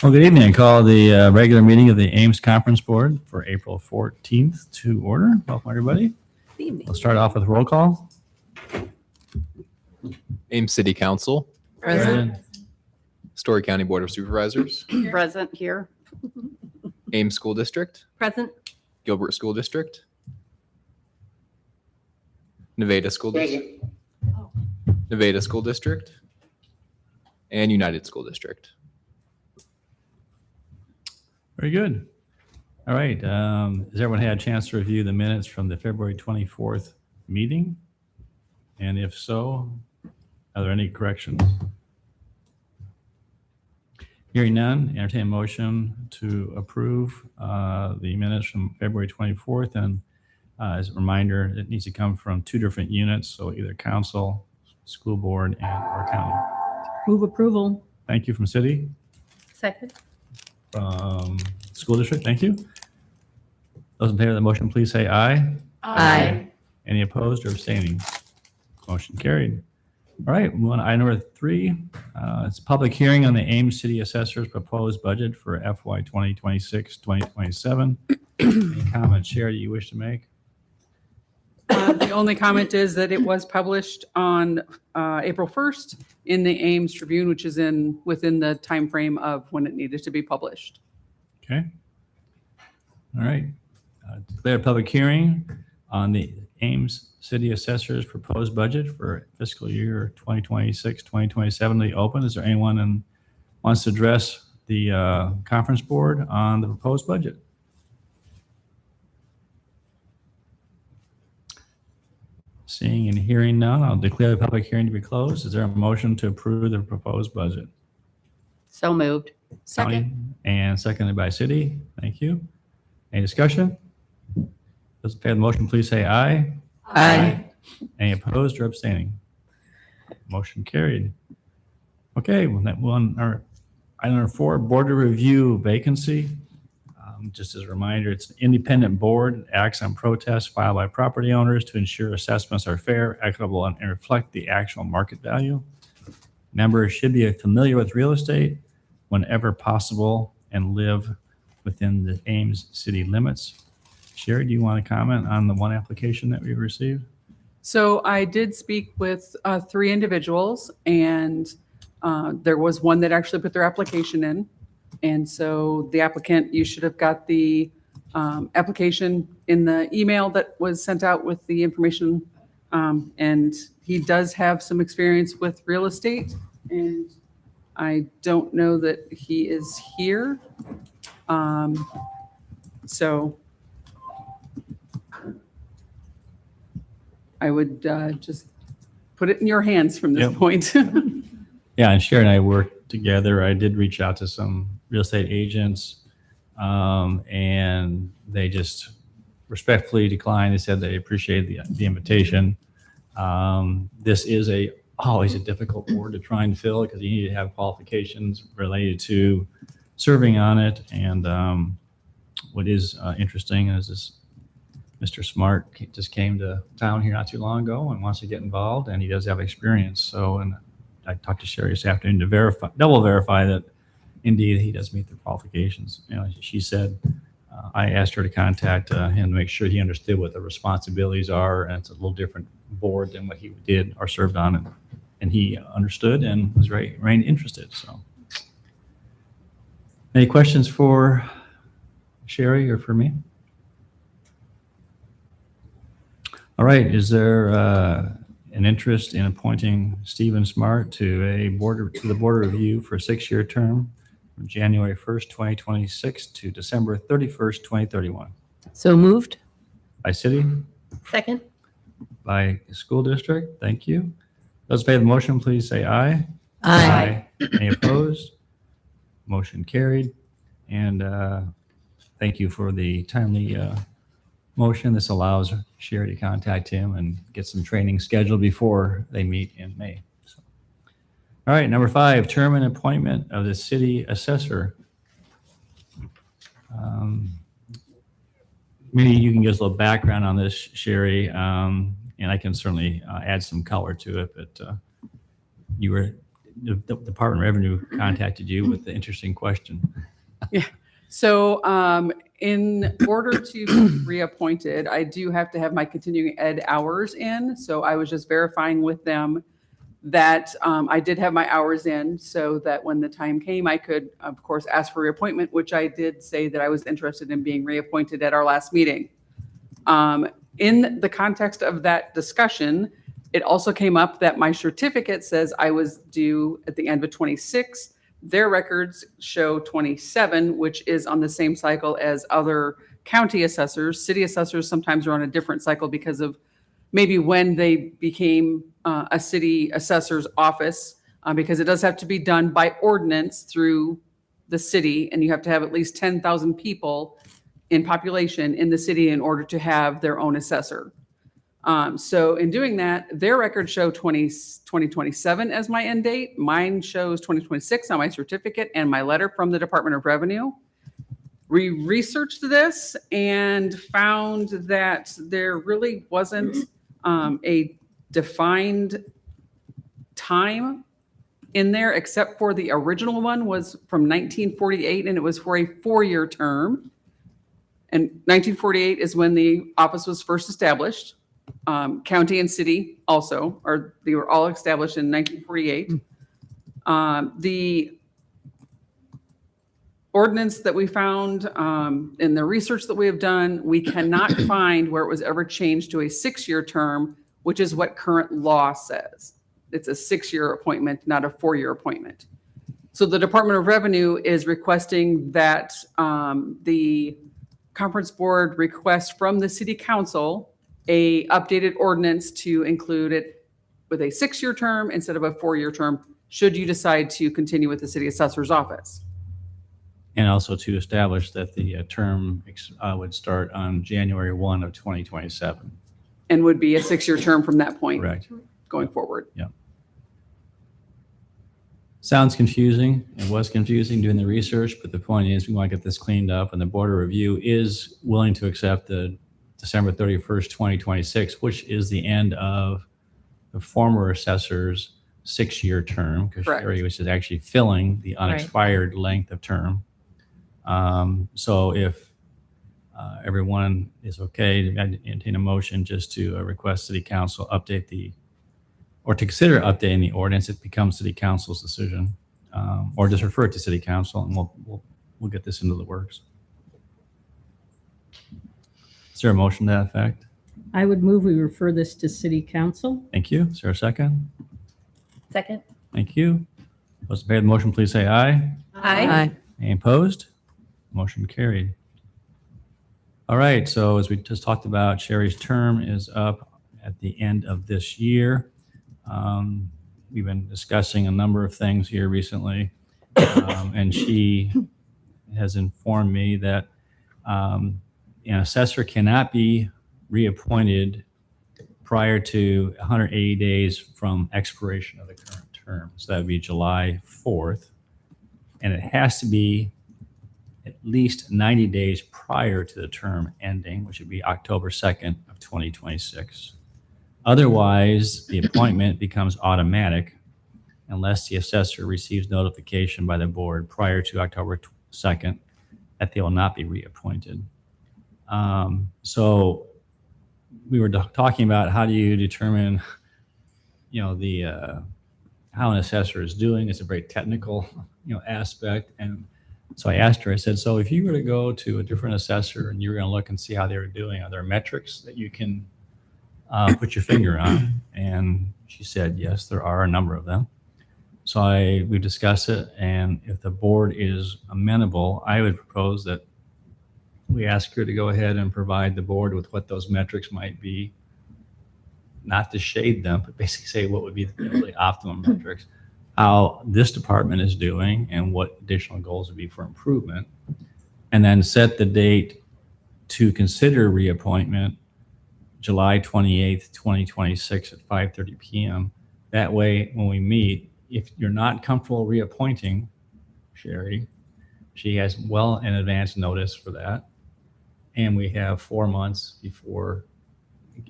Well, good evening. I call the regular meeting of the Ames Conference Board for April 14th to order. Welcome, everybody. Good evening. We'll start off with roll call. Ames City Council, Present. Story County Board of Supervisors, Present here. Ames School District, Present. Gilbert School District, Nevada School District, Nevada School District, and United School District. Very good. All right. Has everyone had a chance to review the minutes from the February 24th meeting? And if so, are there any corrections? Hearing none, entertain a motion to approve the minutes from February 24th. And as a reminder, it needs to come from two different units, so either council, school board, and or county. Move approval. Thank you from city. Second. School district, thank you. Those in favor of the motion, please say aye. Aye. Any opposed or abstaining? Motion carried. All right, item number 3. It's a public hearing on the Ames City Assessor's proposed budget for FY 2026-2027. Any comments, Sherry, you wish to make? The only comment is that it was published on April 1st in the Ames Tribune, which is within the time frame of when it needed to be published. Okay. All right. Declare a public hearing on the Ames City Assessor's proposed budget for fiscal year 2026-2027 open. Is there anyone who wants to address the conference board on the proposed budget? Seeing and hearing none, I'll declare the public hearing to be closed. Is there a motion to approve the proposed budget? So moved. County, and seconded by city. Thank you. Any discussion? Those in favor of the motion, please say aye. Aye. Any opposed or abstaining? Motion carried. Okay, well, that one, item number 4, board of review vacancy. Just as a reminder, it's an independent board. It acts on protests filed by property owners to ensure assessments are fair, equitable, and reflect the actual market value. Members should be familiar with real estate whenever possible and live within the Ames city limits. Sherry, do you want to comment on the one application that we received? So I did speak with 3 individuals, and there was one that actually put their application in. And so the applicant, you should have got the application in the email that was sent out with the information. And he does have some experience with real estate, and I don't know that he is here. So I would just put it in your hands from this Yep. point. Yeah, and Sherry and I worked together. I did reach out to some real estate agents, and they just respectfully declined. They said they appreciated the invitation. This is always a difficult board to try and fill because you need to have qualifications related to serving on it. And what is interesting is this Mr. Smart just came to town here not too long ago and wants to get involved, and he does have experience. So, and I talked to Sherry this afternoon to double verify that indeed he does meet the qualifications. You know, she said, I asked her to contact him to make sure he understood what the responsibilities are, and it's a little different board than what he did or served on, and he understood and was very interested. So, any questions for Sherry or for me? All right, is there an interest in appointing Stephen Smart to the board of review for a 6-year term from January 1st, 2026 to December 31st, 2031? So moved. By city, Second. by school district? Thank you. Those in favor of the motion, please say aye. Aye. Any opposed? Motion carried. And thank you for the timely motion. This allows Sherry to contact him and get some training scheduled before they meet in May. So. All right, number 5, term and appointment of the city assessor. Maybe you can give us a little background on this, Sherry, and I can certainly add some color to it. But you were the Department of Revenue contacted you with the interesting question. So in order to be reappointed, I do have to have my continuing ed hours in. So I was just verifying with them that I did have my hours in so that when the time came, I could, of course, ask for reappointment, which I did say that I was interested in being reappointed at our last meeting. In the context of that discussion, it also came up that my certificate says I was due at the end of 26. Their records show 27, which is on the same cycle as other county assessors. City assessors sometimes are on a different cycle because of maybe when they became a city assessor's office, because it does have to be done by ordinance through the city, and you have to have at least 10,000 people in population in the city in order to have their own assessor. So in doing that, their records show 2027 as my end date. Mine shows 2026 on my certificate and my letter from the Department of Revenue. We researched this and found that there really wasn't a defined time in there, except for the original one was from 1948, and it was for a 4-year term. And 1948 is when the office was first established. County and city also, they were all established in 1948. The ordinance that we found in the research that we have done, we cannot find where it was ever changed to a 6-year term, which is what current law says. It's a 6-year appointment, not a 4-year appointment. So the Department of Revenue is requesting that the conference board request from the city council a updated ordinance to include it with a 6-year term instead of a 4-year term, should you decide to continue with the city assessor's office. And also to establish that the term would start on January 1 of 2027. And would be a 6-year term from that point. Correct. Going forward. Yeah. Sounds confusing. It was confusing doing the research, but the point is we want to get this cleaned up, and the Board of Review is willing to accept the December 31st, 2026, which is the end of the former assessor's 6-year term, because Correct. Sherry was actually filling the unexpired length of term. So if everyone is okay, I'd entertain a motion just to request City Council update or to consider updating the ordinance. It becomes City Council's decision, or just refer it to City Council, and we'll get this into the works. Is there a motion to that effect? I would move we refer this to city council. Thank you. Is there a second? Second. Thank you. Those in favor of the motion, please say aye. Aye. Any opposed? Motion carried. All right, so as we just talked about, Sherry's term is up at the end of this year. We've been discussing a number of things here recently, and she has informed me that an assessor cannot be reappointed prior to 180 days from expiration of the current term. So that would be July 4th. And it has to be at least 90 days prior to the term ending, which would be October 2nd of 2026. Otherwise, the appointment becomes automatic unless the assessor receives notification by the board prior to October 2nd that they will not be reappointed. So we were talking about how do you determine, how an assessor is doing. It's a very technical, aspect. And so I asked her, I said, so if you were to go to a different assessor and you were going to look and see how they were doing, are there metrics that you can put your finger on? And she said, yes, there are a number of them. So we discussed it, and if the board is amenable, I would propose that we ask her to go ahead and provide the board with what those metrics might be, not to shade them, but basically say what would be the optimum metrics, how this department is doing, and what additional goals would be for improvement, and then set the date to consider reappointment, July 28th, 2026 at 5:30 p.m. That way, when we meet, if you're not comfortable reappointing Sherry, she has well in advance notice for that. And we have 4 months before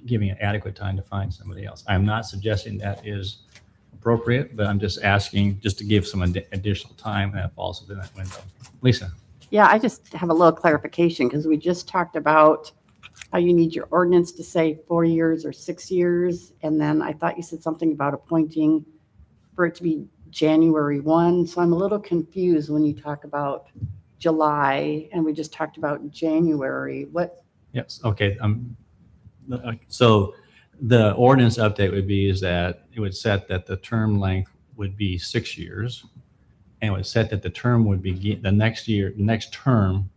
giving it adequate time to find somebody else. I'm not suggesting that is appropriate, but I'm just asking just to give some additional time and that falls within that window. Lisa? Yeah, I just have a little clarification because we just talked about how you need your ordinance to say 4 years or 6 years. And then I thought you said something about appointing for it to be January 1. So I'm a little confused when you talk about July and we just talked about January. What? Yes, okay. So the ordinance update would be is that it would set that the term length would be 6 years. And it would set that the term would begin, the next term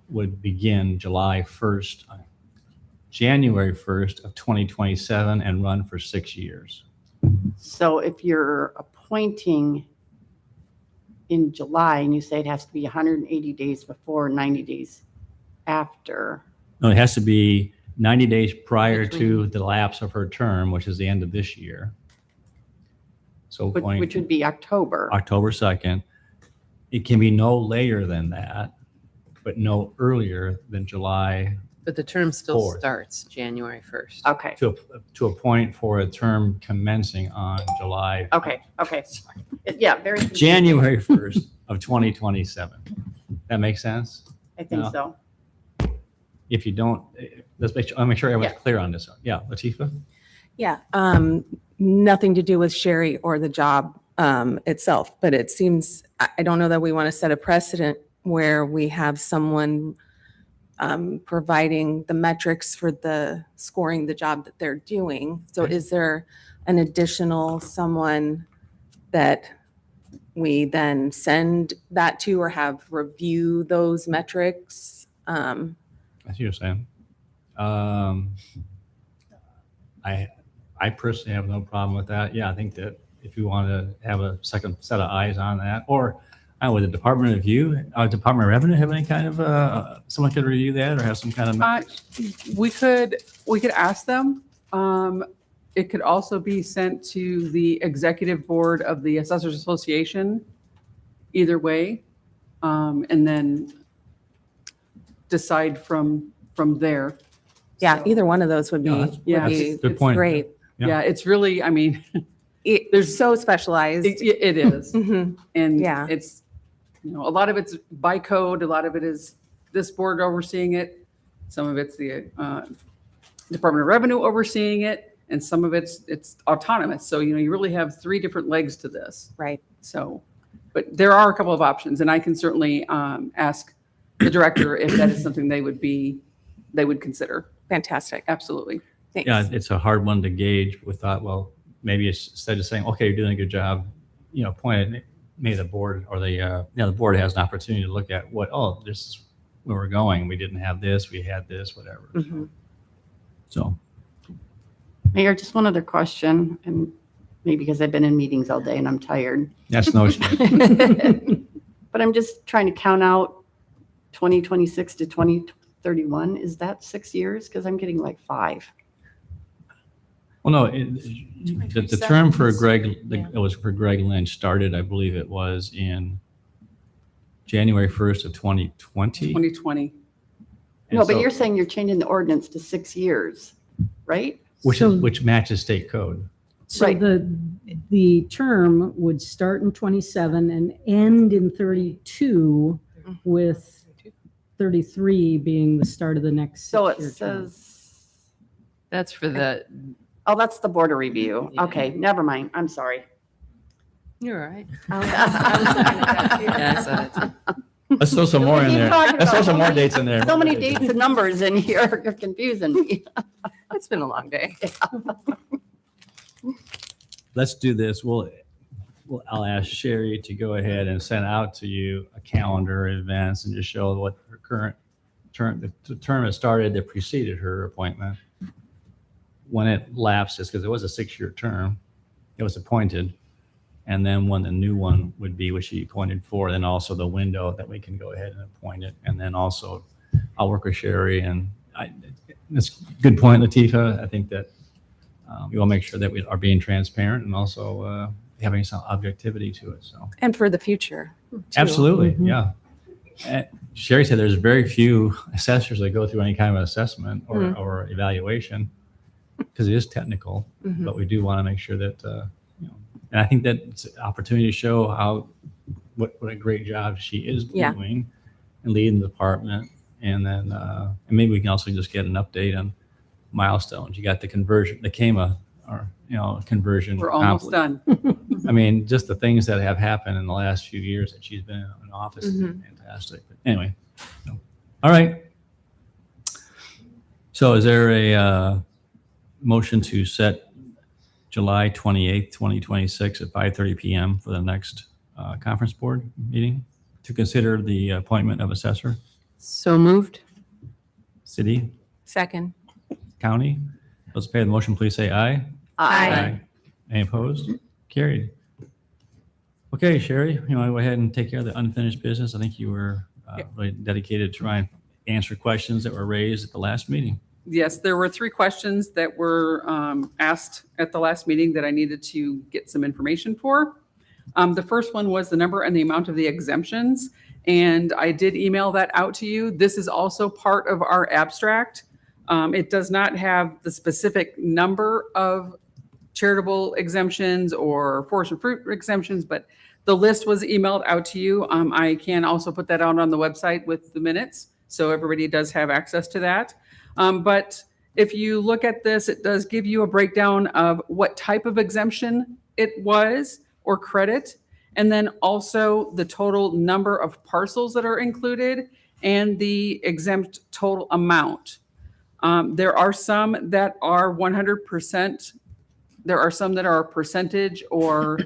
would begin January 1st of 2027 and run for 6 years. So if you're appointing in July and you say it has to be 180 days before, 90 days after. No, it has to be 90 days prior to the lapse of her term, which is the end of this year. So Which would be October. October 2nd. It can be no later than that, but no earlier than July But the term still 4th. starts January 1st. Okay, to appoint for a term commencing on July. okay. Yeah, very. confusing. January 1st of 2027. That makes sense? I think No. so. If you don't, I'll make sure everyone's clear on this. Yeah, Latifa? Yeah, nothing to do with Sherry or the job itself, but it seems, I don't know that we want to set a precedent where we have someone providing the metrics for the scoring the job that they're doing. So is there an additional someone that we then send that to or have review those metrics? I see what you're saying. I personally have no problem with that. Yeah, I think that if you want to have a second set of eyes on that, or would the Department of Revenue have any kind of someone could review that or have some kind of We could ask them. It could also be sent to the executive board of the Assessors Association, either way, and then decide from there. Yeah, So, either one of those would be, Yeah, that's- Yeah. would be that's a good point. great. Yeah. Yeah, it's really, I mean, They're so specialized. it is. Mhm. And Yeah. it's, a lot of it's by code, a lot of it is this board overseeing it. Some of it's the Department of Revenue overseeing it, and some of it's autonomous. So, you really have 3 different legs to this. Right. So, but there are a couple of options, and I can certainly ask the director if that is something they would consider. Fantastic. Absolutely. Thanks. Yeah, it's a hard one to gauge. We thought, well, maybe instead of saying, okay, you're doing a good job, point it, maybe the board or the board has an opportunity to look at this is where we're going. We didn't have this, we had this, whatever. Mhm. So, Mayor, just one other question, and maybe because I've been in meetings all day and I'm tired. that's no issue. But I'm just trying to count out 2026 to 2031. Is that 6 years? Because I'm getting like 5. Well, no, the term for it was for Greg Lynch started, I believe it was in January 1st of 2020. 2020. And No, but so- you're saying you're changing the ordinance to 6 years, right? which matches state code. So Right. the term would start in 27 and end in 32, with 33 being the start of the next So it 6-year term. says, That's for the, oh, that's the border review. Yeah. Okay, never mind. I'm sorry. you're all right. I Yeah, I saw it too. Let's throw some more in Keep there. talking Let's throw about some more so dates in there. So many dates and numbers in here. You're confusing me. It's been a long day. Let's do this. I'll ask Sherry to go ahead and send out to you a calendar of events and just show what her current term, the term that started that preceded her appointment. When it lapses, because it was a 6-year term, it was appointed. And then when the new one would be, which she appointed for, then also the window that we can go ahead and appoint it. And then also I'll work with Sherry and that's a good point, Latifa. I think that we will make sure that we are being transparent and also having some objectivity to it. So And for the future. too. absolutely, Mhm. yeah. Sherry said there's very few assessors that go through any kind of assessment or evaluation because it is technical, Mhm. but we do want to make sure that And I think that's an opportunity to show what a great job she is Yeah. doing and leading the department. And then and maybe we can also just get an update on milestones. You got the conversion, the KEMA, or conversion. We're almost done. I mean, just the things that have happened in the last few years that she's been in office is fantastic. But anyway, all right. So is there a motion to set July 28th, 2026 at 5:30 PM for the next conference board meeting to consider the appointment of assessor, So moved. city, Second. county? Those in favor of the motion, please say aye. Aye. Any opposed? Carried. Okay, Sherry, you want to go ahead and take care of the unfinished business? I think you were really dedicated to try and answer questions that were raised at the last meeting. Yes, there were 3 questions that were asked at the last meeting that I needed to get some information for. The first one was the number and the amount of the exemptions, and I did email that out to you. This is also part of our abstract. It does not have the specific number of charitable exemptions or forest and fruit exemptions, but the list was emailed out to you. I can also put that out on the website with the minutes, so everybody does have access to that. But if you look at this, it does give you a breakdown of what type of exemption it was or credit, and then also the total number of parcels that are included and the exempt total amount. There are some that are 100%. There are some that are a percentage, or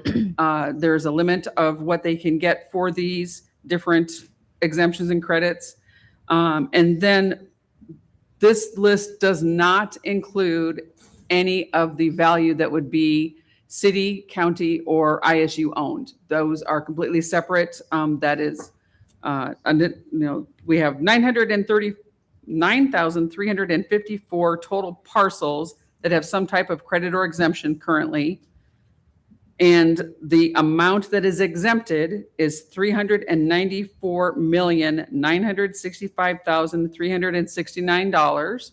there's a limit of what they can get for these different exemptions and credits. And then this list does not include any of the value that would be city, county, or ISU owned. Those are completely separate. That is, we have 939,354 total parcels that have some type of credit or exemption currently. And the amount that is exempted is $394,965,369.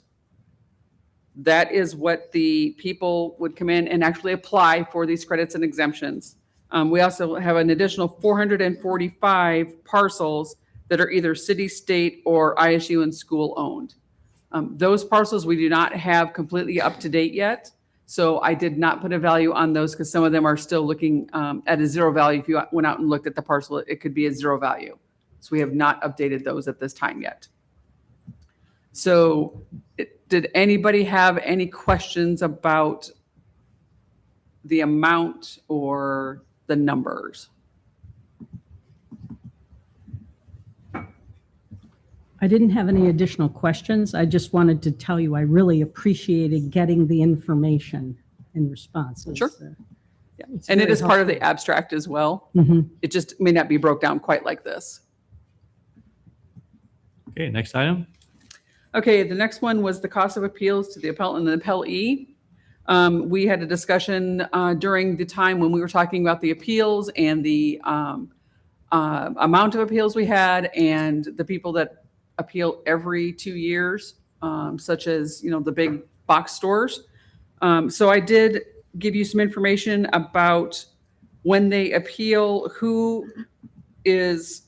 That is what the people would come in and actually apply for these credits and exemptions. We also have an additional 445 parcels that are either city, state, or ISU and school owned. Those parcels we do not have completely up to date yet. So I did not put a value on those because some of them are still looking at a zero value. If you went out and looked at the parcel, it could be a zero value. So we have not updated those at this time yet. So did anybody have any questions about the amount or the numbers? I didn't have any additional questions. I just wanted to tell you I really appreciated getting the information in responses. Sure. Yeah. And it is part of the abstract as well. It just may not be broke down quite like this. Okay, next item. Okay, the next one was the cost of appeals to the appellant and the appellee. We had a discussion during the time when we were talking about the appeals and the amount of appeals we had and the people that appeal every 2 years, such as, the big box stores. So I did give you some information about when they appeal, who is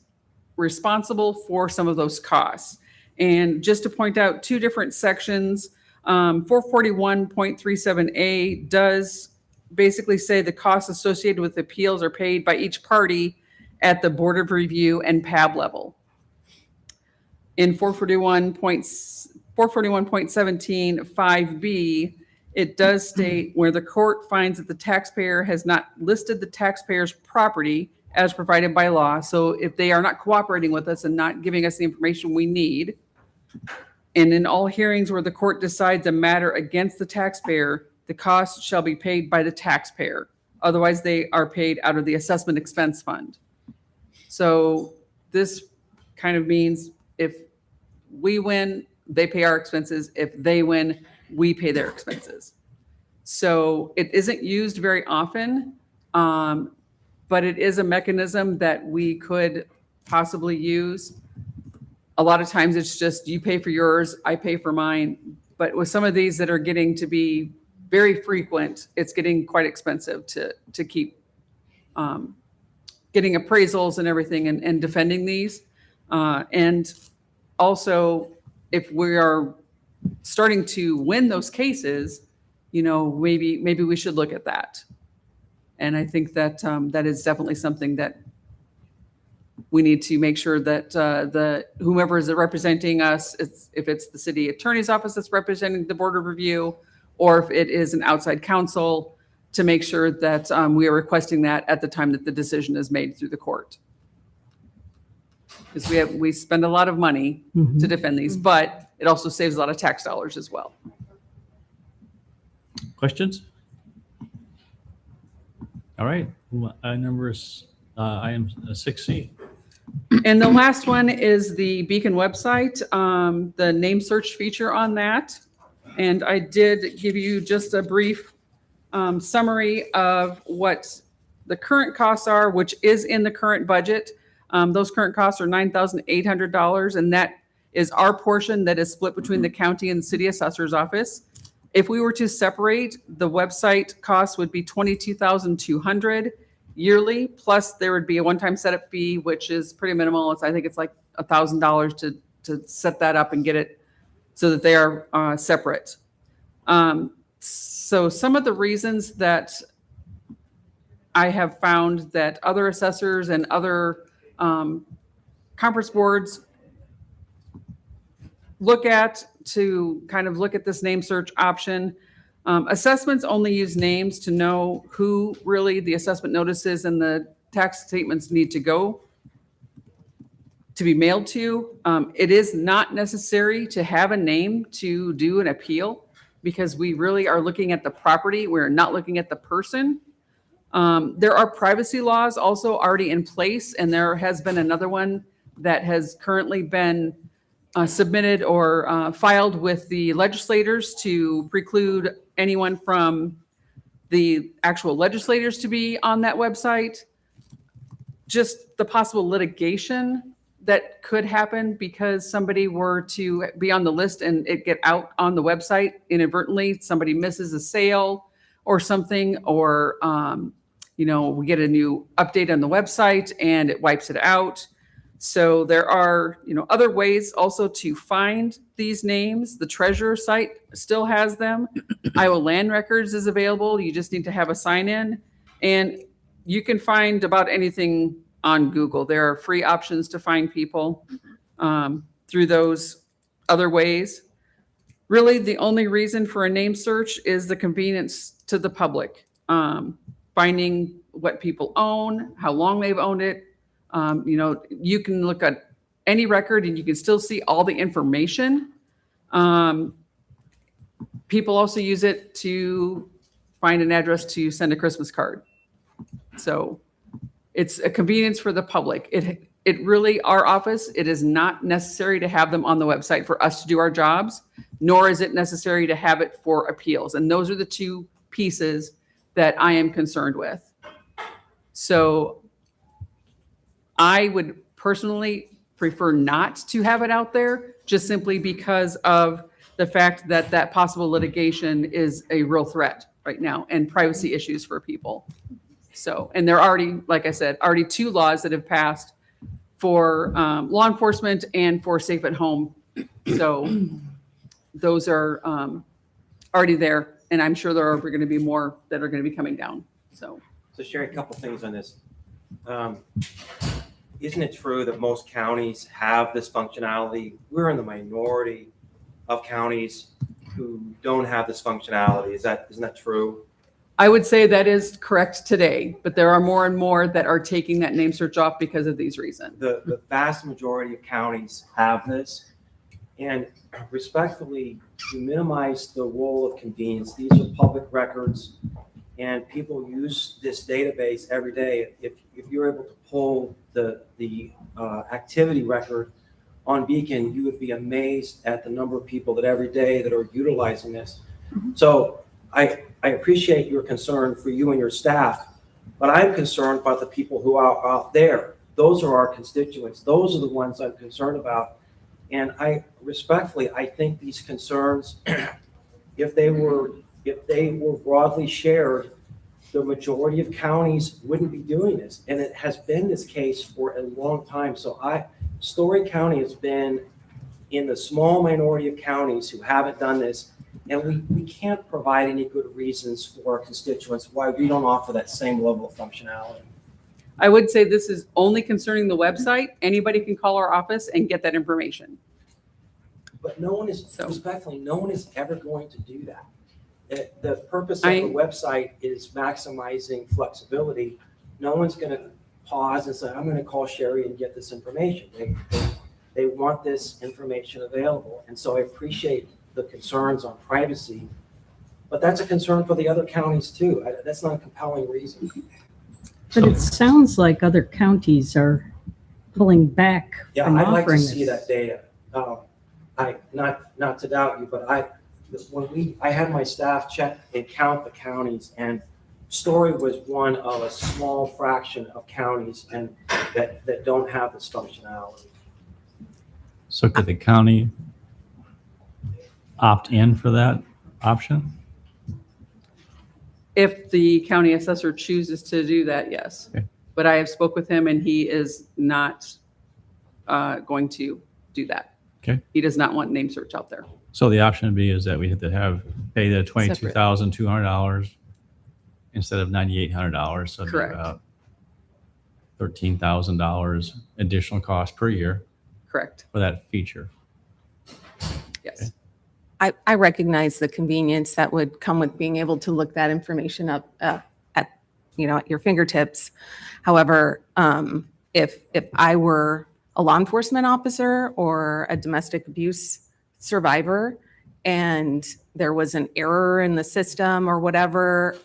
responsible for some of those costs. And just to point out 2 different sections, 441.37A does basically say the costs associated with appeals are paid by each party at the Board of Review and PAB level. In 441.17 it does state where the court finds that the taxpayer has not listed the taxpayer's property as provided by law. So if they are not cooperating with us and not giving us the information we need, and in all hearings where the court decides a matter against the taxpayer, the cost shall be paid by the taxpayer. Otherwise, they are paid out of the assessment expense fund. So this kind of means if we win, they pay our expenses. If they win, we pay their expenses. So it isn't used very often, but it is a mechanism that we could possibly use. A lot of times it's just you pay for yours, I pay for mine. But with some of these that are getting to be very frequent, it's getting quite expensive to keep getting appraisals and everything and defending these. And also, if we are starting to win those cases, maybe we should look at that. And I think that that is definitely something that we need to make sure that whomever is representing us, if it's the city attorney's office that's representing the board of review, or if it is an outside counsel, to make sure that we are requesting that at the time that the decision is made through the court. Because we spend a lot of money to defend these, but it also saves a lot of tax dollars as well. Questions? All right, item 6C. And the last one is the Beacon website, the name search feature on that. And I did give you just a brief summary of what the current costs are, which is in the current budget. Those current costs are $9,800, and that is our portion that is split between the county and the city assessor's office. If we were to separate, the website cost would be $22,200 yearly, plus there would be a one-time setup fee, which is pretty minimal. I think it's like $1,000 to set that up and get it so that they are separate. So some of the reasons that I have found that other assessors and other conference boards look at to kind of look at this name search option. Assessments only use names to know who really the assessment notices and the tax statements need to go to be mailed to. It is not necessary to have a name to do an appeal because we really are looking at the property. We're not looking at the person. There are privacy laws also already in place, and there has been another one that has currently been submitted or filed with the legislators to preclude anyone from the actual legislators to be on that website. Just the possible litigation that could happen because somebody were to be on the list and it get out on the website inadvertently, somebody misses a sale or something, or we get a new update on the website and it wipes it out. So there are, other ways also to find these names. The treasurer site still has them. Iowa Land Records is available. You just need to have a sign in, and you can find about anything on Google. There are free options to find people through those other ways. Really, the only reason for a name search is the convenience to the public. Finding what people own, how long they've owned it. You can look at any record and you can still see all the information. People also use it to find an address to send a Christmas card. So it's a convenience for the public. It really, our office, it is not necessary to have them on the website for us to do our jobs, nor is it necessary to have it for appeals. And those are the two pieces that I am concerned with. So I would personally prefer not to have it out there, just simply because of the fact that that possible litigation is a real threat right now and privacy issues for people. So, and there are already, like I said, already 2 laws that have passed for law enforcement and for safe at home. So those are already there, and I'm sure there are going to be more that are going to be coming down. So Sherry, a couple things on this. Isn't it true that most counties have this functionality? We're in the minority of counties who don't have this functionality. Isn't that true? I would say that is correct today, but there are more and more that are taking that name search off because of these reasons. The vast majority of counties have this. And respectfully, to minimize the role of convenience, these are public records and people use this database every day. If you're able to pull the activity record on Beacon, you would be amazed at the number of people that every day that are utilizing this. So I appreciate your concern for you and your staff, but I'm concerned about the people who are out there. Those are our constituents. Those are the ones I'm concerned about. And I think these concerns, if they were broadly shared, the majority of counties wouldn't be doing this. And it has been this case for a long time. So Story County has been in the small minority of counties who haven't done this. And we can't provide any good reasons for our constituents why we don't offer that same level of functionality. I would say this is only concerning the website. Anybody can call our office and get that information. But no one is, So- respectfully, no one is ever going to do that. The purpose of the I- website is maximizing flexibility. No one's going to pause and say, I'm going to call Sherry and get this information. They want this information available. And so I appreciate the concerns on privacy, but that's a concern for the other counties too. That's not a compelling reason. But it sounds like other counties are pulling back Yeah, from I'd like to offering see this. that data. Not to doubt you, but I had my staff check and count the counties, and Story was one of a small fraction of counties and that don't have this functionality. So could the county opt in for that option? If the county assessor chooses to do that, yes. Okay. But I have spoke with him and he is not going to do that. Okay. He does not want name search out there. So the option would be is that we have to pay the $22,200 instead of $9,800. So it'd be Correct. about $13,000 additional cost per year Correct. for that feature. Yes. I recognize the convenience that would come with being able to look that information up at your fingertips. However, if I were a law enforcement officer or a domestic abuse survivor and there was an error in the system or whatever,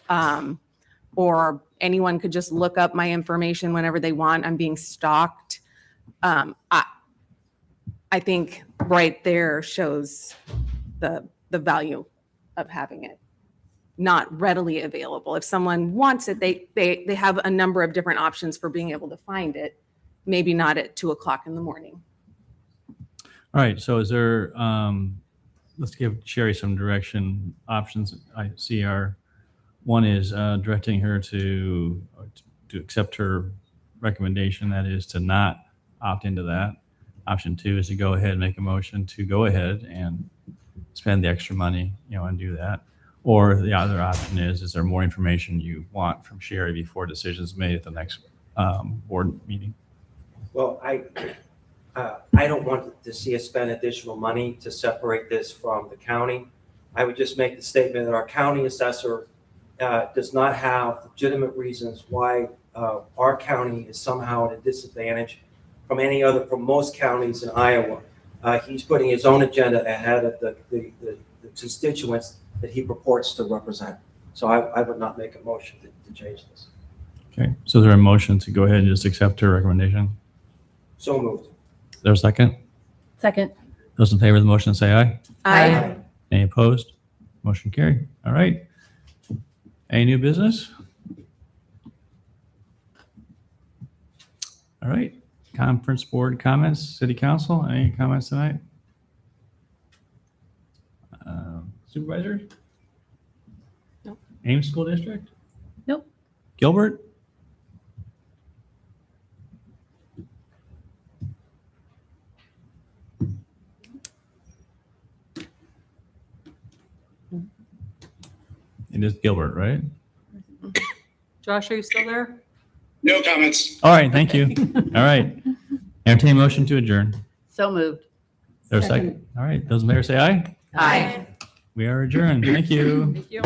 or anyone could just look up my information whenever they want, I'm being stalked. I think right there shows the value of having it not readily available. If someone wants it, they have a number of different options for being able to find it, maybe not at 2:00 in the morning. All right. So is there, let's give Sherry some direction options. I see one is directing her to accept her recommendation. That is to not opt into that. Option 2 is to go ahead and make a motion to go ahead and spend the extra money, and do that. Or the other option is there more information you want from Sherry before decisions made at the next board meeting? Well, I don't want to see us spend additional money to separate this from the county. I would just make the statement that our county assessor does not have legitimate reasons why our county is somehow at a disadvantage from most counties in Iowa. He's putting his own agenda ahead of the constituents that he purports to represent. So I would not make a motion to change this. Okay. So is there a motion to go ahead and just accept her recommendation? So moved. Is there a second? Second. Those in favor of the motion say aye. Aye. Any opposed? Motion carried. All right. Any new business? All right. Conference board comments, city council, any comments tonight? Supervisor? Nope. Ames School District? Nope. Gilbert? It is Gilbert, right? Josh, are you still there? No comments. All right, thank you. All right. Entertain motion to adjourn. So moved. There's a second. All right, those in favor say aye. Aye. We are adjourned. Thank you. Thank you.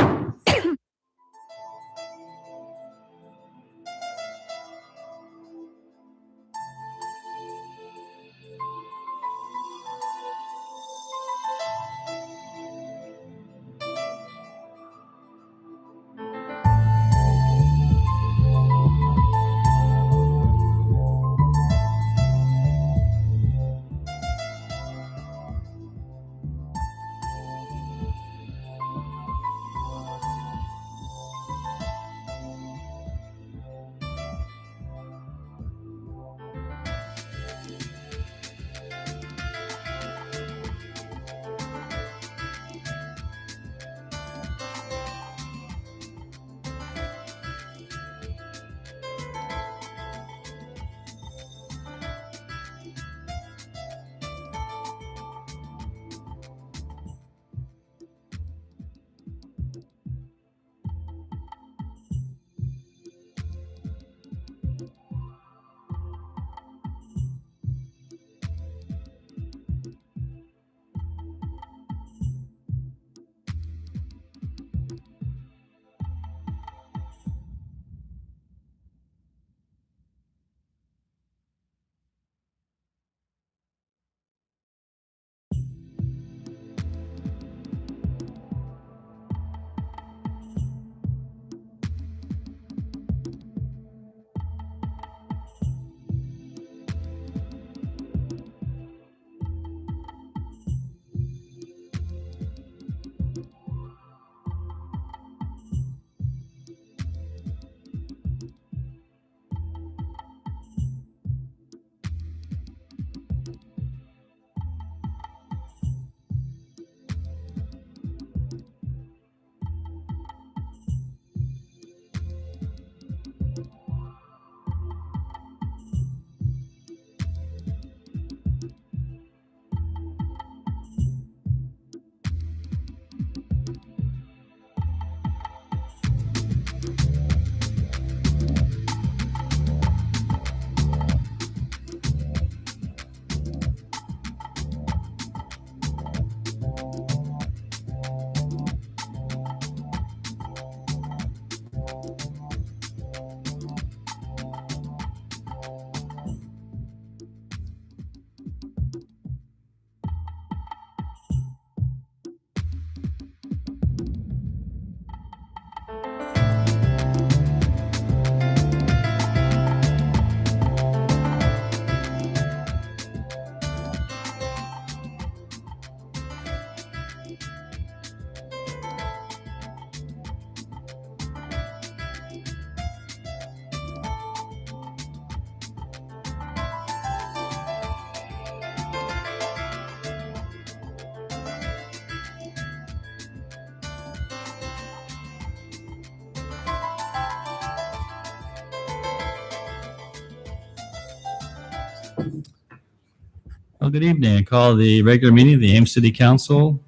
Well, good evening. I call the regular meeting of the Ames City Council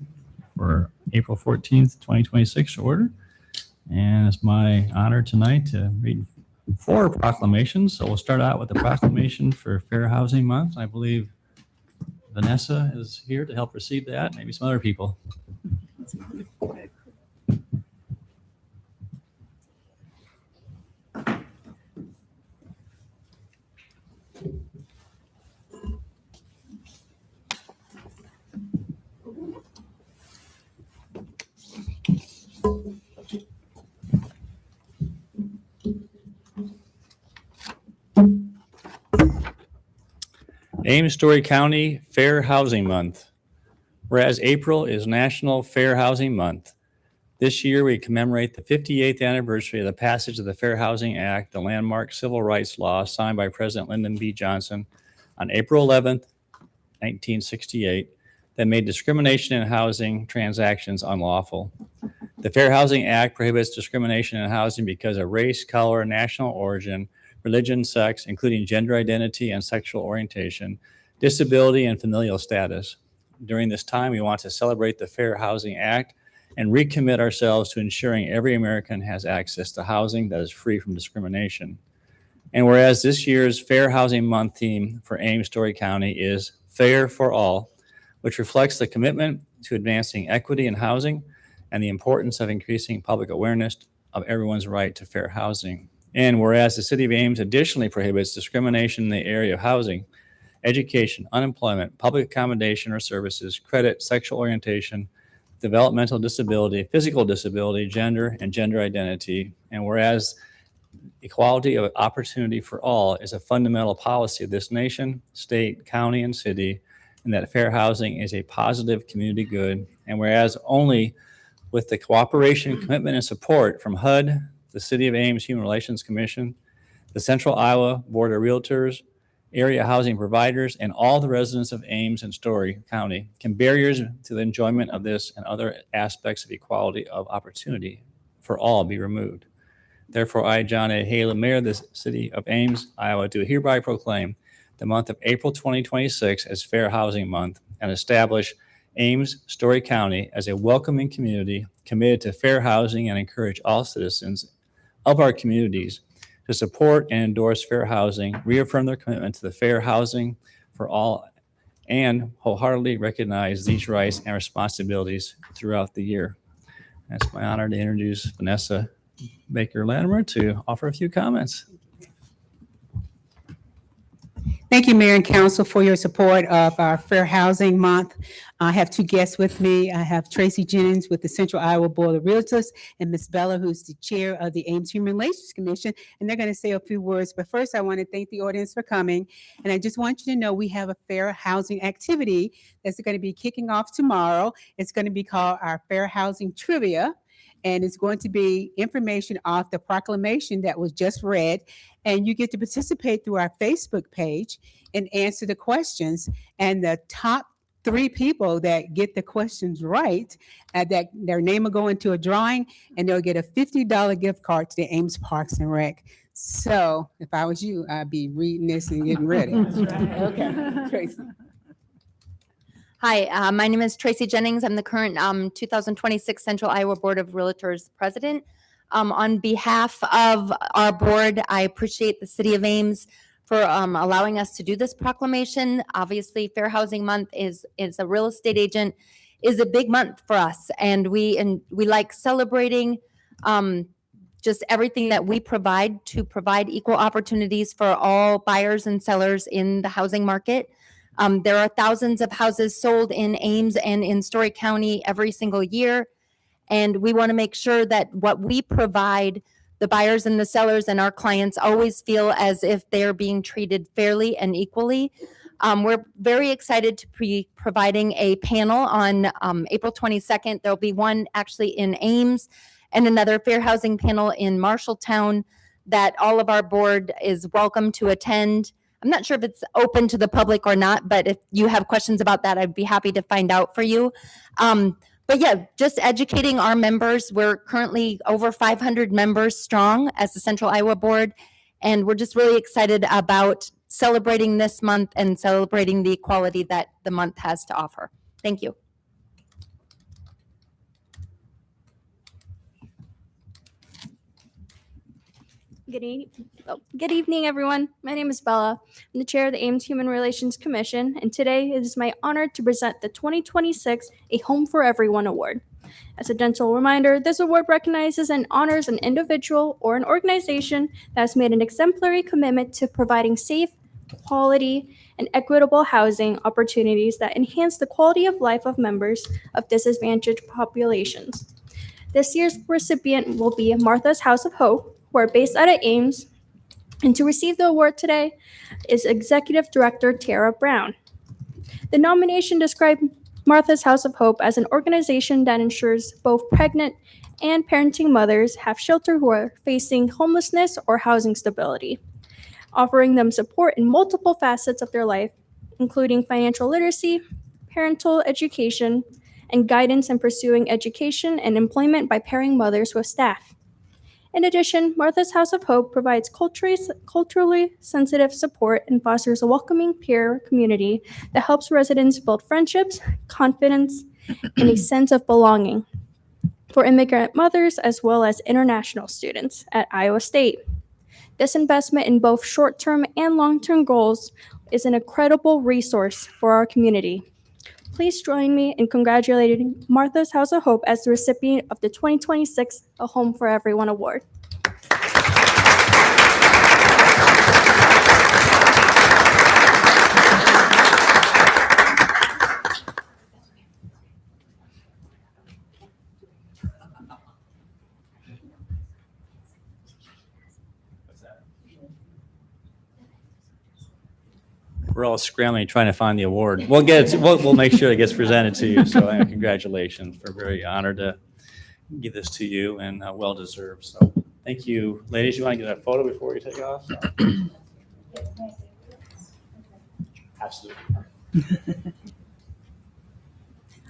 for April 14th, 2026 to order. And it's my honor tonight to read 4 proclamations. So we'll start out with the proclamation for Fair Housing Month. I believe Vanessa is here to help receive that, maybe some other people. Ames Story County Fair Housing Month. Whereas April is National Fair Housing Month. This year we commemorate the 58th anniversary of the passage of the Fair Housing Act, the landmark civil rights law signed by President Lyndon B. Johnson on April 11th, 1968, that made discrimination in housing transactions unlawful. The Fair Housing Act prohibits discrimination in housing because of race, color, national origin, religion, sex, including gender identity and sexual orientation, disability, and familial status. During this time, we want to celebrate the Fair Housing Act and recommit ourselves to ensuring every American has access to housing that is free from discrimination. And whereas this year's Fair Housing Month theme for Ames Story County is Fair for All, which reflects the commitment to advancing equity in housing and the importance of increasing public awareness of everyone's right to fair housing. And whereas the City of Ames additionally prohibits discrimination in the area of housing, education, unemployment, public accommodation or services, credit, sexual orientation, developmental disability, physical disability, gender, and gender identity. And whereas equality of opportunity for all is a fundamental policy of this nation, state, county, and city, and that fair housing is a positive community good. And whereas only with the cooperation, commitment, and support from HUD, the City of Ames Human Relations Commission, the Central Iowa Board of Realtors, area housing providers, and all the residents of Ames and Story County, can barriers to the enjoyment of this and other aspects of equality of opportunity for all be removed. Therefore, I, John A. Haley, Mayor of the City of Ames, Iowa, do hereby proclaim the month of April 2026 as Fair Housing Month and establish Ames Story County as a welcoming community committed to fair housing and encourage all citizens of our communities to support and endorse fair housing, reaffirm their commitment to the fair housing for all, and wholeheartedly recognize these rights and responsibilities throughout the year. It's my honor to introduce Vanessa Baker-Latimer to offer a few comments. Thank you, Mayor and Council, for your support of our Fair Housing Month. I have 2 guests with me. I have Tracy Jennings with the Central Iowa Board of Realtors and Ms. Bella, who's the chair of the Ames Human Relations Commission, and they're going to say a few words. But first, I want to thank the audience for coming, and I just want you to know we have a fair housing activity that's going to be kicking off tomorrow. It's going to be called our Fair Housing Trivia, and it's going to be information off the proclamation that was just read. And you get to participate through our Facebook page and answer the questions. And the top 3 people that get the questions right, that their name will go into a drawing, and they'll get a $50 gift card to the Ames Parks and Rec. So if I was you, I'd be reading this and getting ready. Okay, Tracy. Hi, my name is Tracy Jennings. I'm the current 2026 Central Iowa Board of Realtors president. On behalf of our board, I appreciate the City of Ames for allowing us to do this proclamation. Obviously, Fair Housing Month is a real estate agent, is a big month for us, and we like celebrating just everything that we provide to provide equal opportunities for all buyers and sellers in the housing market. There are thousands of houses sold in Ames and in Story County every single year. And we want to make sure that what we provide, the buyers and the sellers and our clients always feel as if they're being treated fairly and equally. We're very excited to be providing a panel on April 22nd. There'll be one actually in Ames and another fair housing panel in Marshalltown that all of our board is welcome to attend. I'm not sure if it's open to the public or not, but if you have questions about that, I'd be happy to find out for you. But yeah, just educating our members. We're currently over 500 members strong as the Central Iowa Board, and we're just really excited about celebrating this month and celebrating the equality that the month has to offer. Thank you. Good evening, everyone. My name is Bella. I'm the chair of the Ames Human Relations Commission, and today it is my honor to present the 2026 A Home for Everyone Award. As a gentle reminder, this award recognizes and honors an individual or an organization that has made an exemplary commitment to providing safe, quality, and equitable housing opportunities that enhance the quality of life of members of disadvantaged populations. This year's recipient will be Martha's House of Hope, who are based out of Ames. And to receive the award today is Executive Director Tara Brown. The nomination described Martha's House of Hope as an organization that ensures both pregnant and parenting mothers have shelter who are facing homelessness or housing stability, offering them support in multiple facets of their life, including financial literacy, parental education, and guidance in pursuing education and employment by pairing mothers with staff. In addition, Martha's House of Hope provides culturally sensitive support and fosters a welcoming peer community that helps residents build friendships, confidence, and a sense of belonging for immigrant mothers as well as international students at Iowa State. This investment in both short-term and long-term goals is an incredible resource for our community. Please join me in congratulating Martha's House of Hope as the recipient of the 2026 A Home for Everyone Award. We're all scrambling, trying to find the award. We'll get it. We'll make sure it gets presented to you. So congratulations. We're very honored to give this to you, and well deserved. So thank you. Ladies, you want to get a photo before you take off? Absolutely.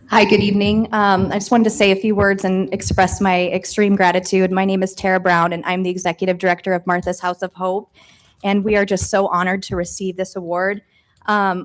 Hi, good evening. I just wanted to say a few words and express my extreme gratitude. My name is Tara Brown, and I'm the Executive Director of Martha's House of Hope. And we are just so honored to receive this award.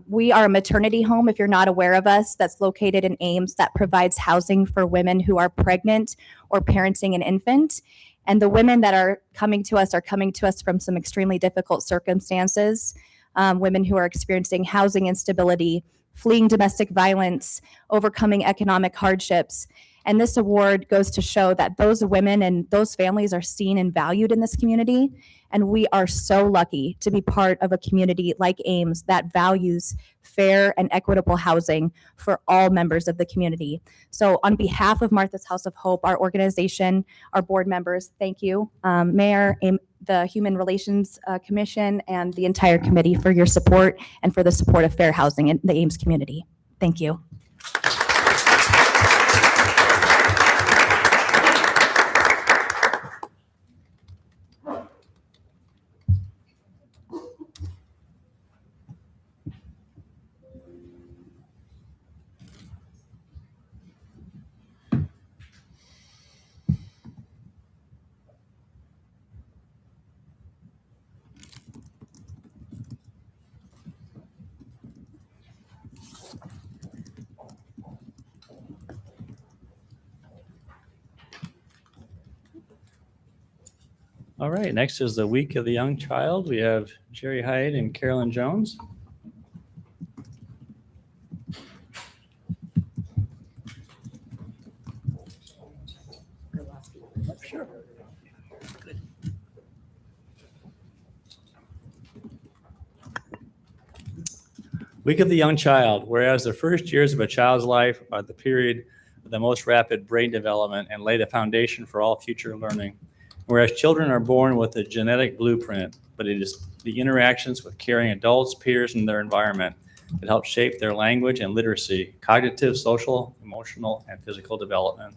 We are a maternity home, if you're not aware of us, that's located in Ames that provides housing for women who are pregnant or parenting an infant. And the women that are coming to us from some extremely difficult circumstances, women who are experiencing housing instability, fleeing domestic violence, overcoming economic hardships. And this award goes to show that those women and those families are seen and valued in this community. And we are so lucky to be part of a community like Ames that values fair and equitable housing for all members of the community. So on behalf of Martha's House of Hope, our organization, our board members, thank you. Mayor, the Human Relations Commission, and the entire committee for your support and for the support of fair housing in the Ames community. Thank you. All right, next is the Week of the Young Child. We have Jerry Hyde and Carolyn Jones. Week of the Young Child. Whereas the first years of a child's life are the period of the most rapid brain development and lay the foundation for all future learning. Whereas children are born with a genetic blueprint, but it is the interactions with caring adults, peers, and their environment that help shape their language and literacy, cognitive, social, emotional, and physical development.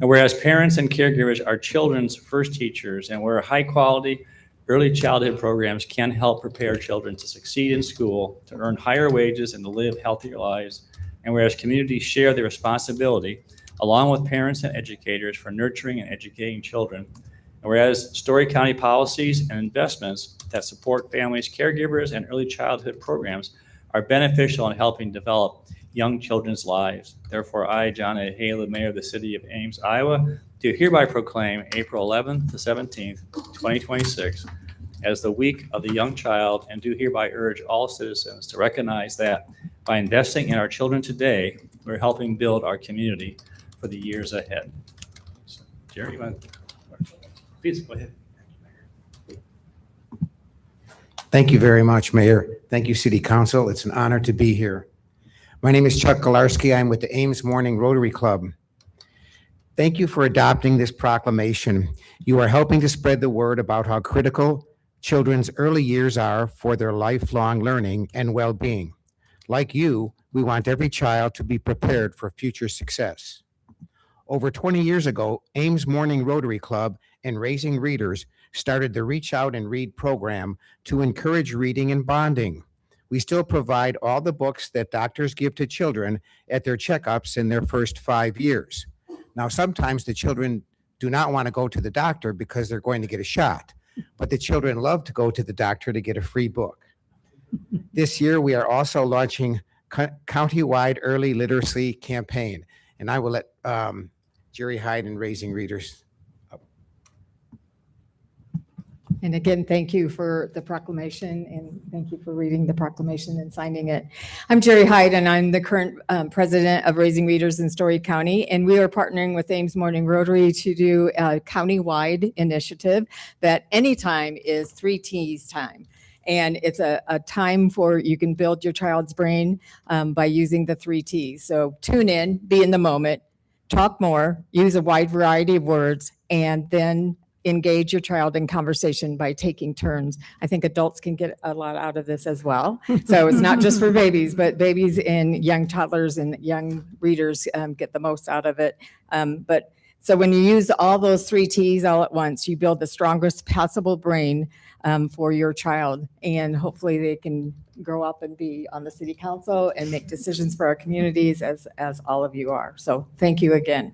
And whereas parents and caregivers are children's first teachers, and where high-quality early childhood programs can help prepare children to succeed in school, to earn higher wages, and to live healthier lives, and whereas communities share the responsibility, along with parents and educators, for nurturing and educating children. And whereas Story County policies and investments that support families, caregivers, and early childhood programs are beneficial in helping develop young children's lives. Therefore, I, John A. Haley, Mayor of the City of Ames, Iowa, do hereby proclaim April 11th to 17th, 2026 as the Week of the Young Child, and do hereby urge all citizens to recognize that by investing in our children today, we're helping build our community for the years ahead. So, Jerry, you want to? Please, go ahead. Thank you very much, Mayor. Thank you, City Council. It's an honor to be here. My name is Chuck Galarski. I'm with the Ames Morning Rotary Club. Thank you for adopting this proclamation. You are helping to spread the word about how critical children's early years are for their lifelong learning and well-being. Like you, we want every child to be prepared for future success. Over 20 years ago, Ames Morning Rotary Club and Raising Readers started the Reach Out and Read program to encourage reading and bonding. We still provide all the books that doctors give to children at their checkups in their first 5 years. Now, sometimes the children do not want to go to the doctor because they're going to get a shot, but the children love to go to the doctor to get a free book. This year, we are also launching county-wide early literacy campaign, and I will let Jerry Hyde and Raising Readers. And again, thank you for the proclamation, and thank you for reading the proclamation and signing it. I'm Jerry Hyde, and I'm the current president of Raising Readers in Story County, and we are partnering with Ames Morning Rotary to do a county-wide initiative that anytime is 3 T's time. And it's a time for you can build your child's brain by using the 3 T's. So tune in, be in the moment, talk more, use a wide variety of words, and then engage your child in conversation by taking turns. I think adults can get a lot out of this as well. So it's not just for babies, but babies and young toddlers and young readers get the most out of it. So when you use all those 3 T's all at once, you build the strongest possible brain for your child. And hopefully they can grow up and be on the city council and make decisions for our communities as all of you are. So thank you again.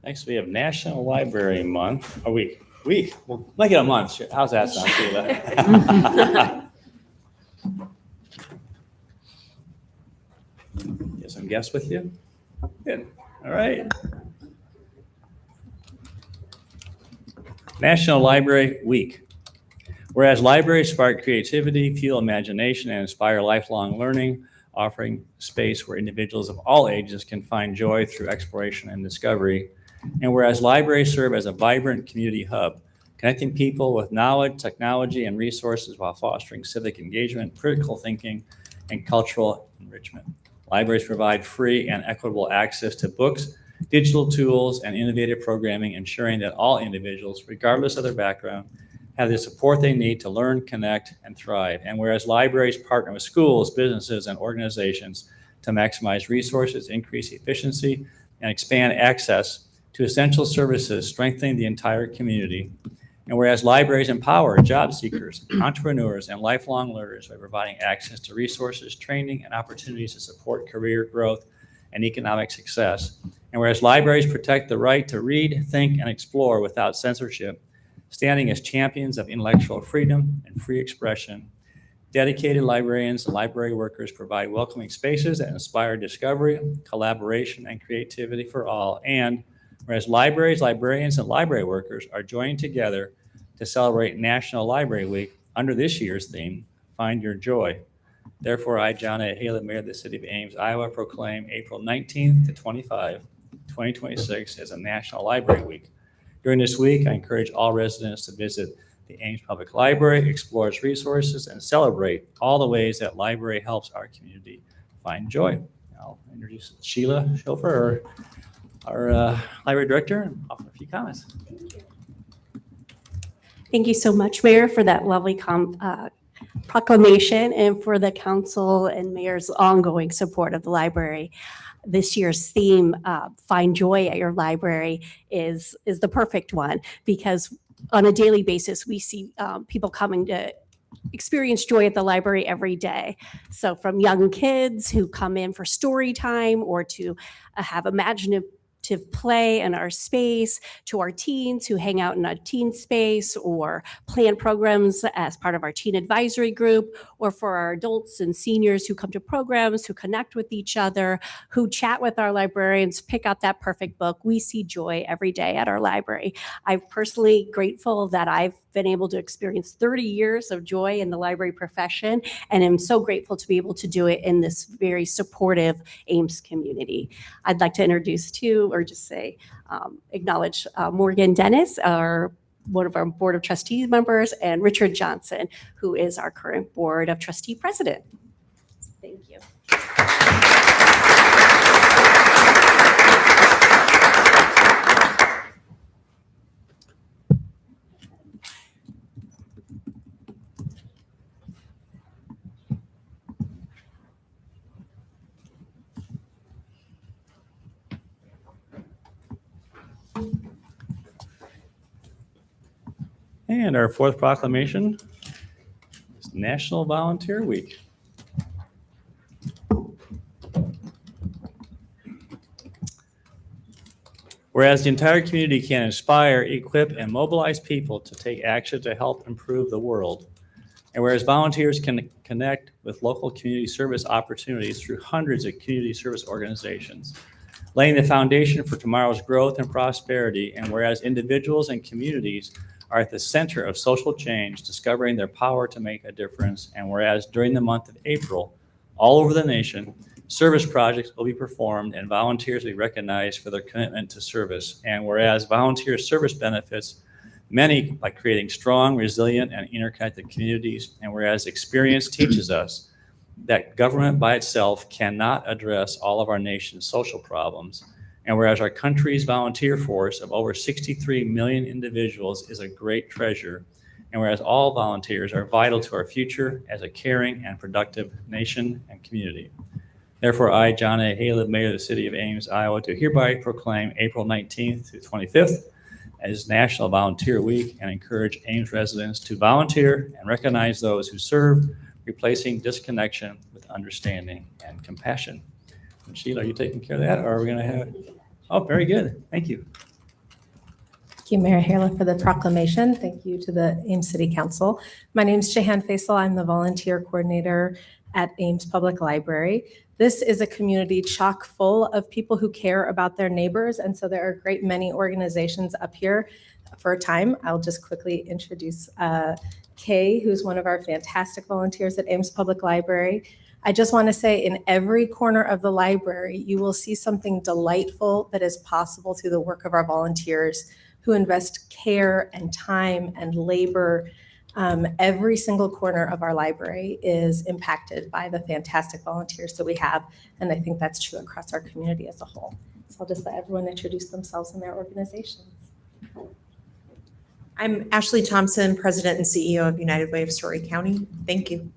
Next, we have National Library Month, a week. We'll make it a month. How's that sound, Sheila? Get some guests with you? Good. All right. National Library Week. Whereas libraries spark creativity, fuel imagination, and inspire lifelong learning, offering space where individuals of all ages can find joy through exploration and discovery. And whereas libraries serve as a vibrant community hub, connecting people with knowledge, technology, and resources while fostering civic engagement, critical thinking, and cultural enrichment. Libraries provide free and equitable access to books, digital tools, and innovative programming, ensuring that all individuals, regardless of their background, have the support they need to learn, connect, and thrive. And whereas libraries partner with schools, businesses, and organizations to maximize resources, increase efficiency, and expand access to essential services, strengthening the entire community. And whereas libraries empower job seekers, entrepreneurs, and lifelong learners by providing access to resources, training, and opportunities to support career growth and economic success. And whereas libraries protect the right to read, think, and explore without censorship, standing as champions of intellectual freedom and free expression. Dedicated librarians and library workers provide welcoming spaces that inspire discovery, collaboration, and creativity for all. And whereas libraries, librarians, and library workers are joining together to celebrate National Library Week under this year's theme, Find Your Joy. Therefore, I, John A. Haley, Mayor of the City of Ames, Iowa, proclaim April 19th to 25, 2026 as a National Library Week. During this week, I encourage all residents to visit the Ames Public Library, explore its resources, and celebrate all the ways that library helps our community find joy. I'll introduce Sheila Schoffer. our library director and offer a few comments. Thank you so much, Mayor, for that lovely proclamation and for the council and mayor's ongoing support of the library. This year's theme, Find Joy at Your Library, is the perfect one because on a daily basis, we see people coming to experience joy at the library every day. So from young kids who come in for story time or to have imaginative play in our space, to our teens who hang out in a teen space or plan programs as part of our teen advisory group, or for our adults and seniors who come to programs, who connect with each other, who chat with our librarians, pick out that perfect book. We see joy every day at our library. I'm personally grateful that I've been able to experience 30 years of joy in the library profession, and I'm so grateful to be able to do it in this very supportive Ames community. I'd like to introduce or just say, acknowledge Morgan Dennis, one of our Board of Trustees members, and Richard Johnson, who is our current Board of Trustee President. Thank you. And our fourth proclamation is National Volunteer Week. Whereas the entire community can inspire, equip, and mobilize people to take action to help improve the world. And whereas volunteers can connect with local community service opportunities through hundreds of community service organizations, laying the foundation for tomorrow's growth and prosperity. And whereas individuals and communities are at the center of social change, discovering their power to make a difference. And whereas during the month of April, all over the nation, service projects will be performed and volunteers will be recognized for their commitment to service. And whereas volunteer service benefits many by creating strong, resilient, and interconnected communities. And whereas experience teaches us that government by itself cannot address all of our nation's social problems. And whereas our country's volunteer force of over 63 million individuals is a great treasure. And whereas all volunteers are vital to our future as a caring and productive nation and community. Therefore, I, John A. Haleb, Mayor of the City of Ames, Iowa, do hereby proclaim April 19th through 25th as National Volunteer Week and encourage Ames residents to volunteer and recognize those who serve, replacing disconnection with understanding and compassion. And Sheila, are you taking care of that, or are we going to have? Oh, very good. Thank you. Thank you, Mayor Haleb, for the proclamation. Thank you to the Ames City Council. My name is Jehan Faisal. I'm the volunteer coordinator at Ames Public Library. This is a community chock full of people who care about their neighbors, and so there are a great many organizations up here. For a time, I'll just quickly introduce Kay, who's one of our fantastic volunteers at Ames Public Library. I just want to say in every corner of the library, you will see something delightful that is possible through the work of our volunteers who invest care and time and labor. Every single corner of our library is impacted by the fantastic volunteers that we have, and I think that's true across our community as a whole. So I'll just let everyone introduce themselves and their organizations. I'm Ashley Thompson, President and CEO of United Way of Story County. Thank you.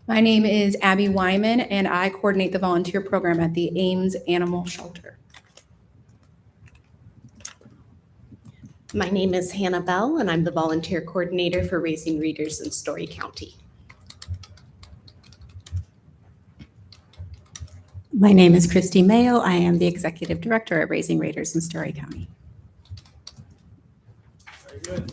My name is Abby Wyman, and I coordinate the volunteer program at the Ames Animal Shelter. My name is Hannah Bell, and I'm the volunteer coordinator for Raising Readers in Story County. My name is Christy Mayo. I am the executive director at Raising Readers in Story County. Very good.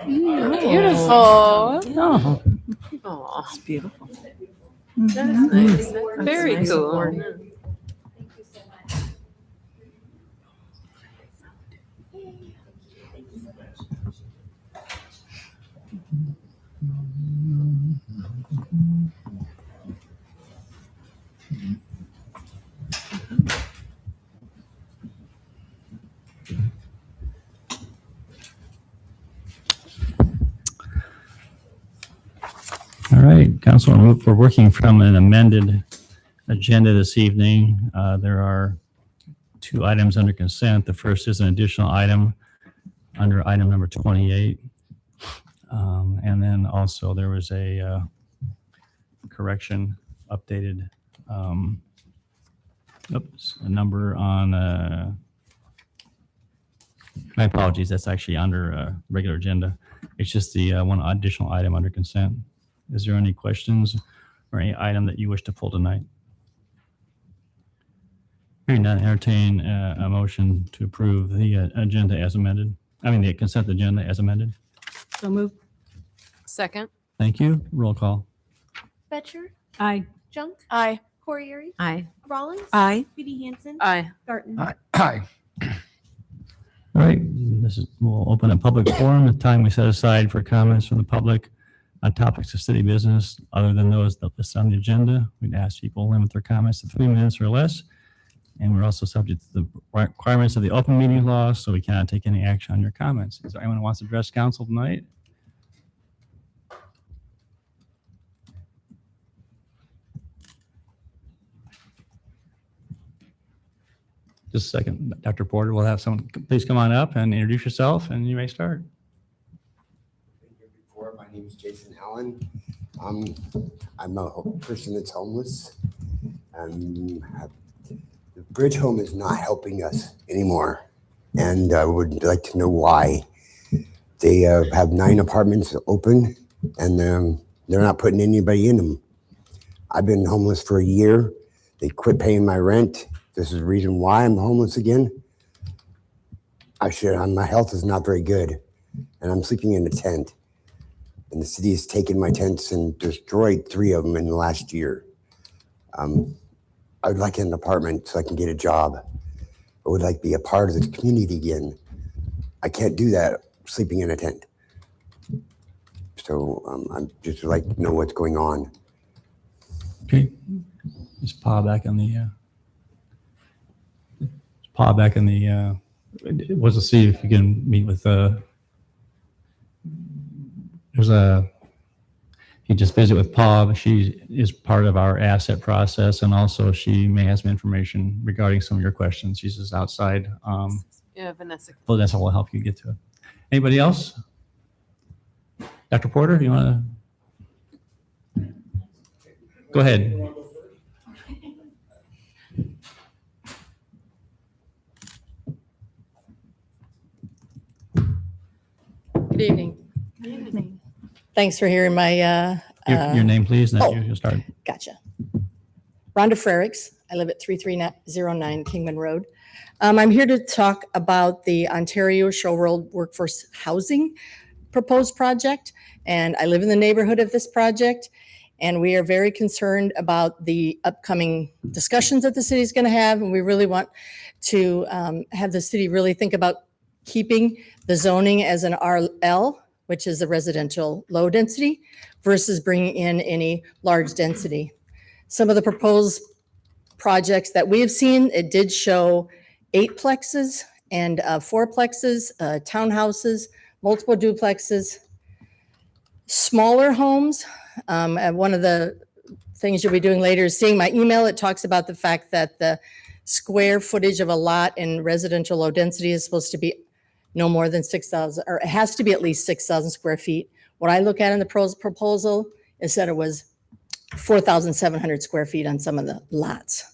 Beautiful. Oh, Oh, It's beautiful. that's nice. That's Very nice cool. award. All right, Council, we're working from an amended agenda this evening. There are 2 items under consent. The first is an additional item under item number 28. And then also there was a correction, updated, a number on, my apologies, that's actually under regular agenda. It's just the one additional item under consent. Is there any questions or any item that you wish to pull tonight? Hearing none, entertain a motion to approve the agenda as amended. I mean, the consent agenda as amended. so move. Second. Thank you. Roll call. Betcher, Aye. Junk, Aye. Corriere, Aye. Rollins, Aye. Feedy Hansen, Aye. Garten. Aye. All right, we'll open a public forum, the time we set aside for comments from the public on topics of city business other than those that list on the agenda. We'd ask people to limit their comments to 3 minutes or less. And we're also subject to the requirements of the open meeting law, so we cannot take any action on your comments. Is there anyone who wants to address council tonight? Just a second, Dr. Porter, we'll have someone, please come on up and introduce yourself and you may start. Before, my name is Jason Allen. I'm a person that's homeless. The Bridge Home is not helping us anymore, and I would like to know why. They have 9 apartments open, and they're not putting anybody in them. I've been homeless for a year. They quit paying my rent. This is the reason why I'm homeless again. My health is not very good, and I'm sleeping in a tent. And the city has taken my tents and destroyed 3 of them in the last year. I would like an apartment so I can get a job. I would like to be a part of the community again. I can't do that sleeping in a tent. So I'm just like to know what's going on. Okay. Just paw back on the, was to see if you can meet with, you just visit with Paul. She is part of our asset process, and also she may have some information regarding some of your questions. She's just outside. Yeah, Vanessa. Vanessa will help you get to it. Anybody else? Dr. Porter, you want to? Go ahead. Good evening. Thanks for hearing my. Your name, please, and then you'll start. Gotcha. Rhonda Frericks. I live at 3309 Kingman Road. I'm here to talk about the Ontario Show World Workforce Housing proposed project, and I live in the neighborhood of this project, and we are very concerned about the upcoming discussions that the city is going to have, and we really want to have the city really think about keeping the zoning as an RL, which is the residential low density, versus bringing in any large density. Some of the proposed projects that we have seen, it did show 8-plexes and 4-plexes, townhouses, multiple duplexes, smaller homes. And one of the things you'll be doing later is seeing my email. It talks about the fact that the square footage of a lot in residential low density is supposed to be no more than 6,000, or it has to be at least 6,000 square feet. What I look at in the proposal is that it was 4,700 square feet on some of the lots.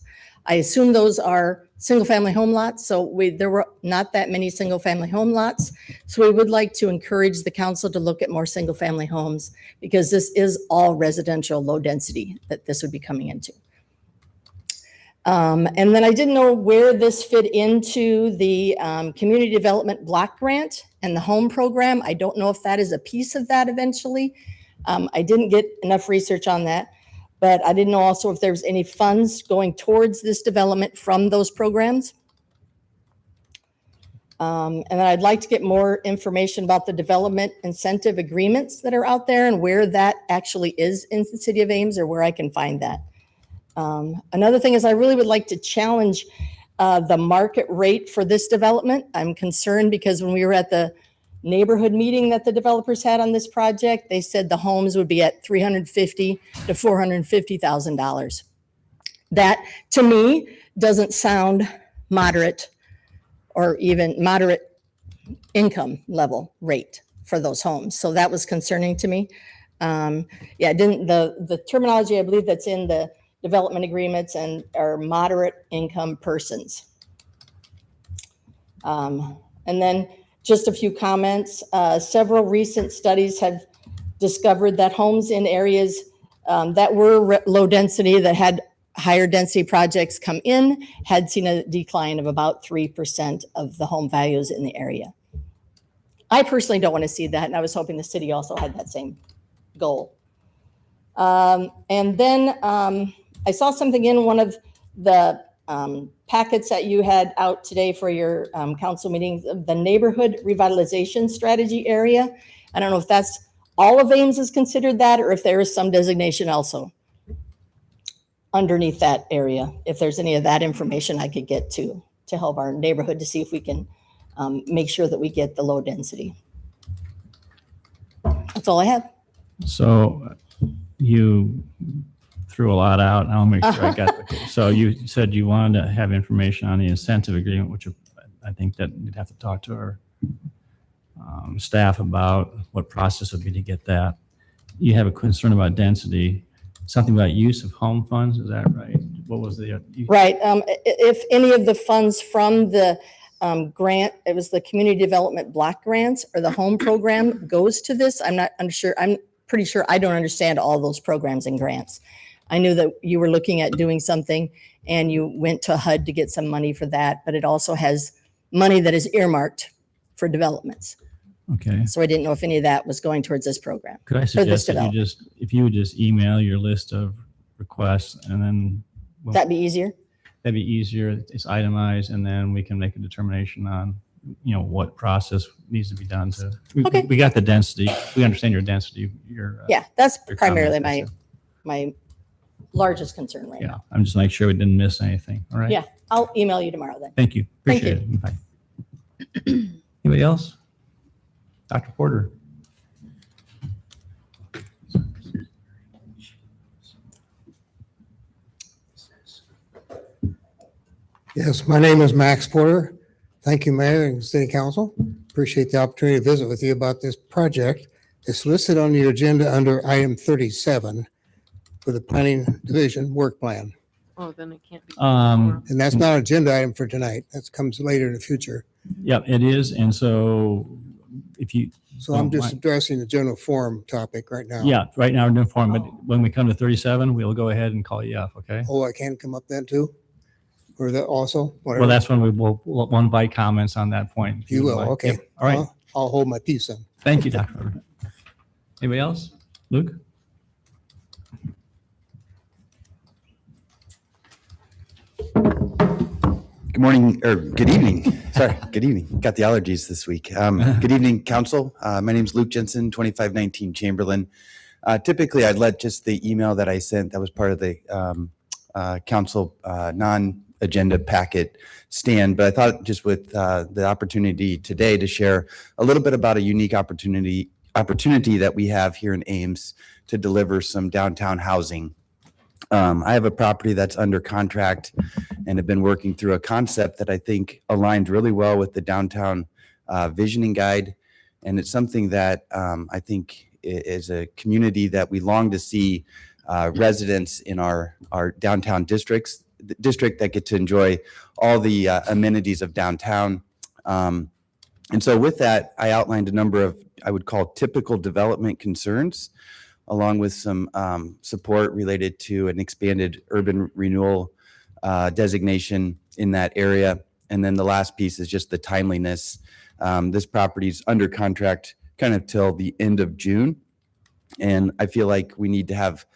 I assume those are single-family home lots, so there were not that many single-family home lots. So we would like to encourage the council to look at more single-family homes, because this is all residential low density that this would be coming into. And then I didn't know where this fit into the community development block grant and the home program. I don't know if that is a piece of that eventually. I didn't get enough research on that, but I didn't know also if there's any funds going towards this development from those programs. And then I'd like to get more information about the development incentive agreements that are out there and where that actually is in the city of Ames, or where I can find that. Another thing is I really would like to challenge the market rate for this development. I'm concerned because when we were at the neighborhood meeting that the developers had on this project, they said the homes would be at $350,000 to $450,000. That, to me, doesn't sound moderate or even moderate income level rate for those homes. So that was concerning to me. The terminology I believe that's in the development agreements and are moderate income persons. And then just a few comments. Several recent studies have discovered that homes in areas that were low density, that had higher density projects come in, had seen a decline of about 3% of the home values in the area. I personally don't want to see that, and I was hoping the city also had that same goal. And then I saw something in one of the packets that you had out today for your council meetings of the neighborhood revitalization strategy area. I don't know if that's all of Ames is considered that, or if there is some designation also underneath that area. If there's any of that information I could get to help our neighborhood to see if we can make sure that we get the low density. That's all I have. So you threw a lot out. I'll make sure I got it. So you said you wanted to have information on the incentive agreement, which I think that you'd have to talk to our staff about what process would be to get that. You have a concern about density, something about use of home funds. Is that right? What was the? Right. If any of the funds from the grant, it was the community development block grants or the home program goes to this. I'm pretty sure I don't understand all those programs and grants. I knew that you were looking at doing something and you went to HUD to get some money for that, but it also has money that is earmarked for developments. Okay. So I didn't know if any of that was going towards this program. Could I suggest that if you would just email your list of requests, and then that'd be easier. That'd be easier. It's itemized, and then we can make a determination on, what process needs to be done to. We got the density. We understand your density. That's your primarily comments, my largest concern right now. I'm just making sure we didn't miss anything. All right. Yeah, I'll email you tomorrow then. Thank you. Thank Appreciate it. Bye. Anybody else? Dr. Porter. Yes, my name is Max Porter. Thank you, Mayor and City Council. Appreciate the opportunity to visit with you about this project. It's listed on your agenda under item 37 for the Planning Division Work Plan. Oh, then it can't be. And that's not an agenda item for tonight. That comes later in the future. Yep, it is. And so if you. So I'm just addressing the general forum topic right now. Yeah, right now we're doing forum, but when we come to 37, we'll go ahead and call you up, okay? Oh, I can come up then too? Or that also? Whatever. Well, that's when we'll invite comments on that point. You will, okay. Yep. All right. I'll hold my peace then. Thank you, Dr. Porter. Anybody else? Luke? Good morning, or good evening. Sorry, good evening. Got the allergies this week. Good evening, Council. My name is Luke Jensen, 2519 Chamberlain. Typically, I'd let just the email that I sent that was part of the Council non-agenda packet stand, but I thought just with the opportunity today to share a little bit about a unique opportunity that we have here in Ames to deliver some downtown housing. I have a property that's under contract and have been working through a concept that I think aligned really well with the downtown visioning guide. And it's something that I think is a community that we long to see residents in our downtown district that get to enjoy all the amenities of downtown. And so with that, I outlined a number of, I would call, typical development concerns, along with some support related to an expanded urban renewal designation in that area. And then the last piece is just the timeliness This property's under contract kind of till the end of June. And I feel like we need to have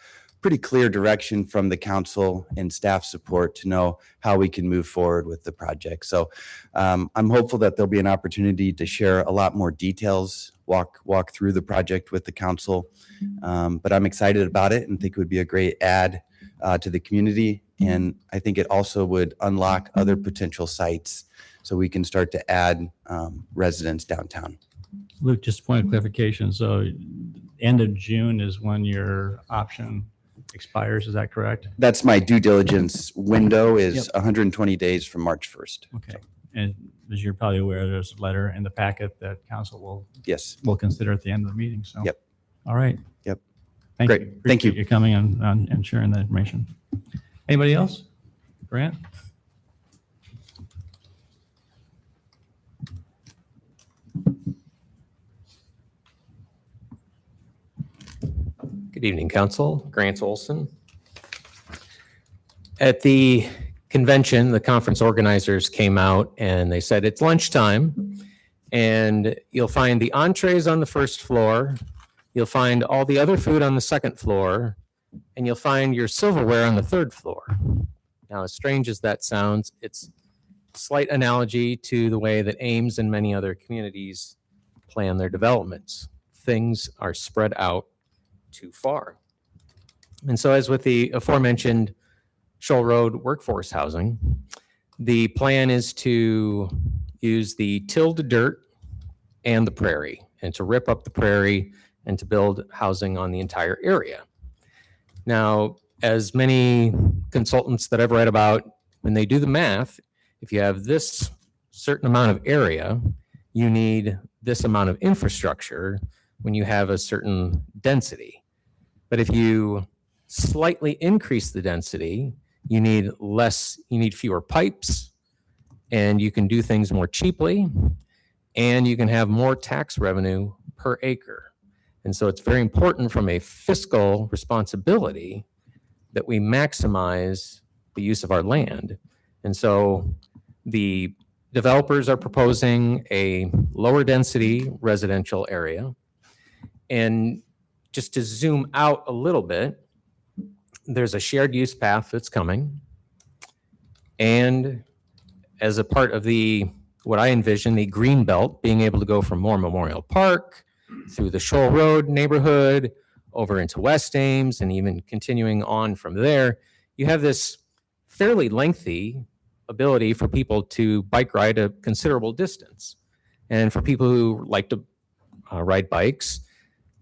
pretty clear direction from the council and staff support to know how we can move forward with the project. So I'm hopeful that there'll be an opportunity to share a lot more details, walk through the project with the council. But I'm excited about it and think it would be a great add to the community. And I think it also would unlock other potential sites so we can start to add residents downtown. Luke, just a point of clarification. So end of June is when your option expires. Is that correct? That's my due diligence window is 120 days from March 1st. Okay. And as you're probably aware, there's a letter in the packet that council will consider at the end of the meeting. So, all right. Yep. Thank Great. you. Thank you. Appreciate you coming and sharing that information. Anybody else? Grant? Good evening, Council. Grant Olson. At the convention, the conference organizers came out and they said it's lunchtime and you'll find the entrees on the first floor, you'll find all the other food on the second floor, and you'll find your silverware on the third floor. Now, as strange as that sounds, it's a slight analogy to the way that Ames and many other communities plan their developments. Things are spread out too far. And so as with the aforementioned Shoal Road workforce housing, the plan is to use the tilled dirt and the prairie, and to rip up the prairie and to build housing on the entire area. Now, as many consultants that I've read about, when they do the math, if you have this certain amount of area, you need this amount of infrastructure when you have a certain density. But if you slightly increase the density, you need fewer pipes, and you can do things more cheaply, and you can have more tax revenue per acre. And so it's very important from a fiscal responsibility that we maximize the use of our land. And so the developers are proposing a lower density residential area. And just to zoom out a little bit, there's a shared use path that's coming. And as a part of what I envision, the green belt, being able to go from Moore Memorial Park through the Shoal Road neighborhood, over into West Ames, and even continuing on from there, you have this fairly lengthy ability for people to bike ride a considerable distance. And for people who like to ride bikes,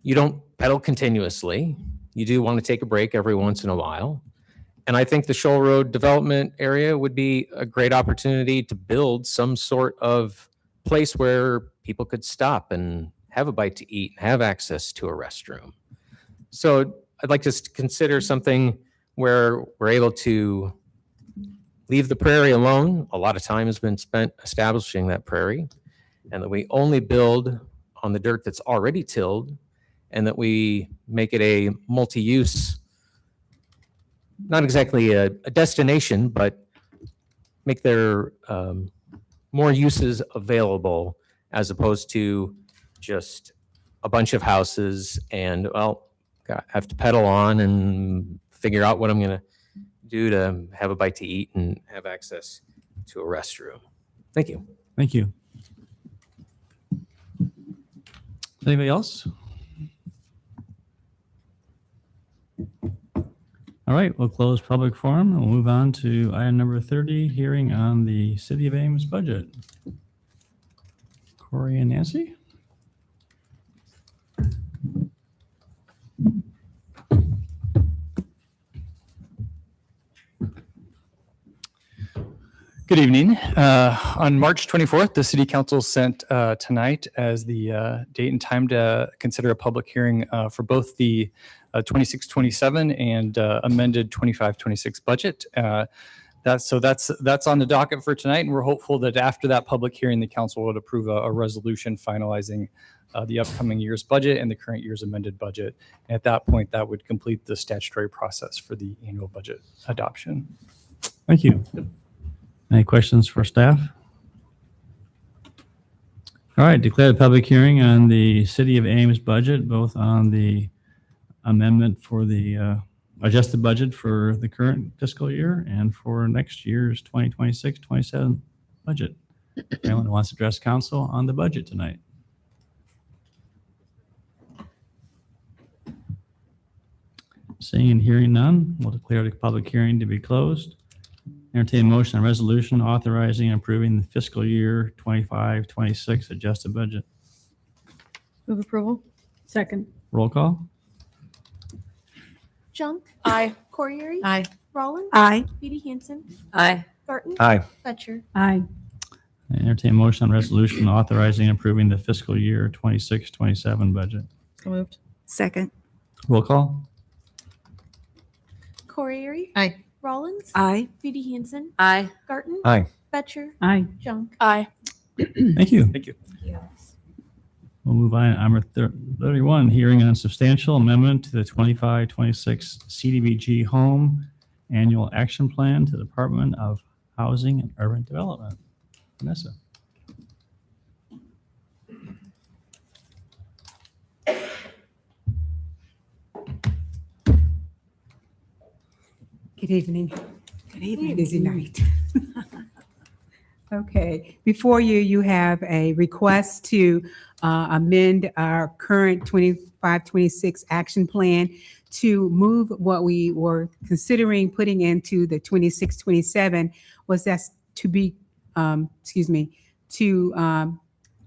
you don't pedal continuously. You do want to take a break every once in a while. And I think the Shoal Road development area would be a great opportunity to build some sort of place where people could stop and have a bite to eat, have access to a restroom. So I'd like to consider something where we're able to leave the prairie alone. A lot of time has been spent establishing that prairie, and that we only build on the dirt that's already tilled, and that we make it a multi-use, not exactly a destination, but make there more uses available, as opposed to just a bunch of houses and, well, I have to pedal on and figure out what I'm going to do to have a bite to eat and have access to a restroom. Thank you. Thank you. Anybody else? All right, we'll close public forum and we'll move on to item number 30, hearing on the City of Ames budget. Corey and Nancy? Good evening. On March 24th, the City Council sent tonight as the date and time to consider a public hearing for both the 26-27 and amended 25-26 budget. That's on the docket for tonight, and we're hopeful that after that public hearing, the council would approve a resolution finalizing the upcoming year's budget and the current year's amended budget. And at that point, that would complete the statutory process for the annual budget adoption. Thank you. Any questions for staff? All right, declare the public hearing on the City of Ames budget, both on the amendment for the adjusted budget for the current fiscal year and for next year's 2026-27 budget. Anyone who wants to address council on the budget tonight? Seeing and hearing none, we'll declare the public hearing to be closed. Entertain a motion on resolution authorizing and approving the fiscal year 25-26 adjusted budget. Move approval. Second. Roll call. Junk. Aye. Corriere. Aye. Rollins. Aye. Feedy Hansen. Aye. Garten. Aye. Fetcher. Aye. Entertain a motion on resolution authorizing and approving the fiscal year 26-27 budget. So moved. Second. Roll call. Corriere. Aye. Rollins. Aye. Feedy Hansen. Aye. Garten. Aye. Fetcher. Aye. Junk. Aye. Thank you. Thank you. We'll move on. Item 31, hearing on substantial amendment to the 25-26 CDBG Home Annual Action Plan to the Department of Housing and Urban Development. Vanessa. Good evening. Good evening. Busy night. Okay, before you, you have a request to amend our current 25-26 action plan to move what we were considering putting into the 26-27 was that to be, to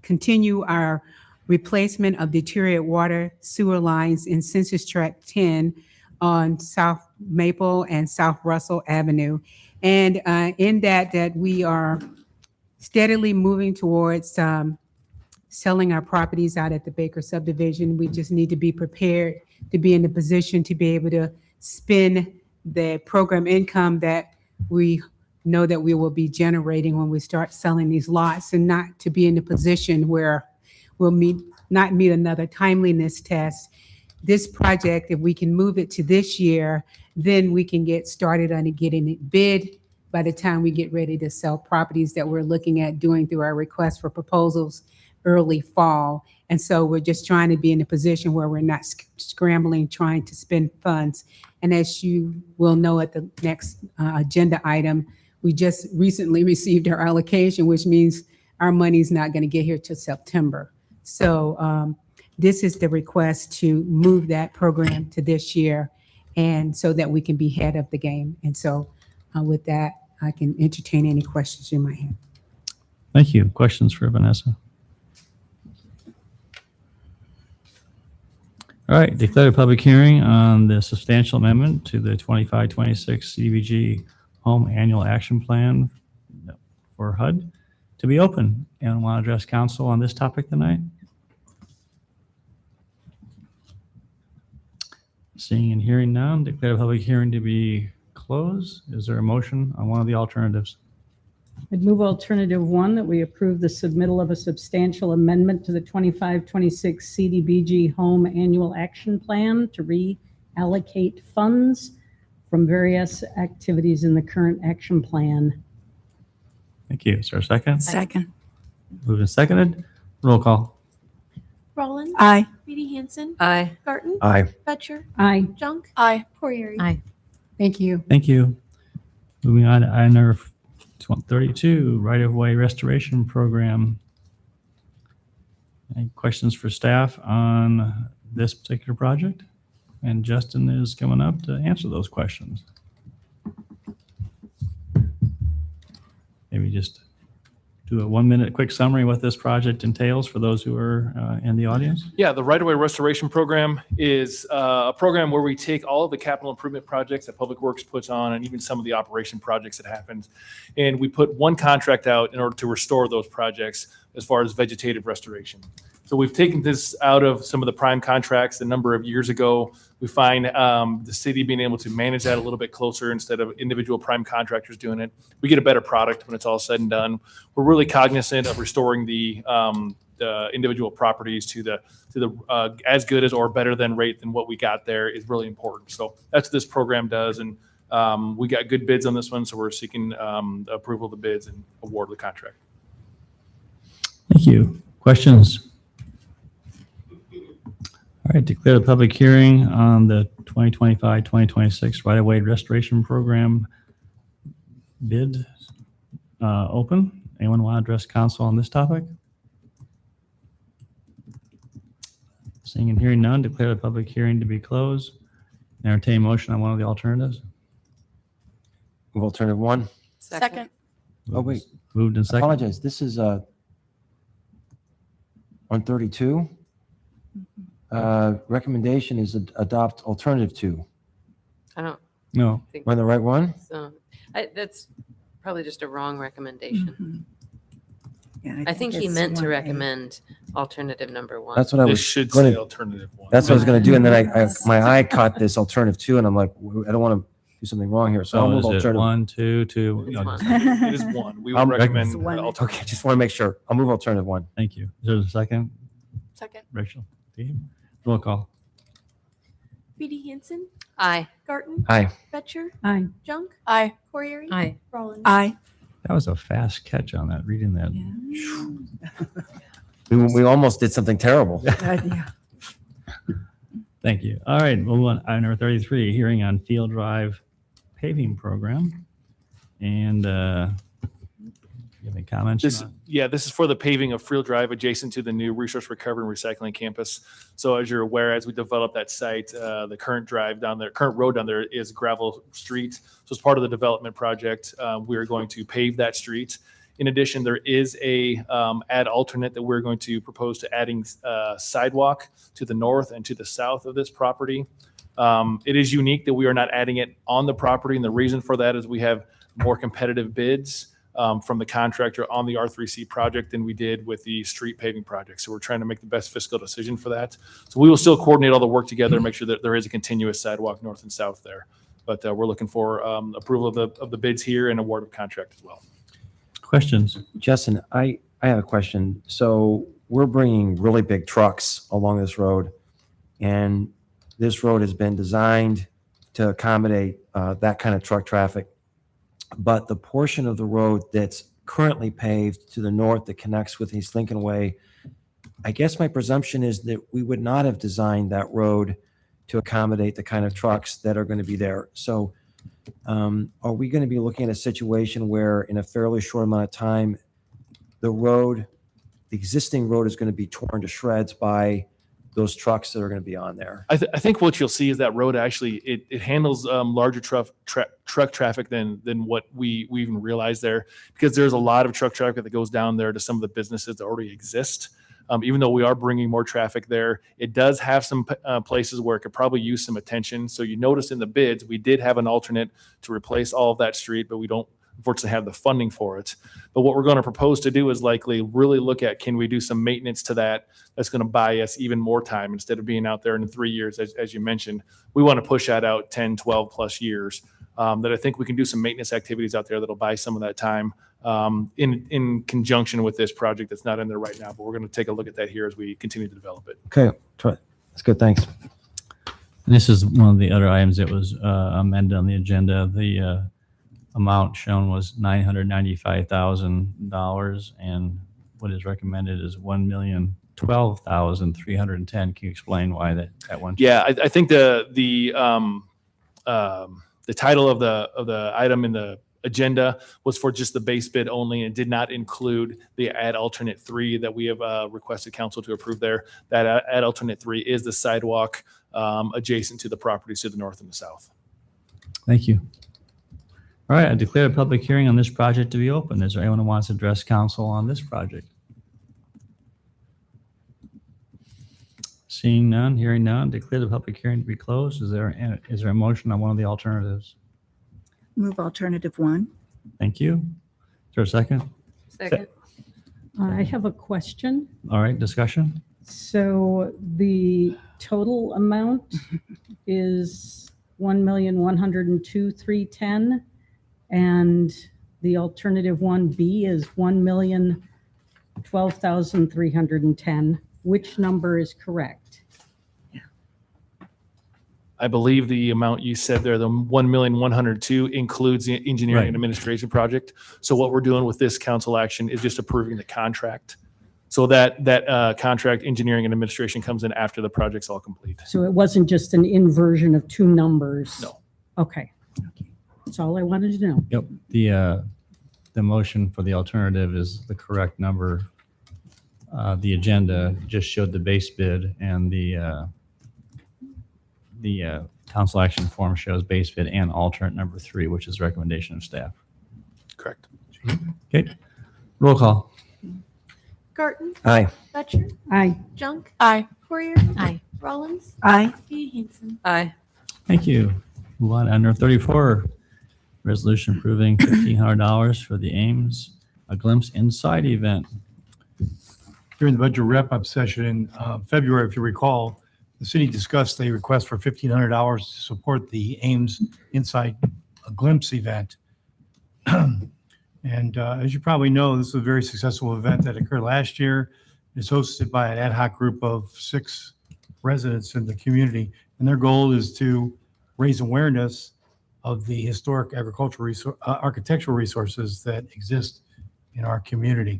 continue our replacement of deteriorated water sewer lines in Census Tract 10 on South Maple and South Russell Avenue. And in that we are steadily moving towards selling our properties out at the Baker subdivision. We just need to be prepared to be in the position to be able to spend the program income that we know that we will be generating when we start selling these lots, and not to be in the position where we'll not meet another timeliness test. This project, if we can move it to this year, then we can get started on it, getting it bid by the time we get ready to sell properties that we're looking at doing through our request for proposals early fall. And so we're just trying to be in a position where we're not scrambling, trying to spend funds. And as you will know at the next agenda item, we just recently received our allocation, which means our money's not going to get here till September. So this is the request to move that program to this year, and so that we can be ahead of the game. And so with that, I can entertain any questions you might have. Thank you. Questions for Vanessa? All right, declare a public hearing on the substantial amendment to the 25-26 CDBG Home Annual Action Plan for HUD to be open. And want to address council on this topic tonight? Seeing and hearing none, declare the public hearing to be closed. Is there a motion on one of the alternatives? I'd move alternative 1, that we approve the submittal of a substantial amendment to the 25-26 CDBG Home Annual Action Plan to reallocate funds from various activities in the current action plan. Thank you. Is there a second? Second. Moved and seconded. Roll call. Rollins. Aye. Feedy Hansen. Aye. Garten. Aye. Fetcher. Aye. Junk. Aye. Corriere. Aye. Thank you. Thank you. Moving on to item number 32, right-of-way restoration program. Any questions for staff on this particular project? And Justin is coming up to answer those questions. Maybe just do a 1-minute quick summary of what this project entails for those who are in the audience. Yeah, the right-of-way restoration program is a program where we take all of the capital improvement projects that Public Works puts on, and even some of the operation projects that happens, and we put one contract out in order to restore those projects as far as vegetative restoration. So we've taken this out of some of the prime contracts a number of years ago. We find the city being able to manage that a little bit closer instead of individual prime contractors doing it. We get a better product when it's all said and done. We're really cognizant of restoring the individual properties to the as good as or better than rate than what we got there is really important. So that's what this program does, and we got good bids on this one, so we're seeking approval of the bids and award of the contract. Thank you. Questions? All right, declare the public hearing on the 2025-2026 right-of-way restoration program bid open. Anyone want to address council on this topic? Seeing and hearing none, declare the public hearing to be closed. Entertain a motion on one of the alternatives. Move alternative one. Second. Oh, wait. Moved and second. Apologize. This is on 32. Recommendation is adopt alternative two. I don't No. think Am I the right one? so. That's probably just a wrong recommendation. I think he it's meant to 1A. recommend alternative number one. That's what I This was should gonna- say alternative one. That's what I was going to do, and then my eye caught this alternative two, and I'm like, I don't want to do something wrong here, so I'll So move is it alternative. 1, 2, 2? It's No, one. just- It is one. We would I'll recommend. It's one. Okay, just want to make sure. I'll move alternative one. Thank you. Is there a second? Second. Rachel? Steve? Roll call. Reedy Hanson, Aye. Garten, Aye. Betcher, Aye. Junk, Aye. Corriere, Aye. Rollins. Aye. That was a fast catch on that, reading that. We almost did something terrible. Thank you. All right, move on. Item number 33, hearing on Field Drive paving program. And you have any comments? This, on- yeah, this is for the paving of Field Drive adjacent to the new Resource Recovery and Recycling Campus. So as you're aware, as we develop that site, the current road down there is gravel street. So as part of the development project, we are going to pave that street. In addition, there is a add alternate that we're going to propose to adding sidewalk to the north and to the south of this property. It is unique that we are not adding it on the property, and the reason for that is we have more competitive bids from the contractor on the R3C project than we did with the street paving project. So we're trying to make the best fiscal decision for that. So we will still coordinate all the work together and make sure that there is a continuous sidewalk north and south there. But we're looking for approval of the bids here and award of contract as well. Questions? Justin, I have a question. So we're bringing really big trucks along this road, and this road has been designed to accommodate that kind of truck traffic. But the portion of the road that's currently paved to the north that connects with East Lincoln Way, I guess my presumption is that we would not have designed that road to accommodate the kind of trucks that are going to be there. So are we going to be looking at a situation where in a fairly short amount of time, the existing road is going to be torn to shreds by those trucks that are going to be on there? I think what you'll see is that road actually, it handles larger truck traffic than what we even realize there, because there's a lot of truck traffic that goes down there to some of the businesses that already exist. Even though we are bringing more traffic there, it does have some places where it could probably use some attention. So you notice in the bids, we did have an alternate to replace all of that street, but we don't unfortunately have the funding for it. But what we're going to propose to do is likely really look at, can we do some maintenance to that that's going to buy us even more time instead of being out there in 3 years, as you mentioned. We want to push that out 10, 12 plus years. That I think we can do some maintenance activities out there that'll buy some of that time in conjunction with this project that's not in there right now. But we're going to take a look at that here as we continue to develop it. Okay, that's good. Thanks. And this is one of the other items that was amended on the agenda. The amount shown was $995,000, and what is recommended is $1,012,310. Can you explain why that one? Yeah, I think the title of the item in the agenda was for just the base bid only, and did not include the add alternate 3 that we have requested council to approve there. That add alternate 3 is the sidewalk adjacent to the properties to the north and the south. Thank you. All right, I declare a public hearing on this project to be open. Is there anyone who wants to address council on this project? Seeing none, hearing none, declare the public hearing to be closed. Is there a motion on one of the alternatives? Move alternative 1. Thank you. Is there a second? Second. I have a question. All right, discussion? So the total amount is $1,102,310, and the alternative 1B is $1,012,310. Which number is correct? I believe the amount you said there, the 1,102,000, includes the engineering Right. and administration project. So what we're doing with this council action is just approving the contract. So that contract engineering and administration comes in after the project's all complete. So it wasn't just an inversion of two numbers? No. Okay. That's all I wanted to know. Yep. The motion for the alternative is the correct number. The agenda just showed the base bid, and the council action form shows base bid and alternate number 3, which is recommendation of staff. Correct. Okay. Roll call. Garten. Aye. Betcher. Aye. Junk. Aye. Poirier. Aye. Rollins. Aye. Hanson. Aye. Thank you. Move on to under 34. Resolution approving $1,500 for the Ames A Glimpse Inside event. During the budget wrap-up session in February, if you recall, the city discussed a request for $1,500 to support the Ames Inside a Glimpse event. And as you probably know, this is a very successful event that occurred last year. It's hosted by an ad hoc group of 6 residents in the community. And their goal is to raise awareness of the historic architectural resources that exist in our community.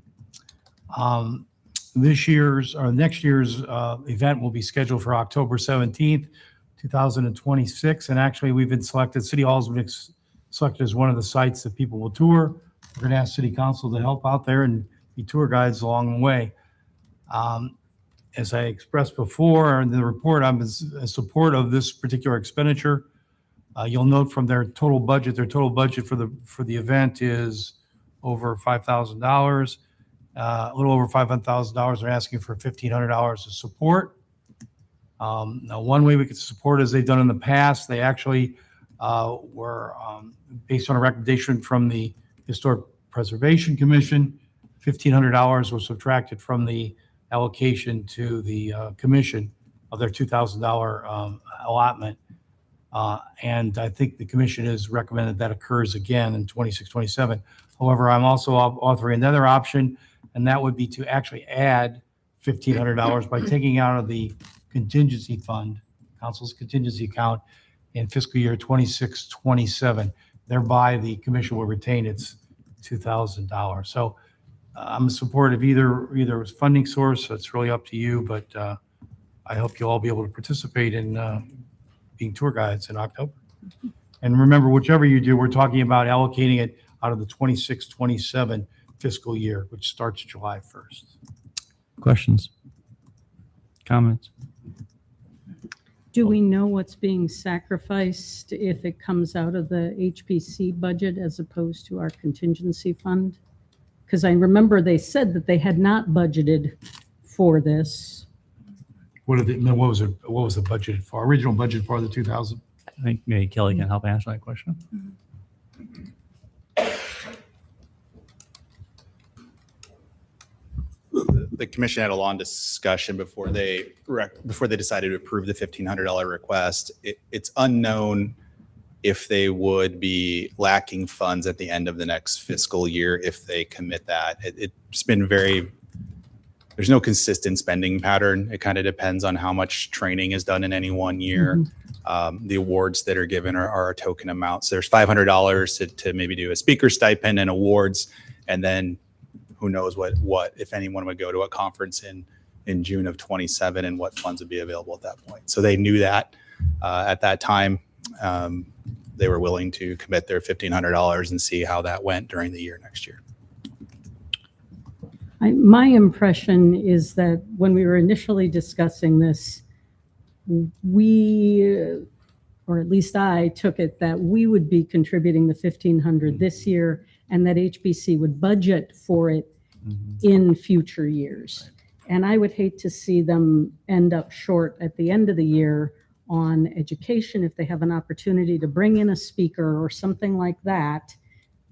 Next year's event will be scheduled for October 17th, 2026. And actually, we've been selected, City Hall's been selected as one of the sites that people will tour. We're going to ask City Council to help out there and be tour guides along the way. As I expressed before in the report, I'm in support of this particular expenditure. You'll note from their total budget for the event is over $5,000. A little over $500,000. They're asking for $1,500 of support. Now, one way we could support, as they've done in the past, they actually were based on a recommendation from the Historic Preservation Commission. $1,500 was subtracted from the allocation to the commission of their $2,000 allotment. And I think the commission has recommended that occurs again in 26-27. However, I'm also offering another option, and that would be to actually add $1,500 by taking out of the contingency fund, council's contingency account, in fiscal year 26-27. Thereby, the commission will retain its $2,000. So I'm in support of either funding source. It's really up to you, but I hope you'll all be able to participate in being tour guides in October. And remember, whichever you do, we're talking about allocating it out of the 26-27 fiscal year, which starts July 1st. Questions? Comments? Do we know what's being sacrificed if it comes out of the HPC budget as opposed to our contingency fund? Because I remember they said that they had not budgeted for this. What was the budget for? Original budget for the 2,000? I think maybe Kelly can help answer that question. The commission had a long discussion before they decided to approve the $1,500 request. It's unknown if they would be lacking funds at the end of the next fiscal year if they commit that. It's been there's no consistent spending pattern. It kind of depends on how much training is done in any one year. The awards that are given are a token amount. So there's $500 to maybe do a speaker stipend and awards, and then who knows what if anyone would go to a conference in June of 27 and what funds would be available at that point. So they knew that at that time. They were willing to commit their $1,500 and see how that went during the year next year. My impression is that when we were initially discussing this, we, or at least I, took it that we would be contributing the $1,500 this year and that HBC would budget for it in future years. And I would hate to see them end up short at the end of the year on education if they have an opportunity to bring in a speaker or something like that,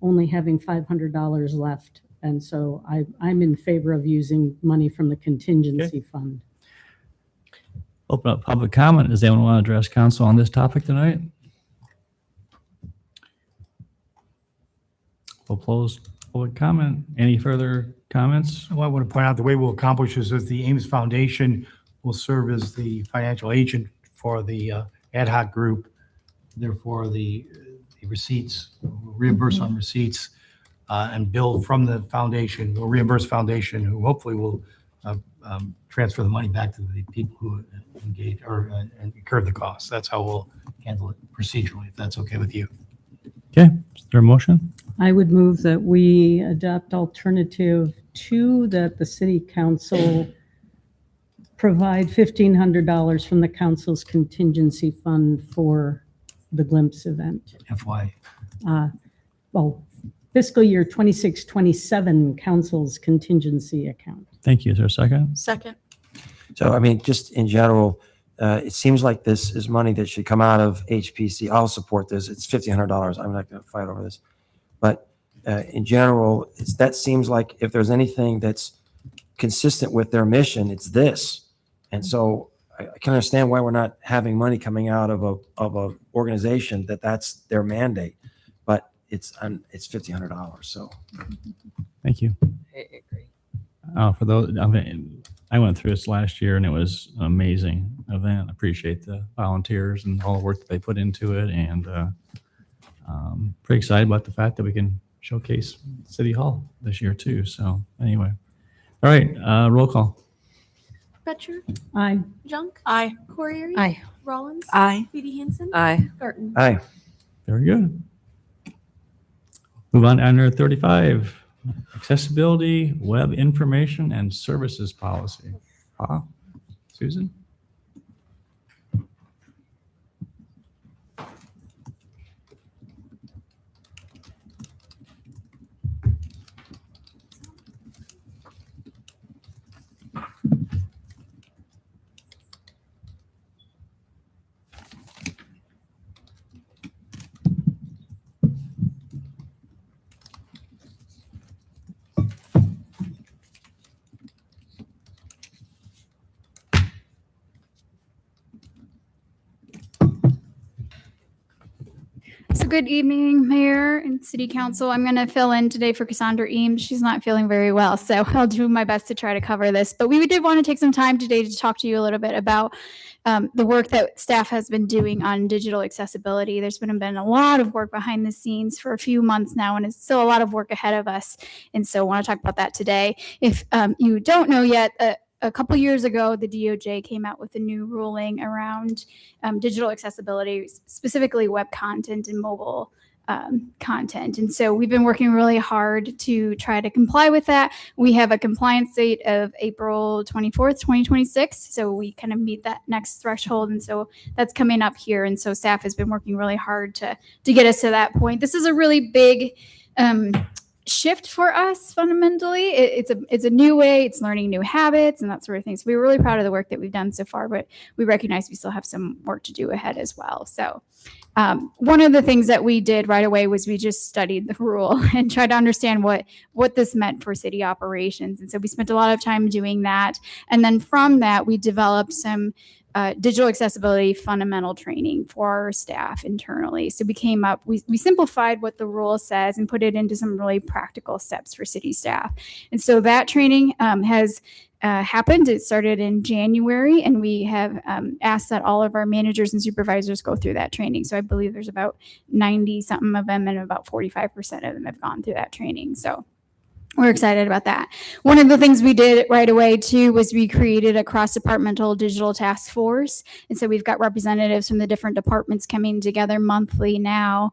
only having $500 left. And so I'm in favor of using money from the contingency fund. Open up public comment. Does anyone want to address council on this topic tonight? We'll close public comment. Any further comments? Well, I want to point out the way we'll accomplish this is the Ames Foundation will serve as the financial agent for the ad hoc group. Therefore, the receipts, we'll reimburse on receipts and bill from the foundation. We'll reimburse foundation, who hopefully will transfer the money back to the people who engage or incurred the costs. That's how we'll handle it procedurally, if that's okay with you. Okay, is there a motion? I would move that we adopt alternative 2, that the city council provide $1,500 from the council's contingency fund for the Glimpse event. FY. Well, fiscal year 26-27 council's contingency account. Thank you. Is there a second? Second. So, I mean, just in general, it seems like this is money that should come out of HPC. I'll support this. It's $1,500. I'm not going to fight over this. But in general, that seems like if there's anything that's consistent with their mission, it's this. And so I can understand why we're not having money coming out of a organization that's their mandate. But it's $1,500. So Thank you. I agree. For those, I mean, I went through this last year and it was an amazing event. I appreciate the volunteers and all the work that they put into it, and pretty excited about the fact that we can showcase City Hall this year too. So anyway, all right, roll call. Betcher, Aye. Junk, Aye. Corriere, Aye. Rollins, Aye. Feedy Hansen, Aye. Garten. Aye. Very good. Move on to under 35, accessibility, web information and services policy. Susan? So good evening, Mayor and City Council. I'm going to fill in today for Cassandra Ames. She's not feeling very well, so I'll do my best to try to cover this. But we did want to take some time today to talk to you a little bit about the work that staff has been doing on digital accessibility. There's been a lot of work behind the scenes for a few months now, and it's still a lot of work ahead of us. And so I want to talk about that today. If you don't know yet, a couple years ago, the DOJ came out with a new ruling around digital accessibility, specifically web content and mobile content. And so we've been working really hard to try to comply with that. We have a compliance date of April 24th, 2026. So we kind of meet that next threshold. And so that's coming up here. And so staff has been working really hard to get us to that point. This is a really big shift for us fundamentally. It's a new way, it's learning new habits and that sort of thing. So we're really proud of the work that we've done so far, but we recognize we still have some work to do ahead as well. So one of the things that we did right away was we just studied the rule and tried to understand what this meant for city operations. And so we spent a lot of time doing that. And then from that, we developed some digital accessibility fundamental training for our staff internally. So we simplified what the rule says and put it into some really practical steps for city staff. And so that training has happened. It started in January, and we have asked that all of our managers and supervisors go through that training. So I believe there's about 90 something of them, and about 45% of them have gone through that training. So we're excited about that. One of the things we did right away too was we created a cross-departmental digital task force. And so we've got representatives from the different departments coming together monthly now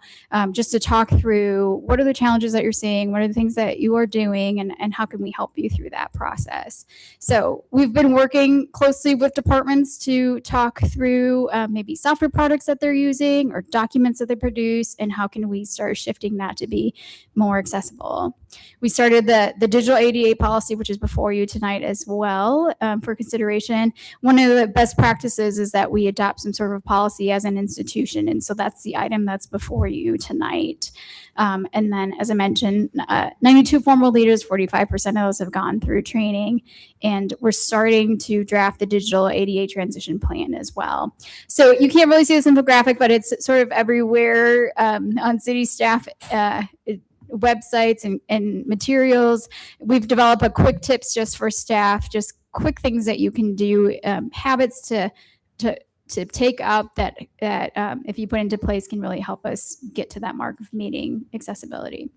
just to talk through what are the challenges that you're seeing, what are the things that you are doing, and how can we help you through that process. So we've been working closely with departments to talk through maybe software products that they're using or documents that they produce, and how can we start shifting that to be more accessible. We started the digital ADA policy, which is before you tonight as well for consideration. One of the best practices is that we adopt some sort of policy as an institution. And so that's the item that's before you tonight. And then, as I mentioned, 92 formal leaders, 45% of those have gone through training. And we're starting to draft the digital ADA transition plan as well. So you can't really see this infographic, but it's sort of everywhere on city staff websites and materials. We've developed a quick tips just for staff, just quick things that you can do, habits to take up that if you put into place can really help us get to that mark of meeting accessibility.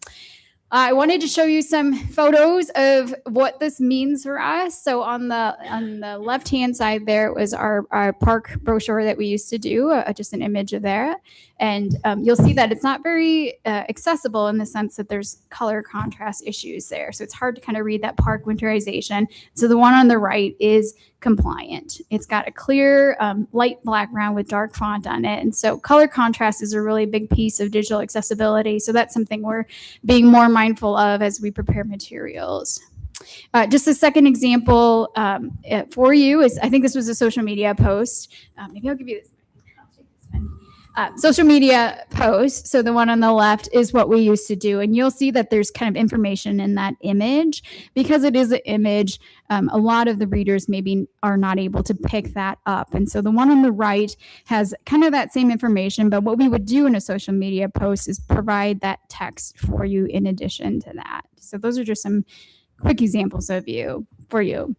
I wanted to show you some photos of what this means for us. So on the left-hand side there was our park brochure that we used to do, just an image of that. And you'll see that it's not very accessible in the sense that there's color contrast issues there. So it's hard to kind of read that park winterization. So the one on the right is compliant. It's got a clear light background with dark font on it. And so color contrast is a really big piece of digital accessibility. So that's something we're being more mindful of as we prepare materials. Just a second example for you is, I think this was a social media post. Maybe I'll give you this. Social media post. So the one on the left is what we used to do. And you'll see that there's kind of information in that image. Because it is an image, a lot of the readers maybe are not able to pick that up. And so the one on the right has kind of that same information, but what we would do in a social media post is provide that text for you in addition to that. So those are just some quick examples for you.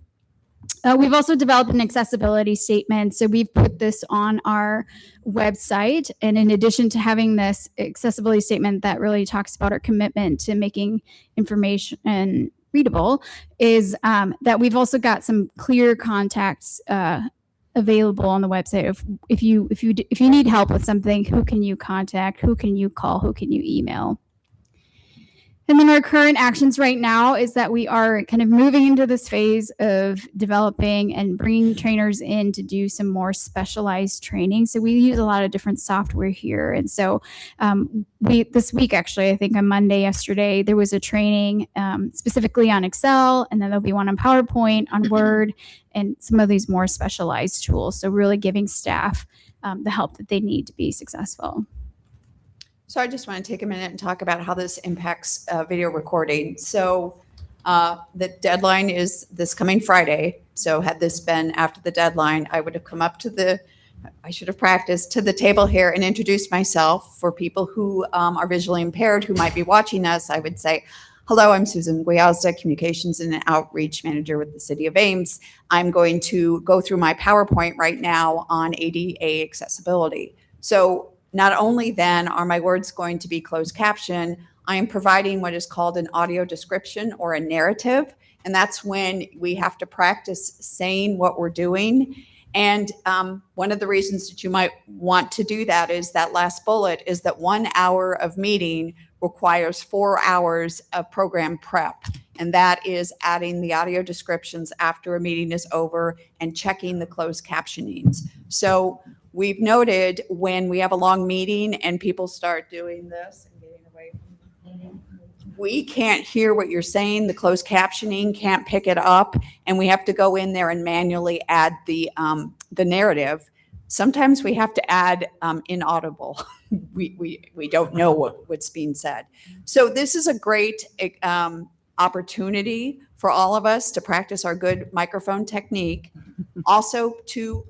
We've also developed an accessibility statement. So we've put this on our website. And in addition to having this accessibility statement that really talks about our commitment to making information readable, is that we've also got some clear contacts available on the website. If you need help with something, who can you contact? Who can you call? Who can you email? And then our current actions right now is that we are kind of moving into this phase of developing and bringing trainers in to do some more specialized training. So we use a lot of different software here. And so this week, actually, I think on Monday, yesterday, there was a training specifically on Excel, and then there'll be one on PowerPoint, on Word, and some of these more specialized tools. So really giving staff the help that they need to be successful. So I just want to take a minute and talk about how this impacts video recording. So the deadline is this coming Friday. So had this been after the deadline, I would have come up to I should have practiced to the table here and introduced myself. For people who are visually impaired who might be watching us, I would say, hello, I'm Susan Guiazda, Communications and Outreach Manager with the City of Ames. I'm going to go through my PowerPoint right now on ADA accessibility. So not only then are my words going to be closed caption, I am providing what is called an audio description or a narrative. And that's when we have to practice saying what we're doing. And one of the reasons that you might want to do that is that last bullet is that 1 hour of meeting requires 4 hours of program prep. And that is adding the audio descriptions after a meeting is over and checking the closed captionings. So we've noted when we have a long meeting and people start doing this and getting away from we can't hear what you're saying. The closed captioning can't pick it up, and we have to go in there and manually add the narrative. Sometimes we have to add inaudible. We don't know what's being said. So this is a great opportunity for all of us to practice our good microphone technique. Also to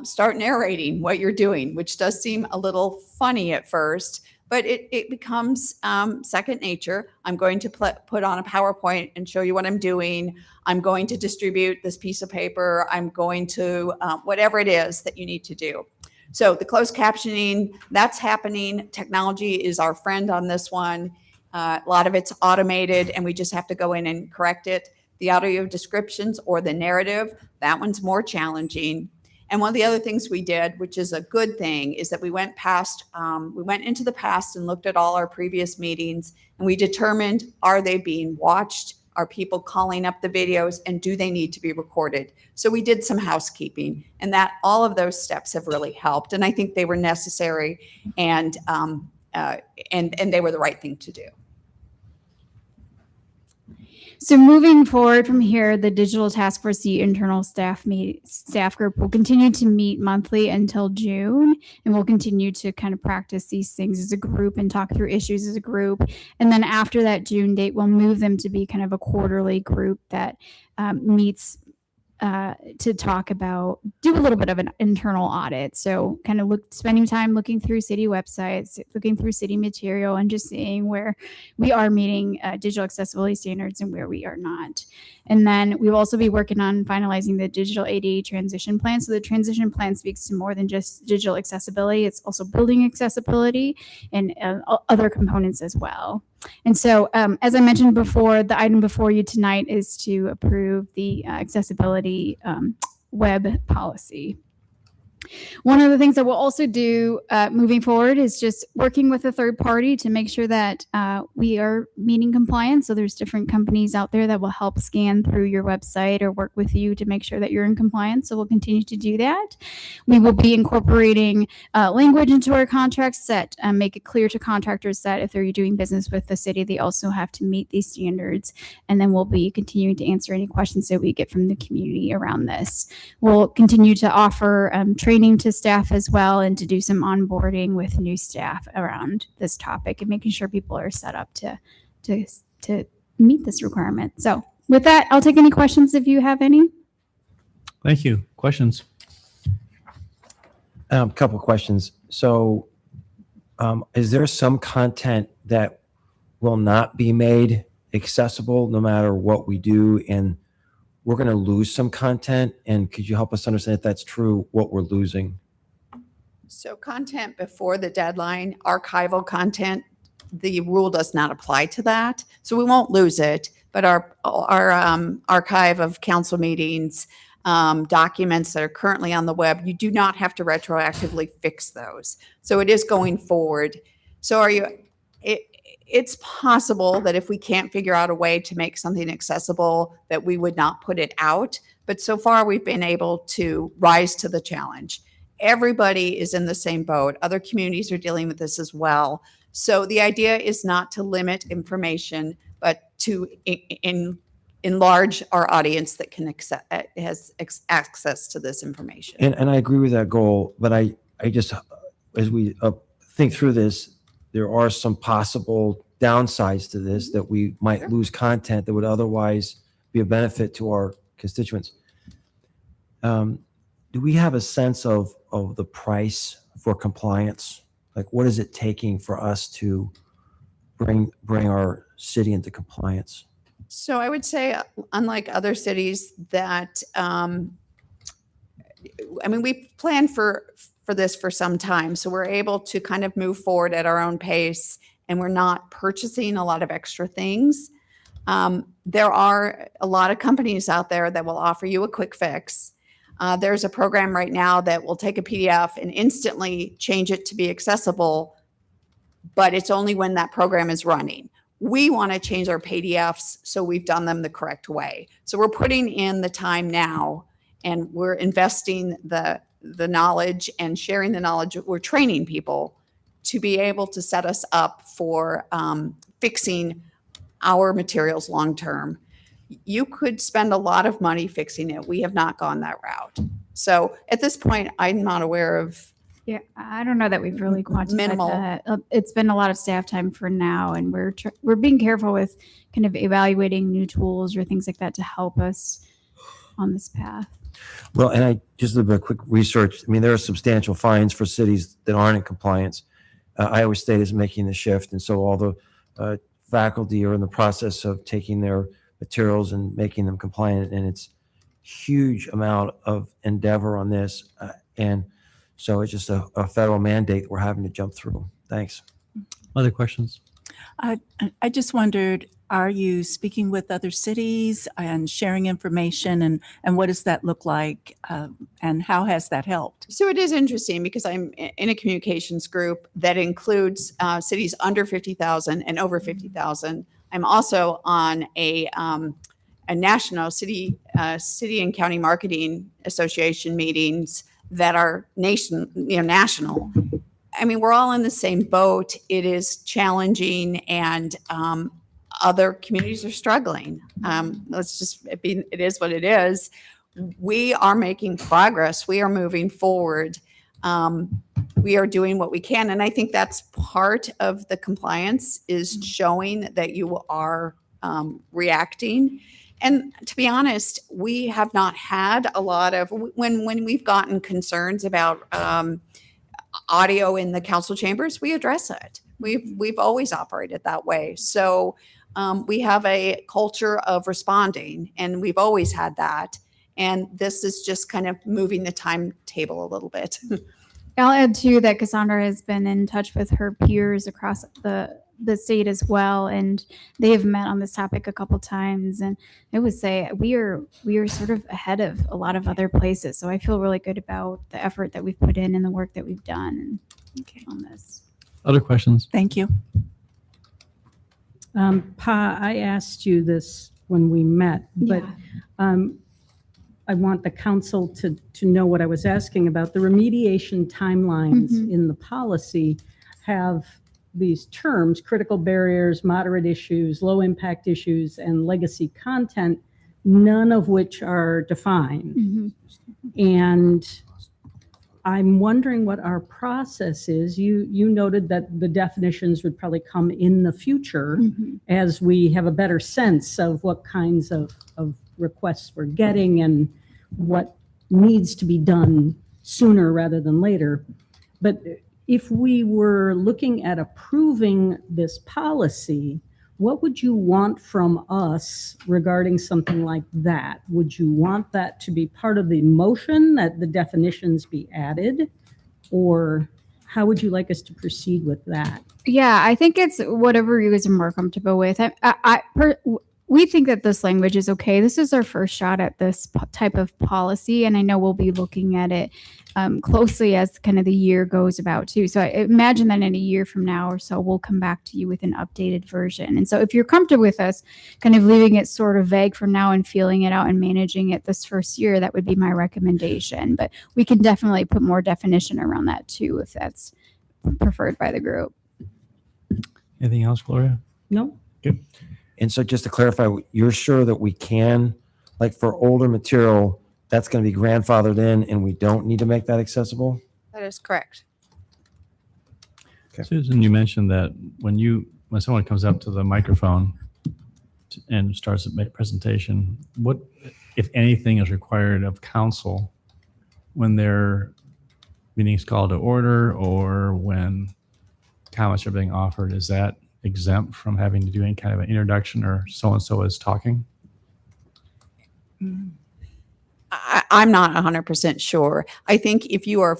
start narrating what you're doing, which does seem a little funny at first, but it becomes second nature. I'm going to put on a PowerPoint and show you what I'm doing. I'm going to distribute this piece of paper. I'm going to, whatever it is that you need to do. So the closed captioning, that's happening. Technology is our friend on this one. A lot of it's automated and we just have to go in and correct it. The audio descriptions or the narrative, that one's more challenging. And one of the other things we did, which is a good thing, is that we went into the past and looked at all our previous meetings, and we determined, are they being watched? Are people calling up the videos, and do they need to be recorded? So we did some housekeeping, and that all of those steps have really helped. And I think they were necessary, and they were the right thing to do. So moving forward from here, the Digital Task Force, the internal staff group, will continue to meet monthly until June, and we'll continue to kind of practice these things as a group and talk through issues as a group. And then after that June date, we'll move them to be kind of a quarterly group that meets to talk about, do a little bit of an internal audit. So kind of spending time looking through city websites, looking through city material, and just seeing where we are meeting digital accessibility standards and where we are not. And then we will also be working on finalizing the digital ADA transition plan. So the transition plan speaks to more than just digital accessibility. It's also building accessibility and other components as well. And so, as I mentioned before, the item before you tonight is to approve the accessibility web policy. One of the things that we'll also do moving forward is just working with a third party to make sure that we are meeting compliance. So there's different companies out there that will help scan through your website or work with you to make sure that you're in compliance. So we'll continue to do that. We will be incorporating language into our contracts that make it clear to contractors that if they're doing business with the city, they also have to meet these standards. And then we'll be continuing to answer any questions that we get from the community around this. We'll continue to offer training to staff as well, and to do some onboarding with new staff around this topic and making sure people are set up to meet this requirement. So with that, I'll take any questions if you have any. Thank you. Questions? Couple of questions. So is there some content that will not be made accessible no matter what we do, and we're going to lose some content? And could you help us understand if that's true, what we're losing? So content before the deadline, archival content, the rule does not apply to that. So we won't lose it, but our archive of council meetings, documents that are currently on the web, you do not have to retroactively fix those. So it is going forward. So it's possible that if we can't figure out a way to make something accessible, that we would not put it out. But so far, we've been able to rise to the challenge. Everybody is in the same boat. Other communities are dealing with this as well. So the idea is not to limit information, but to enlarge our audience that can has access to this information. And I agree with that goal, but I just, as we think through this, there are some possible downsides to this, that we might lose content that would otherwise be a benefit to our constituents. Do we have a sense of the price for compliance? Like, what is it taking for us to bring our city into compliance? So I would say, unlike other cities, that we planned for this for some time, so we're able to kind of move forward at our own pace, and we're not purchasing a lot of extra things. There are a lot of companies out there that will offer you a quick fix. There's a program right now that will take a PDF and instantly change it to be accessible, but it's only when that program is running. We want to change our PDFs, so we've done them the correct way. So we're putting in the time now, and we're investing the knowledge and sharing the knowledge. We're training people to be able to set us up for fixing our materials long term. You could spend a lot of money fixing it. We have not gone that route. So at this point, I'm not aware of. Yeah, I don't know that we've really quantified Minimal. that. It's been a lot of staff time for now, and we're being careful with kind of evaluating new tools or things like that to help us on this path. Well, and I just did a quick research. I mean, there are substantial fines for cities that aren't in compliance. Iowa State is making the shift, and so all the faculty are in the process of taking their materials and making them compliant, and it's huge amount of endeavor on this, and so it's just a federal mandate that we're having to jump through. Thanks. Other questions? I just wondered, are you speaking with other cities and sharing information, and what does that look like, and how has that helped? So it is interesting because I'm in a communications group that includes cities under 50,000 and over 50,000. I'm also on a national city and county marketing association meetings that are national. I mean, we're all in the same boat. It is challenging, and other communities are struggling. It is what it is. We are making progress. We are moving forward. We are doing what we can. And I think that's part of the compliance, is showing that you are reacting. And to be honest, we have not had a lot of, when we've gotten concerns about audio in the council chambers, we address it. We've always operated that way. So we have a culture of responding, and we've always had that. And this is just kind of moving the timetable a little bit. I'll add too that Cassandra has been in touch with her peers across the the state as well, and they have met on this topic a couple times. And I would say we are sort of ahead of a lot of other places. So I feel really good about the effort that we've put in and the work that we've done on this. Other questions? Thank you. Pa, I asked you this when we met, but I want the council to know what I was asking about. The remediation timelines in the policy have these terms: critical barriers, moderate issues, low impact issues, and legacy content, none of which are defined. And I'm wondering what our process is. You noted that the definitions would probably come in the future as we have a better sense of what kinds of requests we're getting and what needs to be done sooner rather than later. But if we were looking at approving this policy, what would you want from us regarding something like that? Would you want that to be part of the motion, that the definitions be added? Or how would you like us to proceed with that? Yeah, I think it's whatever you guys are more comfortable with. We think that this language is okay. This is our first shot at this type of policy, and I know we'll be looking at it closely as kind of the year goes about too. So I imagine that in a year from now or so, we'll come back to you with an updated version. And so if you're comfortable with us kind of leaving it sort of vague for now and feeling it out and managing it this first year, that would be my recommendation. But we can definitely put more definition around that too, if that's preferred by the group. Anything else, Gloria? No. Good. And so just to clarify, you're sure that we can, like for older material, that's going to be grandfathered in and we don't need to make that accessible? That is correct. Okay. Susan, you mentioned that when someone comes up to the microphone and starts a presentation, what, if anything, is required of council when their meeting's called to order or when comments are being offered? Is that exempt from having to do any kind of an introduction or so-and-so is talking? I'm not 100% sure. I think if you are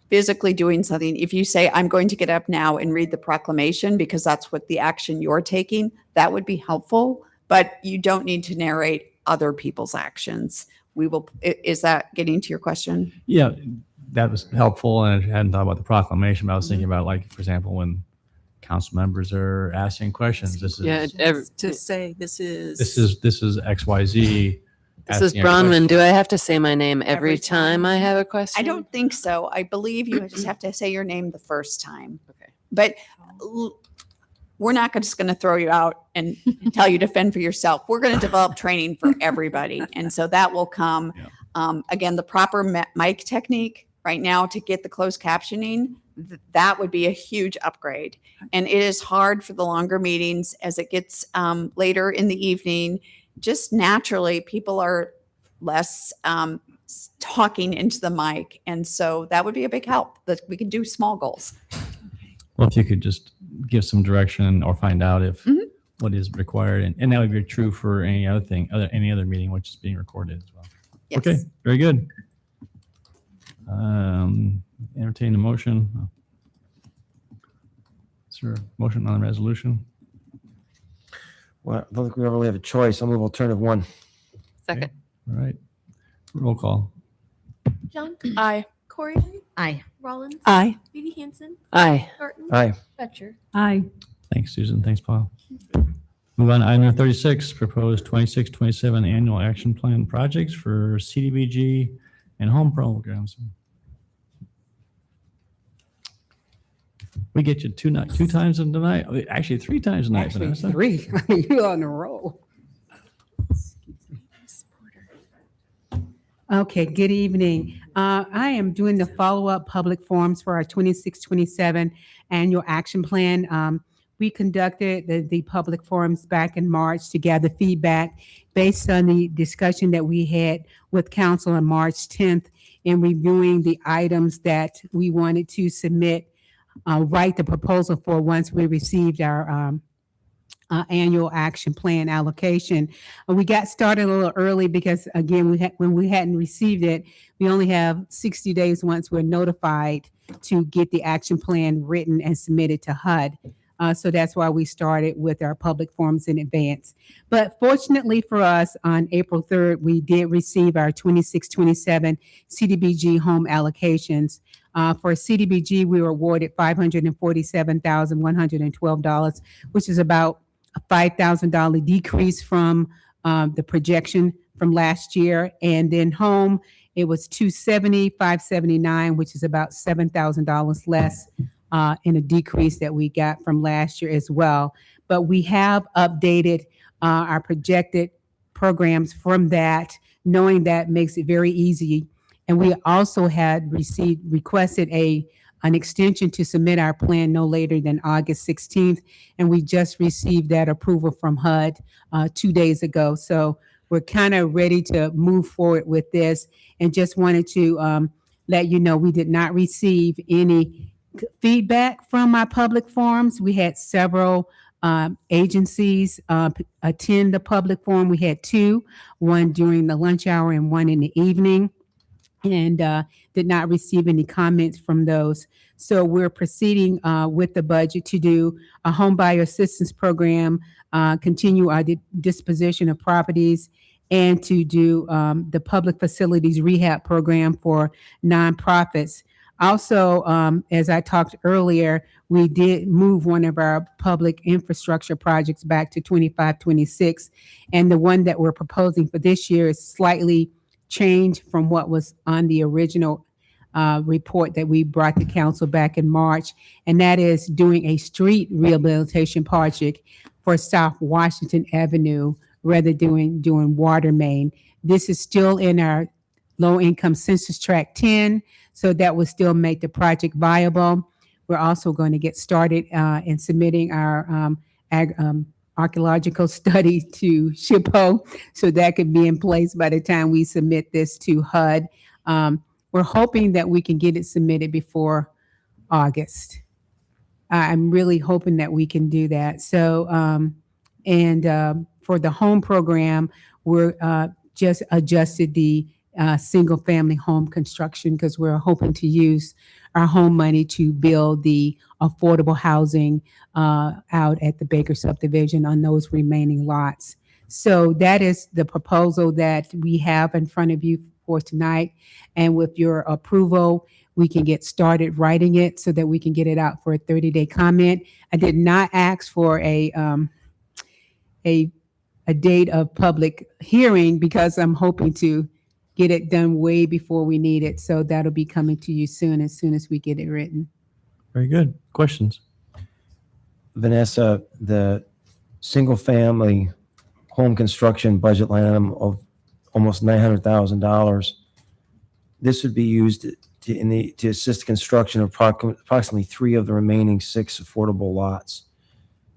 physically doing something, if you say, I'm going to get up now and read the proclamation because that's what the action you're taking, that would be helpful, but you don't need to narrate other people's actions. Is that getting to your question? Yeah, that was helpful, and I hadn't thought about the proclamation, but I was thinking about, like, for example, when council members are asking questions. This is To say this is XYZ. This is Bronwyn. Do I have to say my name every time I have a question? I don't think so. I believe you just have to say your name the first time. Okay. But we're not just going to throw you out and tell you to fend for yourself. We're going to develop training for everybody. And so that will come. Again, the proper mic technique right now to get the closed captioning, that would be a huge upgrade. And it is hard for the longer meetings as it gets later in the evening. Just naturally, people are less talking into the mic. And so that would be a big help, that we could do small goals. Well, if you could just give some direction or find out if what is required. And that would be true for any other thing, any other meeting which is being recorded as well. Yes. Okay, very good. Entertain a motion. Is there a motion on the resolution? Well, I don't think we really have a choice. I'll move alternative one. Second. All right. Roll call. John? Aye. Corey? Aye. Rollins? Aye. Vivi Hansen? Aye. Thornton? Aye. Fetcher? Aye. Thanks, Susan. Thanks, Paul. Move on to item number 36, proposed 26-27 annual action plan projects for CDBG and home programs. We get you two times in tonight. Actually, 3 times tonight. Actually, Vanessa. 3. I mean, you're on a roll. Okay, good evening. I am doing the follow-up public forums for our 26-27 annual action plan. We conducted the public forums back in March to gather feedback based on the discussion that we had with council on March 10th in reviewing the items that we wanted to submit, write the proposal for once we received our annual action plan allocation. We got started a little early because, again, when we hadn't received it, we only have 60 days once we're notified to get the action plan written and submitted to HUD. So that's why we started with our public forums in advance. But fortunately for us, on April 3rd, we did receive our 26-27 CDBG home allocations. For CDBG, we were awarded $547,112, which is about a $5,000 decrease from the projection from last year. And then home, it was $270,579, which is about $7,000 less in a decrease that we got from last year as well. But we have updated our projected programs from that, knowing that makes it very easy. And we also had requested an extension to submit our plan no later than August 16th. And we just received that approval from HUD 2 days ago. So we're kind of ready to move forward with this, and just wanted to let you know we did not receive any feedback from our public forums. We had several agencies attend the public forum. We had 2, one during the lunch hour and one in the evening, and did not receive any comments from those. So we're proceeding with the budget to do a home buyer assistance program, continue our disposition of properties, and to do the public facilities rehab program for nonprofits. Also, as I talked earlier, we did move one of our public infrastructure projects back to 25-26, and the one that we're proposing for this year is slightly changed from what was on the original report that we brought to council back in March, and that is doing a street rehabilitation project for South Washington Avenue rather than doing water main. This is still in our low-income census tract 10, so that will still make the project viable. We're also going to get started in submitting our archaeological study to SHPO, so that could be in place by the time we submit this to HUD. We're hoping that we can get it submitted before August. I'm really hoping that we can do that. So, for the home program, we're just adjusted the single family home construction because we're hoping to use our home money to build the affordable housing out at the Baker subdivision on those remaining lots. So that is the proposal that we have in front of you for tonight. And with your approval, we can get started writing it so that we can get it out for a 30-day comment. I did not ask for a date of public hearing because I'm hoping to get it done way before we need it. So that'll be coming to you as soon as we get it written. Very good. Questions? Vanessa, the single-family home construction budget line item of almost $900,000, this would be used to assist construction of approximately 3 of the remaining 6 affordable lots.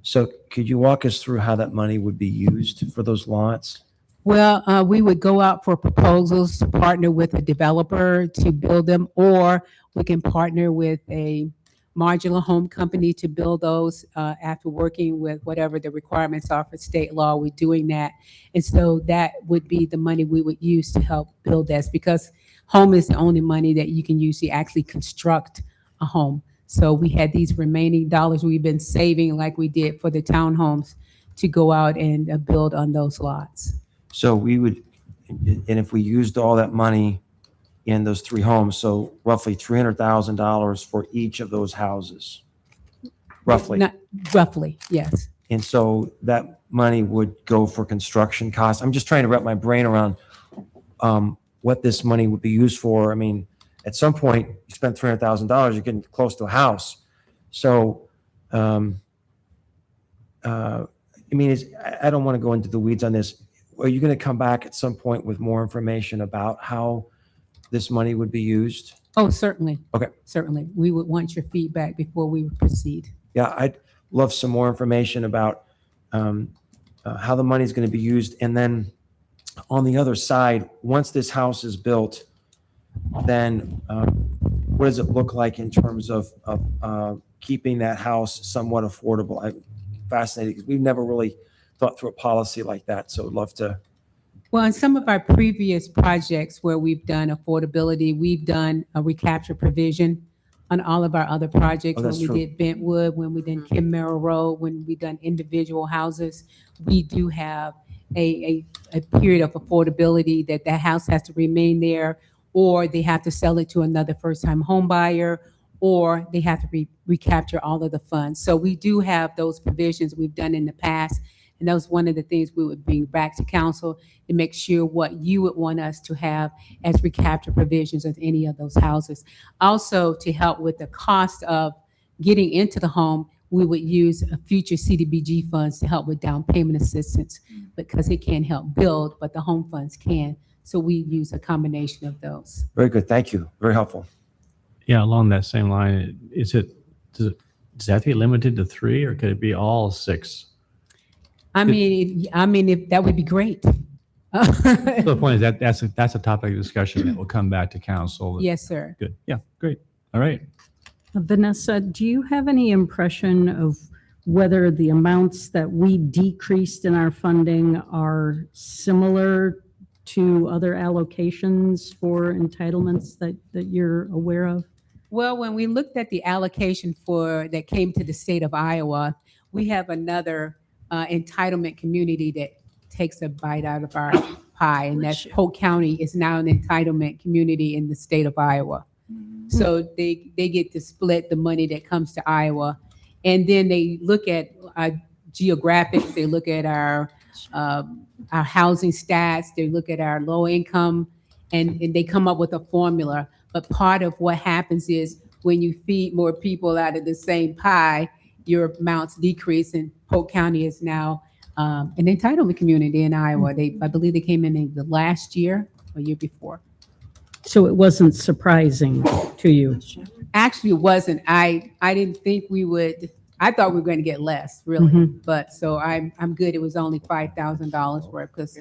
So could you walk us through how that money would be used for those lots? Well, we would go out for proposals to partner with a developer to build them, or we can partner with a modular home company to build those after working with whatever the requirements are for state law. We're doing that. And so that would be the money we would use to help build this, because home is the only money that you can use to actually construct a home. So we had these remaining dollars we've been saving, like we did for the townhomes, to go out and build on those lots. So we would, and if we used all that money in those 3 homes, so roughly $300,000 for each of those houses, roughly. Roughly, yes. And so that money would go for construction costs. I'm just trying to wrap my brain around what this money would be used for. I mean, at some point, you spend $300,000, you're getting close to a house. So, I mean, I don't want to go into the weeds on this. Are you going to come back at some point with more information about how this money would be used? Oh, certainly. Okay. Certainly. We would want your feedback before we proceed. Yeah, I'd love some more information about how the money is going to be used. And then on the other side, once this house is built, then what does it look like in terms of keeping that house somewhat affordable? I'm fascinated because we've never really thought through a policy like that. So I'd love to. Well, in some of our previous projects where we've done affordability, we've done a recapture provision on all of our other projects. Oh, When that's we true. did Bentwood, when we did Kim Merrill Road, when we done individual houses, we do have a period of affordability that that house has to remain there, or they have to sell it to another first-time home buyer, or they have to recapture all of the funds. So we do have those provisions we've done in the past. And that was one of the things we would bring back to council to make sure what you would want us to have as recapture provisions of any of those houses. Also, to help with the cost of getting into the home, we would use future CDBG funds to help with down payment assistance because it can't help build, but the home funds can. So we use a combination of those. Very good. Thank you. Very helpful. Yeah, along that same line, does it have to be limited to 3 or could it be all 6? I mean, if that would be great. So the point is that's a topic of discussion that will come back to council. Yes, sir. Good. Yeah, great. All right. Vanessa, do you have any impression of whether the amounts that we decreased in our funding are similar to other allocations for entitlements that you're aware of? Well, when we looked at the allocation that came to the state of Iowa, we have another entitlement community that takes a bite out of our pie, and that's Polk County is now an entitlement community in the state of Iowa. So they get to split the money that comes to Iowa. And then they look at geographics, they look at our housing stats, they look at our low income, and they come up with a formula. But part of what happens is when you feed more people out of the same pie, your amounts decrease, and Polk County is now an entitlement community in Iowa. I believe they came in the last year or year before. So it wasn't surprising to you? Actually, it wasn't. I didn't think we would. I thought we were going to get less, really. Mhm. But so I'm good. It was only $5,000 worth because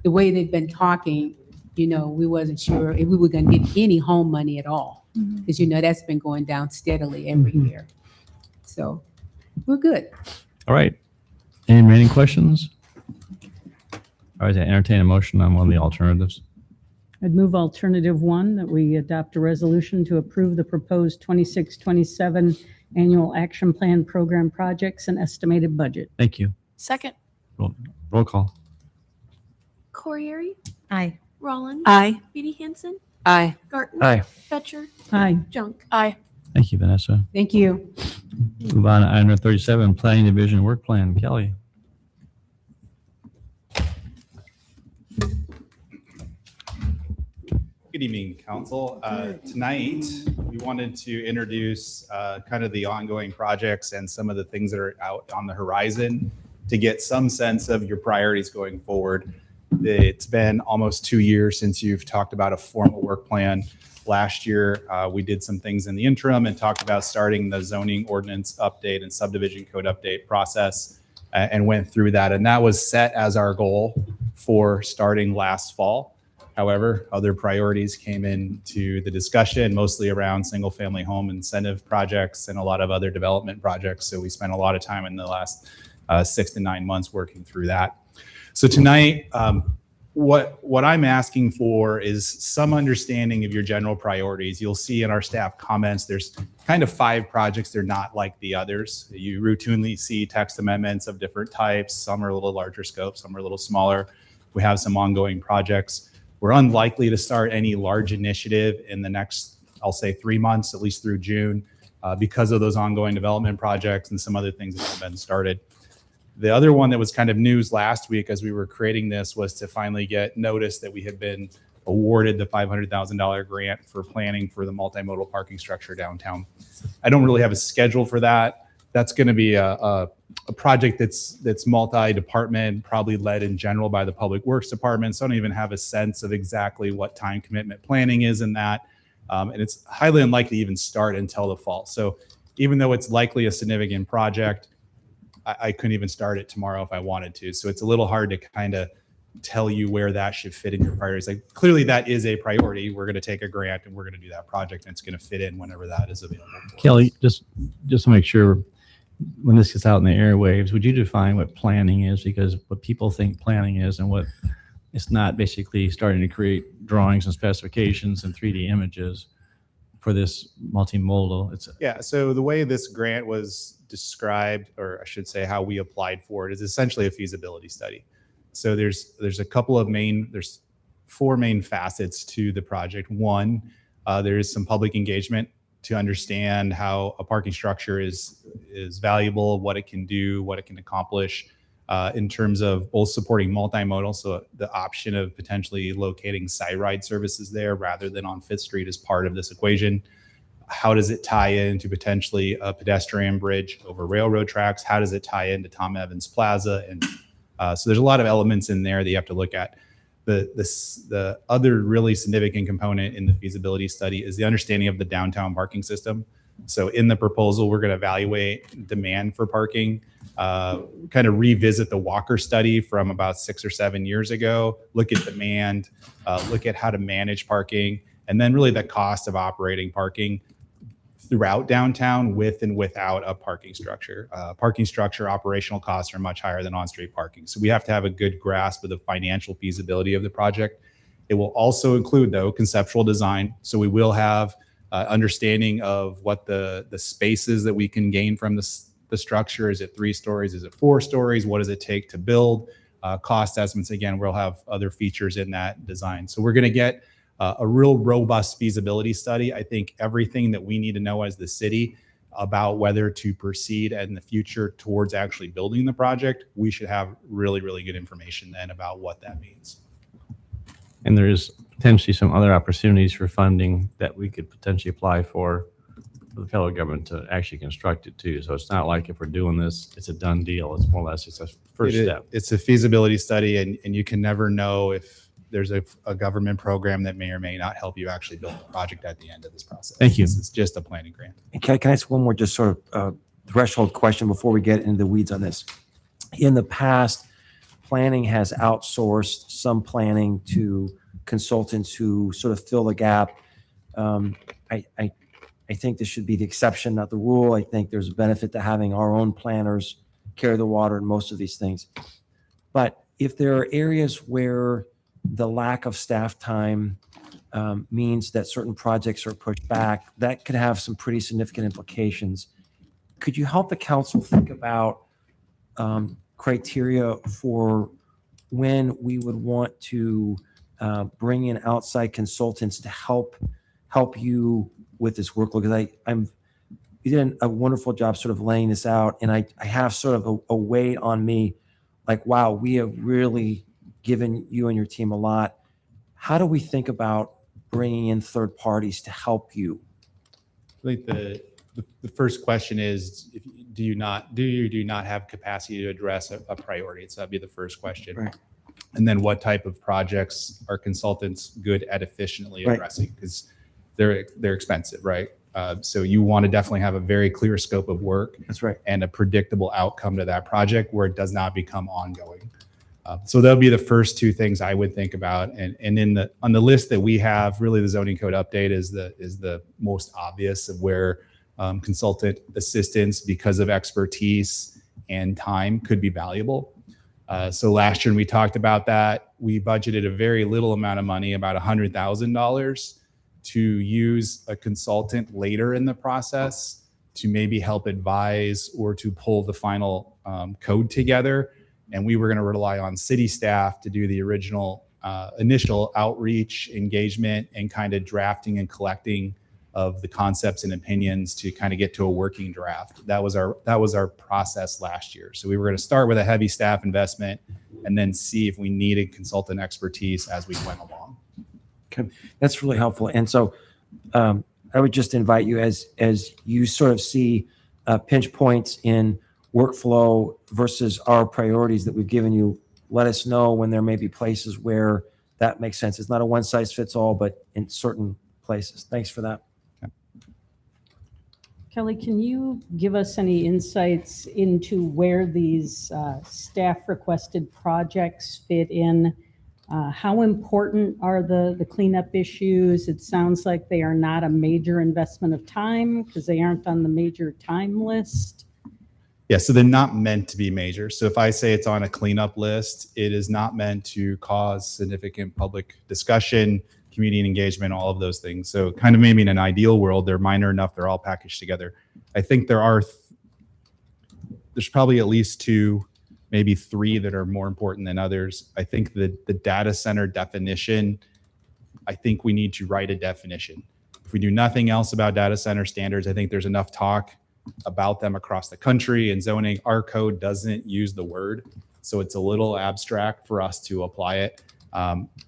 the way they've been talking, we wasn't sure if we were going to get any home money at all, because that's been going down steadily every year. So we're good. All right. Any remaining questions? All right, I entertain a motion on one of the alternatives. I'd move alternative 1, that we adopt a resolution to approve the proposed 26-27 annual action plan program projects and estimated budget. Thank you. Second. Roll call. Corriere, Aye. Rollins. Aye. Beatty Hansen, Aye. Garten. Aye. Fetcher, Aye. Junk. Aye. Thank you, Vanessa. Thank you. Move on to item number 37, Planning Division Work Plan. Kelly. Good evening, Council. Tonight, we wanted to introduce kind of the ongoing projects and some of the things that are out on the horizon to get some sense of your priorities going forward. It's been almost 2 years since you've talked about a formal work plan. Last year, we did some things in the interim and talked about starting the zoning ordinance update and subdivision code update process and went through that. And that was set as our goal for starting last fall. However, other priorities came into the discussion, mostly around single family home incentive projects and a lot of other development projects. So we spent a lot of time in the last 6 to 9 months working through that. So tonight, what I'm asking for is some understanding of your general priorities. You'll see in our staff comments, there's kind of 5 projects. They're not like the others. You routinely see text amendments of different types. Some are a little larger scope, some are a little smaller. We have some ongoing projects. We're unlikely to start any large initiative in the next, I'll say 3 months, at least through June, because of those ongoing development projects and some other things that have been started. The other one that was kind of news last week as we were creating this was to finally get notice that we had been awarded the $500,000 grant for planning for the multimodal parking structure downtown. I don't really have a schedule for that. That's going to be a project that's multi-department, probably led in general by the Public Works Department. So I don't even have a sense of exactly what time commitment planning is in that. And it's highly unlikely to even start until the fall. So even though it's likely a significant project, I couldn't even start it tomorrow if I wanted to. So it's a little hard to kind of tell you where that should fit in your priorities. Like clearly that is a priority. We're going to take a grant and we're going to do that project and it's going to fit in whenever that is available. Kelly, just to make sure, when this gets out in the airwaves, would you define what planning is? Because what people think planning is and what it's not, basically starting to create drawings and specifications and 3D images for this multimodal? Yeah, so the way this grant was described, or I should say how we applied for it, is essentially a feasibility study. So there's there's four main facets to the project. One, there is some public engagement to understand how a parking structure is valuable, what it can do, what it can accomplish in terms of both supporting multimodal, so the option of potentially locating side ride services there rather than on Fifth Street is part of this equation. How does it tie into potentially a pedestrian bridge over railroad tracks? How does it tie into Tom Evans Plaza? And so there's a lot of elements in there that you have to look at. The other really significant component in the feasibility study is the understanding of the downtown parking system. So in the proposal, we're going to evaluate demand for parking, kind of revisit the Walker study from about 6 or 7 years ago, look at demand, look at how to manage parking, and then really the cost of operating parking throughout downtown with and without a parking structure. Parking structure operational costs are much higher than on-street parking. So we have to have a good grasp of the financial feasibility of the project. It will also include, though, conceptual design. So we will have understanding of what the spaces that we can gain from the structure. Is it 3 stories? Is it 4 stories? What does it take to build? Cost estimates, again, we'll have other features in that design. So we're going to get a real robust feasibility study. I think everything that we need to know as the city about whether to proceed in the future towards actually building the project, we should have really, really good information then about what that means. And there is potentially some other opportunities for funding that we could potentially apply for the federal government to actually construct it too. So it's not like if we're doing this, it's a done deal. It's more or less it's a first step. It's a feasibility study, and you can never know if there's a government program that may or may not help you actually build the project at the end of this process. Thank you. This is just a planning grant. And can I ask one more just sort of threshold question before we get into the weeds on this? In the past, planning has outsourced some planning to consultants who sort of fill the gap. I think this should be the exception, not the rule. I think there's a benefit to having our own planners carry the water in most of these things. But if there are areas where the lack of staff time means that certain projects are pushed back, that could have some pretty significant implications. Could you help the council think about criteria for when we would want to bring in outside consultants to help you with this workload? Because you did a wonderful job sort of laying this out, and I have sort of a weight on me, like, wow, we have really given you and your team a lot. How do we think about bringing in third parties to help you? I think the first question is, do you not have capacity to address a priority? So that'd be the first question. Right. And then what type of projects are consultants good at efficiently addressing? Because they're expensive, right? So you want to definitely have a very clear scope of work. That's right. And a predictable outcome to that project where it does not become ongoing. So that'll be the first two things I would think about. And on the list that we have, really the zoning code update is the most obvious of where consultant assistance, because of expertise and time, could be valuable. So last year when we talked about that, we budgeted a very little amount of money, about $100,000, to use a consultant later in the process to maybe help advise or to pull the final code together. And we were going to rely on city staff to do the original initial outreach, engagement, and kind of drafting and collecting of the concepts and opinions to kind of get to a working draft. That was our process last year. So we were going to start with a heavy staff investment and then see if we needed consultant expertise as we went along. Okay, that's really helpful. And so I would just invite you, as you sort of see pinch points in workflow versus our priorities that we've given you, let us know when there may be places where that makes sense. It's not a one size fits all, but in certain places. Thanks for that. Kelly, can you give us any insights into where these staff requested projects fit in? How important are the cleanup issues? It sounds like they are not a major investment of time because they aren't on the major time list. Yeah, so they're not meant to be major. So if I say it's on a cleanup list, it is not meant to cause significant public discussion, community engagement, all of those things. So kind of maybe in an ideal world, they're minor enough, they're all packaged together. I think there's probably at least 2, maybe 3 that are more important than others. I think the data center definition, I think we need to write a definition. If we do nothing else about data center standards, I think there's enough talk about them across the country and zoning. Our code doesn't use the word, so it's a little abstract for us to apply it.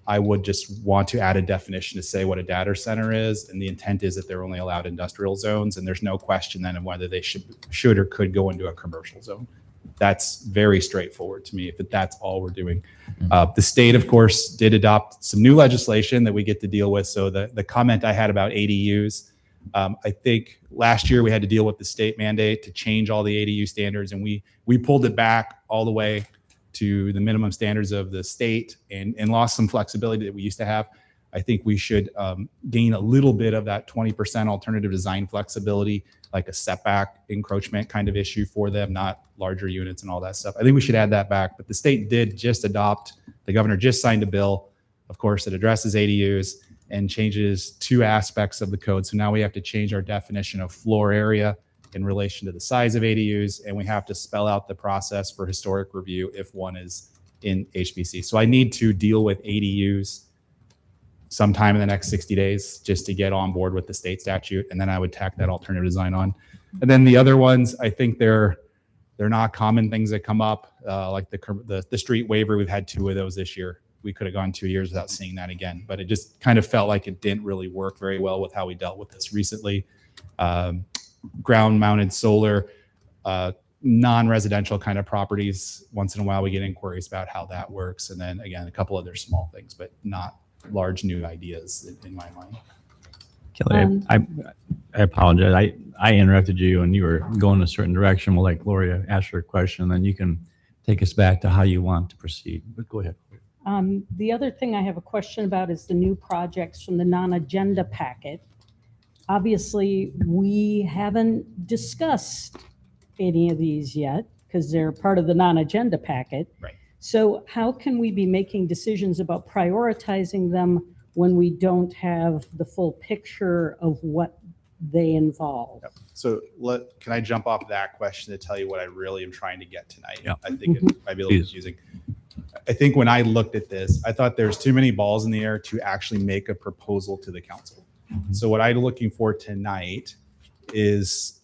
I would just want to add a definition to say what a data center is, and the intent is that they're only allowed industrial zones, and there's no question then of whether they should or could go into a commercial zone. That's very straightforward to me, if that's all we're doing. The state, of course, did adopt some new legislation that we get to deal with. So the comment I had about ADUs, I think last year we had to deal with the state mandate to change all the ADU standards, and we pulled it back all the way to the minimum standards of the state and lost some flexibility that we used to have. I think we should gain a little bit of that 20% alternative design flexibility, like a setback encroachment kind of issue for them, not larger units and all that stuff. I think we should add that back, but the state did just adopt, the governor just signed a bill, of course, that addresses ADUs and changes 2 aspects of the code. So now we have to change our definition of floor area in relation to the size of ADUs, and we have to spell out the process for historic review if one is in HBC. So I need to deal with ADUs sometime in the next 60 days just to get on board with the state statute, and then I would tack that alternative design on. And then the other ones, I think they're not common things that come up, like the street waiver. We've had 2 of those this year. We could have gone 2 years without seeing that again, but it just kind of felt like it didn't really work very well with how we dealt with this recently. Ground-mounted solar, non-residential kind of properties. Once in a while, we get inquiries about how that works, and then again, a couple other small things, but not large new ideas in my mind. Kelly, I apologize. I interrupted you and you were going a certain direction. We'll let Gloria ask her question, then you can take us back to how you want to proceed. But go ahead. The other thing I have a question about is the new projects from the non-agenda packet. Obviously, we haven't discussed any of these yet because they're part of the non-agenda packet. Right. So how can we be making decisions about prioritizing them when we don't have the full picture of what they involve? Yep. So can I jump off that question to tell you what I really am trying to get tonight? Yep. I think it might be a little confusing. I think when I looked at this, I thought there's too many balls in the air to actually make a proposal to the council. So what I'm looking for tonight is,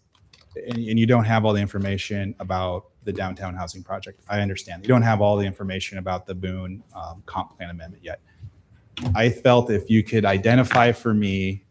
and you don't have all the information about the downtown housing project. I understand. You don't have all the information about the Boone comp plan amendment yet. I felt if you could identify for me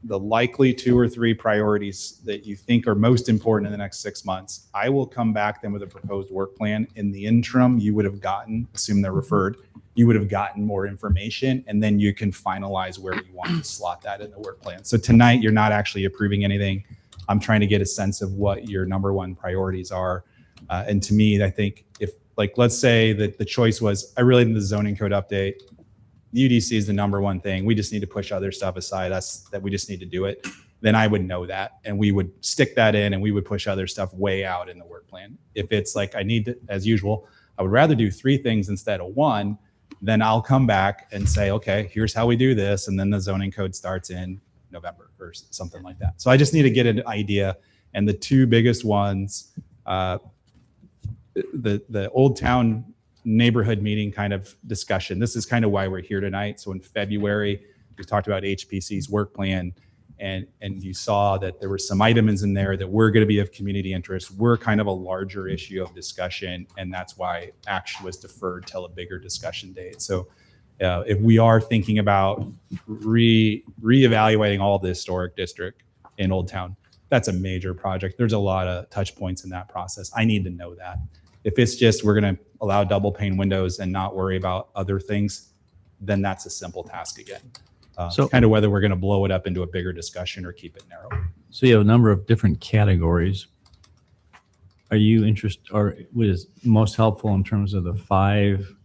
the likely 2 or 3 priorities that you think are most important in the next 6 months, I will come back then with a proposed work plan. In the interim, you would have gotten, assume they're referred, you would have gotten more information, and then you can finalize where you want to slot that in the work plan. So tonight, you're not actually approving anything. I'm trying to get a sense of what your number 1 priorities are. And to me, I think if, like, let's say that the choice was, I really need the zoning code update. UDC is the number 1 thing. We just need to push other stuff aside. That we just need to do it. Then I would know that, and we would stick that in, and we would push other stuff way out in the work plan. If it's like I need to, as usual, I would rather do 3 things instead of 1. Then I'll come back and say, okay, here's how we do this, and then the zoning code starts in November or something like that. So I just need to get an idea. And the 2 biggest ones, the Old Town neighborhood meeting kind of discussion. This is kind of why we're here tonight. So in February, we talked about HPC's work plan, and you saw that there were some items in there that were going to be of community interest. We're kind of a larger issue of discussion, and that's why action was deferred till a bigger discussion date. So if we are thinking about reevaluating all the historic district in Old Town, that's a major project. There's a lot of touch points in that process. I need to know that. If it's just we're going to allow double pane windows and not worry about other things, then that's a simple task again. So kind of whether we're going to blow it up into a bigger discussion or keep it narrow. So you have a number of different categories. Are you interested, or what is most helpful in terms of the 5?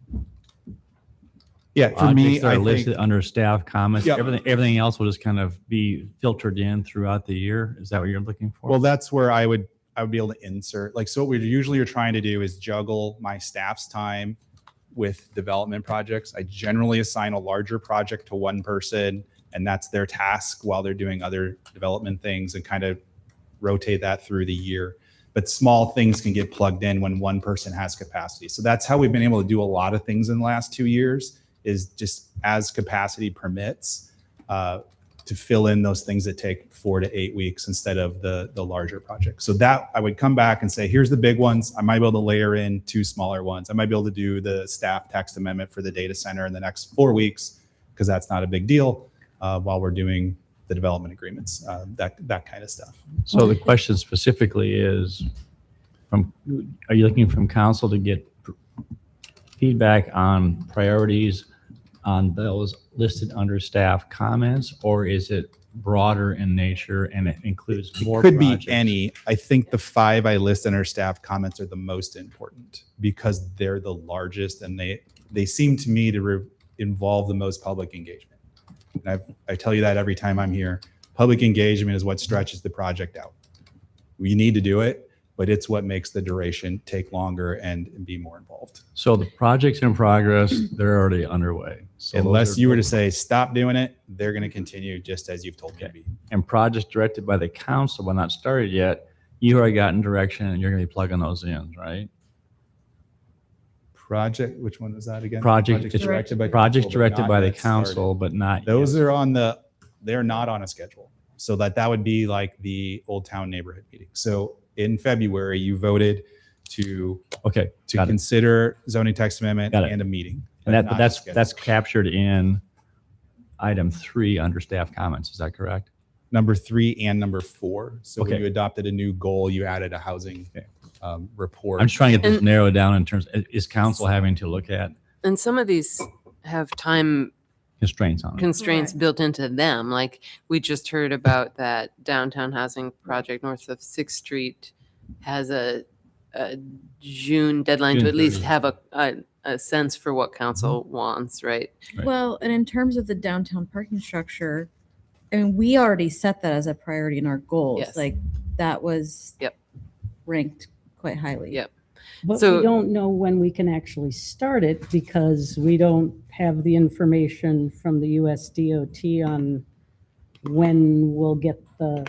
Yeah, for me, that are I listed think under staff comments. Yep. Everything else will just kind of be filtered in throughout the year. Is that what you're looking for? Well, that's where I would be able to insert. Like, so what we usually are trying to do is juggle my staff's time with development projects. I generally assign a larger project to one person, and that's their task while they're doing other development things, and kind of rotate that through the year. But small things can get plugged in when one person has capacity. So that's how we've been able to do a lot of things in the last 2 years, is just as capacity permits, to fill in those things that take 4 to 8 weeks instead of the larger projects. So that I would come back and say, here's the big ones. I might be able to layer in 2 smaller ones. I might be able to do the staff text amendment for the data center in the next 4 weeks, because that's not a big deal, while we're doing the development agreements, that kind of stuff. So the question specifically is, are you looking from council to get feedback on priorities on those listed under staff comments, or is it broader in nature and it includes more Could projects? be any. I think the 5 I list in our staff comments are the most important because they're the largest, and they seem to me to involve the most public engagement. And I tell you that every time I'm here. Public engagement is what stretches the project out. We need to do it, but it's what makes the duration take longer and be more involved. So the projects in progress, they're already underway. So Unless you were to say, stop doing it, they're going to continue just as you've told me to be. And projects directed by the council but not started yet, you already gotten direction and you're going to be plugging those in, right? Project, which one was that again? Projects directed by the council, started. but not Those are they're not on a schedule. So that would be like the Old Town neighborhood meeting. So in February, you voted to consider zoning text amendment and a meeting. And but that's captured in item 3 under staff comments. Is that correct? Number 3 and number 4. So when Okay. you adopted a new goal, you added a housing report. I'm just trying to get this narrowed down in terms, is council having to look at And some of these have time constraints on it? constraints built into them. Like we just heard about that downtown housing project north of 6th Street has a June deadline to June at least 30th. have a sense for what council wants, right? Well, and in terms of the downtown parking structure, I mean, we already set that as a priority in our goals. Yes. Like that was Yep. ranked quite highly. Yep. But So- we don't know when we can actually start it because we don't have the information from the USDOT on when we'll get the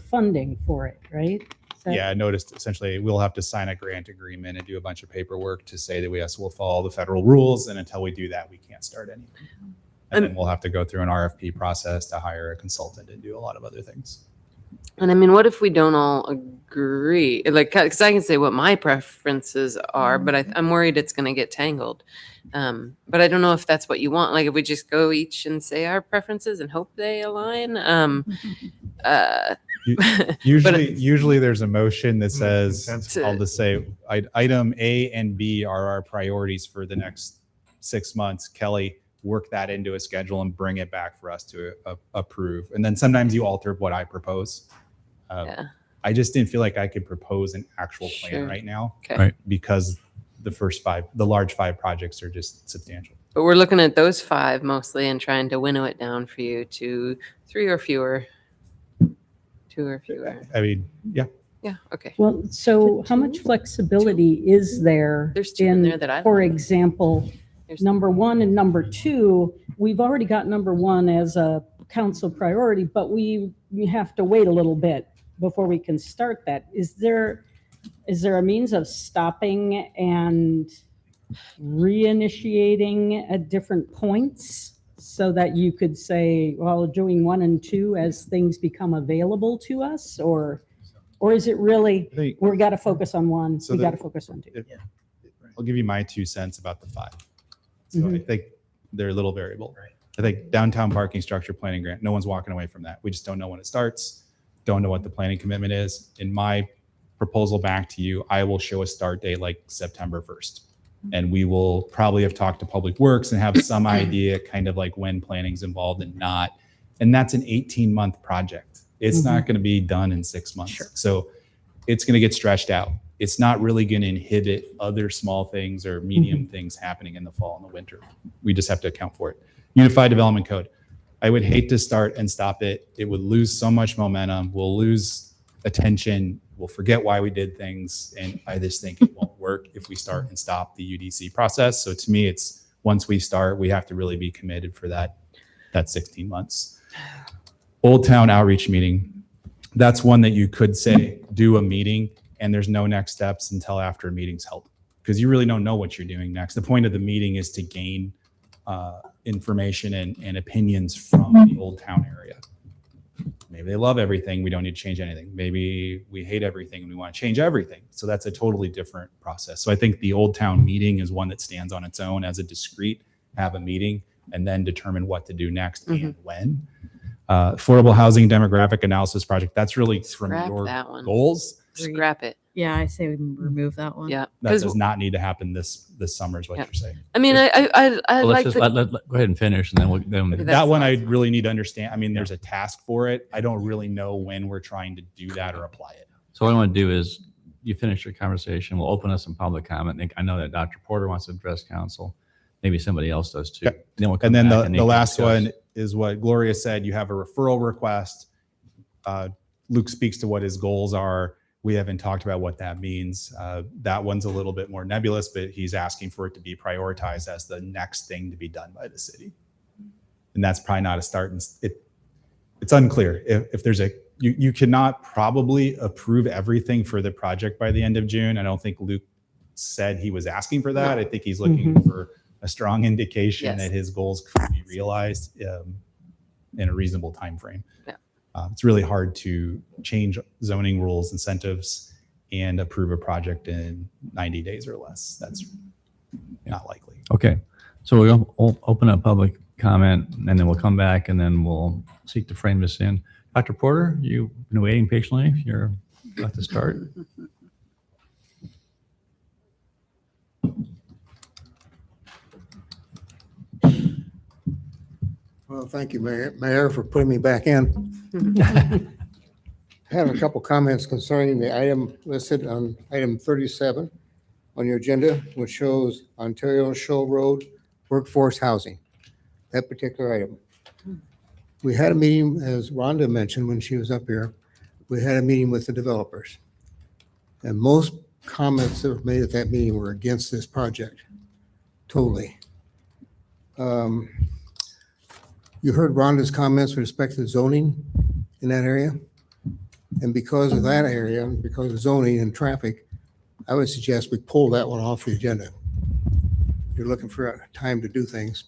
funding for it, right? Is that- Yeah, I noticed essentially we'll have to sign a grant agreement and do a bunch of paperwork to say that we'll follow the federal rules. And until we do that, we can't start anything. And then we'll have to go through an RFP process to hire a consultant and do a lot of other things. And I mean, what if we don't all agree? Like, because I can say what my preferences are, but I'm worried it's going to get tangled. But I don't know if that's what you want. Like, if we just go each and say our preferences and hope they align. Usually there's a motion that says, consensus. I'll just say, item A and B are our priorities for the next 6 months. Kelly, work that into a schedule and bring it back for us to approve. And then sometimes you alter what I propose. I just didn't feel like I could propose an actual plan Sure. right now, Okay. Right. because the large 5 projects are just substantial. But we're looking at those 5 mostly and trying to winnow it down for you to 3 or fewer. 2 or fewer. I mean, yeah. Yeah. Okay. Well, so how much flexibility is there? There's 2 in there that I For like. example, number 1 and number 2, we've already got number 1 as a council priority, but we have to wait a little bit before we can start that. Is there a means of stopping and reinitiating at different points so that you could say, well, doing 1 and 2 as things become available to us? Or is it really, we got to focus on 1, So we the- got to focus on 2? I'll give you my 2 cents about the 5. So I Mhm. think they're a little variable. I think downtown parking structure planning grant, no one's walking away from that. We just don't know when it starts, don't know what the planning commitment is. In my proposal back to you, I will show a start date like September 1st. And we will probably have talked to Public Works and have some idea kind of like when planning's involved and not. And that's an 18-month project. It's not going to be done in 6 months. So it's going to get stretched out. It's not really going to inhibit other small things or medium things happening in the fall and the winter. We just have to account for it. Unified Development Code. I would hate to start and stop it. It would lose so much momentum. We'll lose attention. We'll forget why we did things. And I just think it won't work if if we start and stop the UDC process. So to me, it's once we start, we have to really be committed for that 16 months. Old Town outreach meeting. That's one that you could say, do a meeting and there's no next steps until after a meeting's held, because you really don't know what you're doing next. The point of the meeting is to gain information and opinions from the Old Town area. Maybe they love everything. We don't need to change anything. Maybe we hate everything and we want to change everything. So that's a totally different process. So I think the Old Town meeting is one that stands on its own as a discrete, have a meeting and then determine what to do next and when. Affordable housing demographic analysis project. That's really from Scrap your that one. goals. Scrap it. Yeah, I say we remove that one. Yeah. That does not need to happen this summer is what Yeah. you're saying. I mean, I Well, like let's just go ahead and finish, and then Okay, That one I really need to understand. I mean, there's a task for it. I don't really know when we're trying to do that or apply it. So what I want to do is you finish your conversation. We'll open up some public comment. I know that Dr. Porter wants to address council. Maybe somebody else does too. Okay. Then we'll come And then back the you can last discuss. one is what Gloria said. You have a referral request. Luke speaks to what his goals are. We haven't talked about what that means. That one's a little bit more nebulous, but he's asking for it to be prioritized as the next thing to be done by the city. And that's probably not a start. It's unclear if there's you cannot probably approve everything for the project by the end of June. I don't think Luke said he was asking for that. I think he's looking for a strong indication that his goals could be realized in a reasonable time frame. Yeah. It's really hard to change zoning rules, incentives, and approve a project in 90 days or less. That's not likely. Okay, so we'll open up public comment, and then we'll come back, and then we'll seek to frame this in. Dr. Porter, you've been waiting patiently. You're about to start. Well, thank you, Mayor, for putting me back in. I have a couple comments concerning the item listed on item 37 on your agenda, which shows Ontario Show Road workforce housing, that particular item. We had a meeting, as Rhonda mentioned when she was up here, we had a meeting with the developers. And most comments that were made at that meeting were against this project, totally. You heard Rhonda's comments with respect to zoning in that area. And because of that area, because of zoning and traffic, I would suggest we pull that one off the agenda. If you're looking for a time to do things,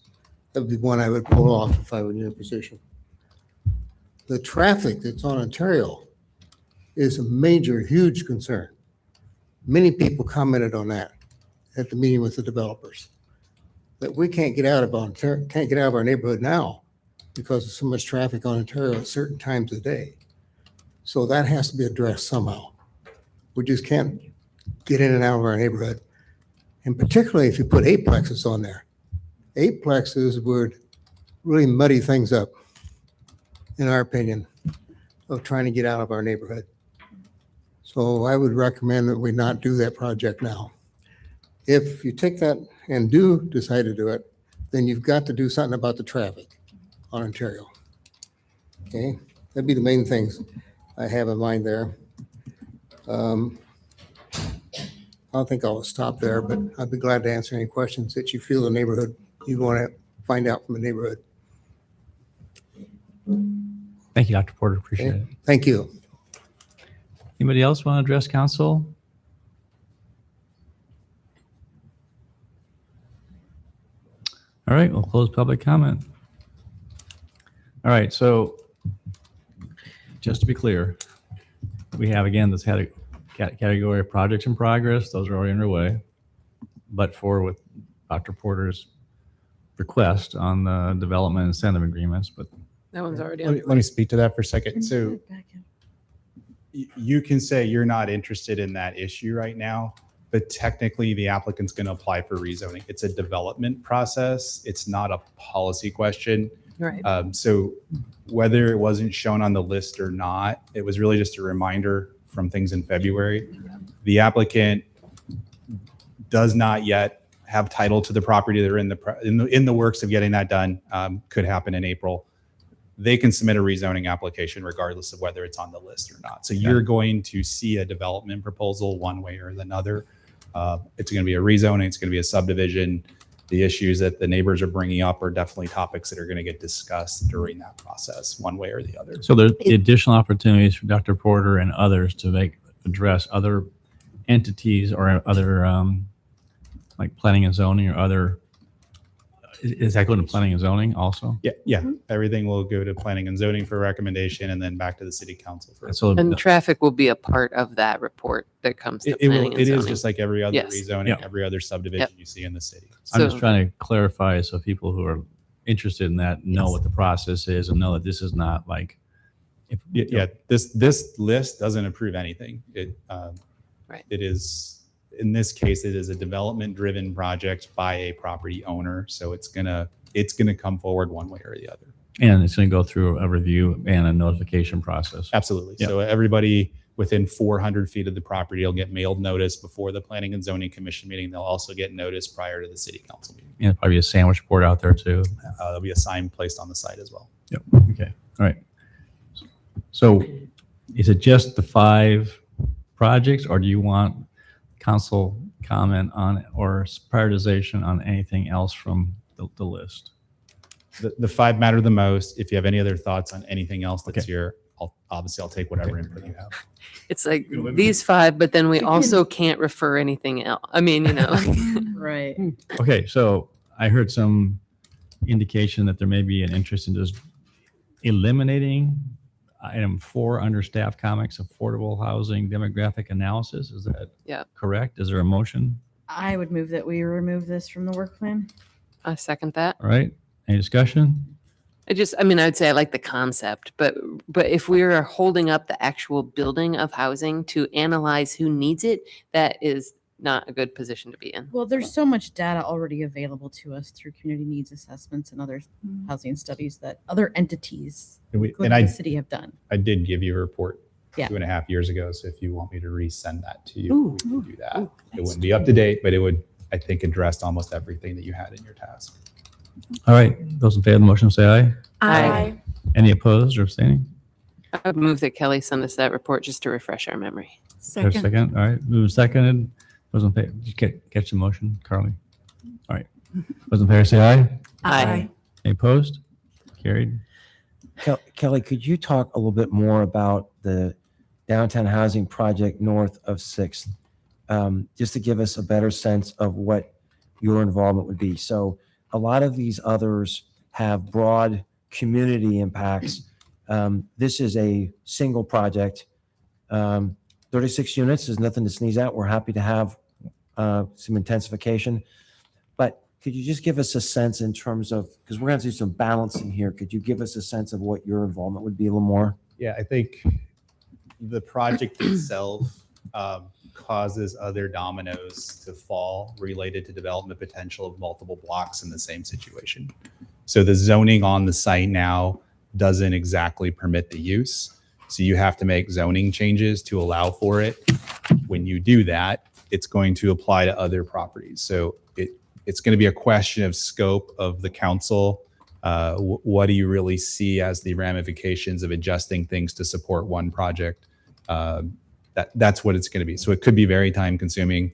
that would be one I would pull off if I were in your position. The traffic that's on Ontario is a major, huge concern. Many people commented on that at the meeting with the developers. That we can't get out of Ontario, can't get out of our neighborhood now because of so much traffic on Ontario at certain times of the day. So that has to be addressed somehow. We just can't get in and out of our neighborhood. And particularly if you put eightplexes on there. Eightplexes would really muddy things up, in our opinion, of trying to get out of our neighborhood. So I would recommend that we not do that project now. If you take that and do decide to do it, then you've got to do something about the traffic on Ontario. Okay, that'd be the main things I have in mind there. I don't think I'll stop there, but I'd be glad to answer any questions that you feel the neighborhood, you want to find out from the neighborhood. Thank you, Dr. Porter. Appreciate Okay, it. thank you. Anybody else want to address council? All right, we'll close public comment. All right, so just to be clear, we have again this category of projects in progress. Those are already underway. But with Dr. Porter's request on the development incentive agreements, but that one's already Let me speak to that for a second. So you can say you're not interested in that issue right now, but technically the applicant's going to apply for rezoning. It's a development process. It's not a policy question. Right. So whether it wasn't shown on the list or not, it was really just a reminder from things in February. The applicant does not yet have title to the property. They're in the works of getting that done. Could happen in April. They can submit a rezoning application regardless of whether it's on the list or not. So you're going to see a development proposal one way or another. It's going to be a rezoning. It's going to be a subdivision. The issues that the neighbors are bringing up are definitely topics that are going to get discussed during that process, one way or the other. So there's additional opportunities for Dr. Porter and others to address other entities or other like planning and zoning or other. Is that going to planning and zoning also? Yeah. Everything will go to planning and zoning for recommendation, and then back to the city council for. So And traffic will be a part of that report that comes to It planning will. and It zoning. is just like every other Yes. rezoning, every other subdivision you see in the city. I'm just trying to clarify so people who are interested in that know what the process is and know that this is not like. This list doesn't approve anything. Right. It is, in this case, it is a development-driven project by a property owner. So it's gonna come forward one way or the other. And it's going to go through a review and a notification process. Absolutely. Yeah. So everybody within 400 feet of the property will get mailed notice before the Planning and Zoning Commission meeting. They'll also get notice prior to the city council meeting. And probably a sandwich board out there too. There'll be a sign placed on the site as well. Yep. Okay. All right. So is it just the 5 projects, or do you want council comment on or prioritization on anything else from the list? The 5 matter the most. If you have any other thoughts on anything else that's here, I'll take whatever input you have. It's like these 5, but then we also can't refer anything else. I mean, Right. Okay. So I heard some indication that there may be an interest in just eliminating item 4 under staff comments, affordable housing demographic analysis. Is that correct? Is there a motion? I would move that we remove this from the work plan. I second that. All right. Any discussion? I would say I like the concept, but if we are holding up the actual building of housing to analyze who needs it, that is not a good position to be in. Well, there's so much data already available to us through community needs assessments and other housing studies that other entities, including the city, have done. I did give you a report Yeah. 2.5 years ago. So if you want me to resend that to you, Ooh. we can do that. It wouldn't be up to date, but it would, I think, address almost everything that you had in your task. All right. Those in favor of the motion say aye. Aye. Any opposed or abstaining? I would move that Kelly send us that report just to refresh our memory. There's a second. All right. Moved and seconded. Those in favor, did you catch the motion, Carly? All right. Those in favor say aye. Aye. Any opposed? Carried. Kelly, could you talk a little bit more about the downtown housing project north of 6th? Just to give us a better sense of what your involvement would be. So a lot of these others have broad community impacts. This is a single project. 36 units is nothing to sneeze at. We're happy to have some intensification. But could you just give us a sense in terms of, because we're going to do some balancing here, could you give us a sense of what your involvement would be a little more? Yeah, I think the project itself causes other dominoes to fall related to development potential of multiple blocks in the same situation. So the zoning on the site now doesn't exactly permit the use. So you have to make zoning changes to allow for it. When you do that, it's going to apply to other properties. So it's going to be a question of scope of the council. What do you really see as the ramifications of adjusting things to support one project? That's what it's going to be. So it could be very time consuming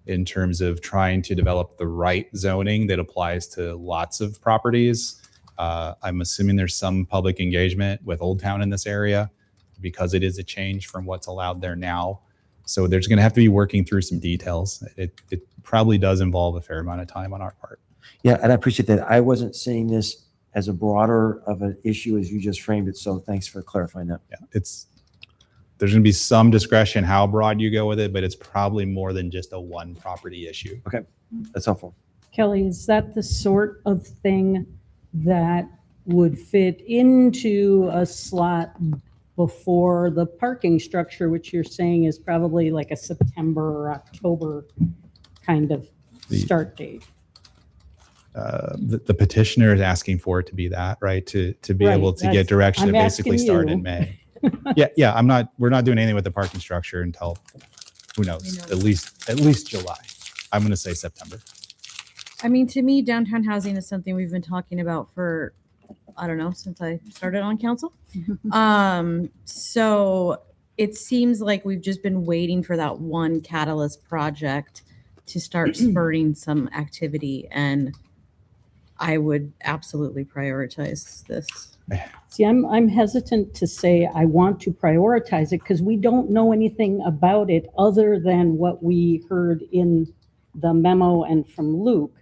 in terms of trying to develop the right zoning that applies to lots of properties. I'm assuming there's some public engagement with Old Town in this area because it is a change from what's allowed there now. So there's going to have to be working through some details. It probably does involve a fair amount of time on our part. Yeah, and I appreciate that. I wasn't seeing this as a broader of an issue as you just framed it. So thanks for clarifying that. Yeah, there's going to be some discretion how broad you go with it, but it's probably more than just a one property issue. Okay, that's helpful. Kelly, is that the sort of thing that would fit into a slot before the parking structure, which you're saying is probably like a September or October kind of start date? The petitioner is asking for it to be that, right? To be able to get direction to basically start in May. Yeah. We're not doing anything with the parking structure until, who knows, at least July. I'm going to say September. I mean, to me, downtown housing is something we've been talking about for, I don't know, since I started on council. So it seems like we've just been waiting for that one catalyst project to start spurring some activity, and I would absolutely prioritize this. See, I'm hesitant to say I want to prioritize it because we don't know anything about it other than what we heard in the memo and from Luke.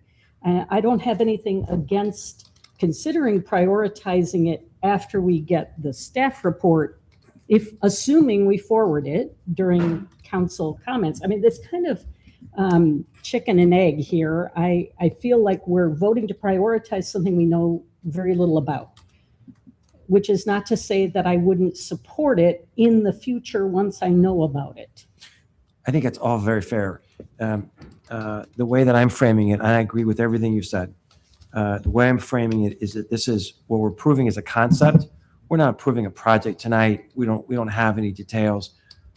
I don't have anything against considering prioritizing it after we get the staff report, if assuming we forward it during council comments. I mean, this kind of chicken and egg here. I feel like we're voting to prioritize something we know very little about, which is not to say that I wouldn't support it in the future once I know about it. I think it's all very fair. The way that I'm framing it, and I agree with everything you said. The way I'm framing it is that this is what we're proving as a concept. We're not approving a project tonight. We don't have any details.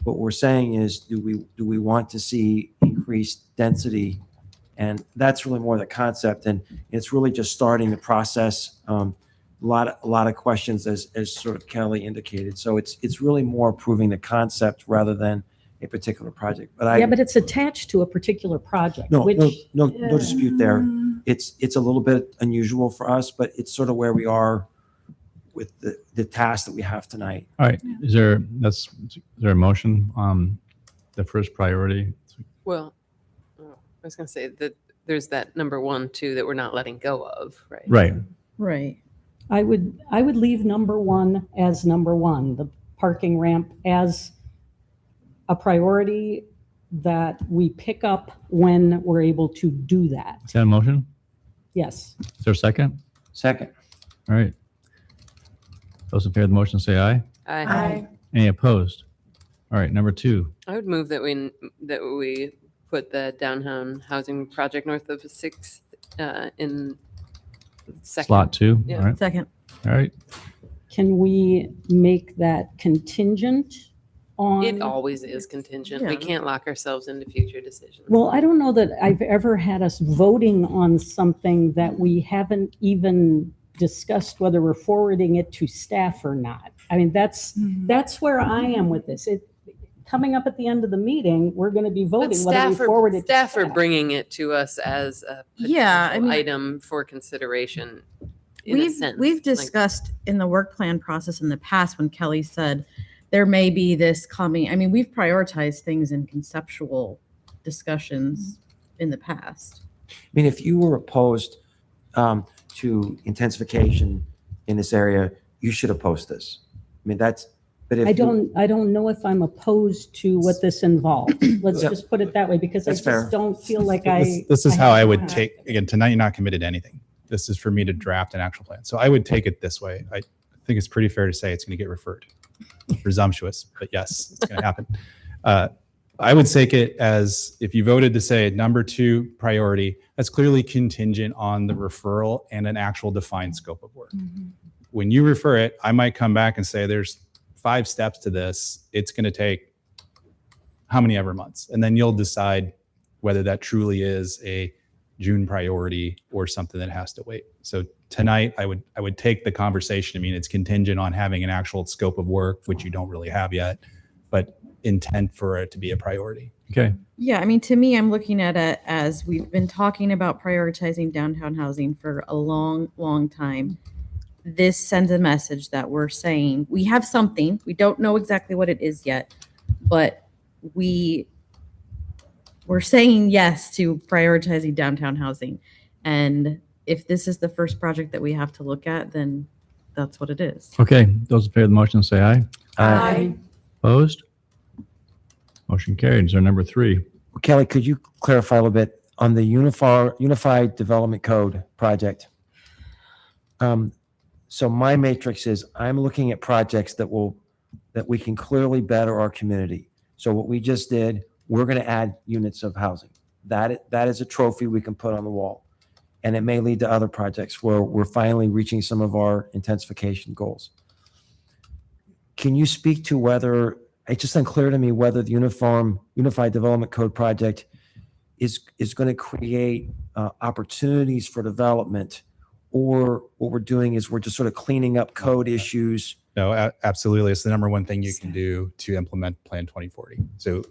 What we're saying is, do we want to see increased density? And that's really more the concept, and it's really just starting the process. A lot of questions, as sort of Kelly indicated. So it's really more proving the concept rather than a particular project. But Yeah, but it's attached to a particular project, no which. dispute there. It's a little bit unusual for us, but it's sort of where we are with the task that we have tonight. All right, is there a motion on the first priority? Well, I was going to say that there's that number 1, too, that we're not letting go of, right? Right. Right. I would leave number 1 as number 1, the parking ramp as a priority that we pick up when we're able to do that. Is that a motion? Yes. Is there a second? Second. All right. Those in favor of the motion say aye. Aye. Any opposed? All right, number 2. I would move that we put the downtown housing project north of 6th in second. Slot 2. Yeah. All right. Second. All right. Can we make that contingent on? It always is contingent. We Yeah. can't lock ourselves into future decisions. Well, I don't know that I've ever had us voting on something that we haven't even discussed whether we're forwarding it to staff or not. I mean, that's where I am with this. Coming up at the end of the meeting, we're going to be But voting whether we forward it to staff are bringing it to us as a Yeah, I potential mean- item for consideration. In a sense. We've Like, discussed in the work plan process in the past when Kelly said there may be this coming. I mean, we've prioritized things in conceptual discussions in the past. I mean, if you were opposed to intensification in this area, you should oppose this. I mean, but if I don't know if I'm opposed to what this involves. Let's Yeah. just put it that way, because I That's just fair. don't feel like This is I how I have would that. take, again, tonight you're not committed to anything. This is for me to draft an actual plan. So I would take it this way. I think it's pretty fair to say it's going to get referred. Presumptuous, but yes, it's going to happen. I would take it as, if you voted to say number 2 priority, that's clearly contingent on the referral and an actual defined scope of work. When you refer it, I might come back and say there's 5 steps to this. It's going to take how many ever months, and then you'll decide whether that truly is a June priority or something that has to wait. So tonight, I would take the conversation. I mean, it's contingent on having an actual scope of work, which you don't really have yet, but intent for it to be a priority. Okay. Yeah, I mean, to me, I'm looking at it as we've been talking about prioritizing downtown housing for a long, long time. This sends a message that we're saying we have something. We don't know exactly what it is yet, but we're saying yes to prioritizing downtown housing. And if this is the first project that we have to look at, then that's what it is. Okay. Those in favor of the motion say aye. Aye. Opposed? Motion carried. Is there number 3? Kelly, could you clarify a little bit on the Unified Development Code project? So my matrix is I'm looking at projects that we can clearly better our community. So what we just did, we're going to add units of housing. That is a trophy we can put on the wall. And it may lead to other projects where we're finally reaching some of our intensification goals. Can you speak to whether, it's just unclear to me whether the Unified Development Code project is going to create opportunities for development, or what we're doing is we're just sort of cleaning up code issues? No, absolutely. It's the number 1 thing you can do to implement Plan 2040. So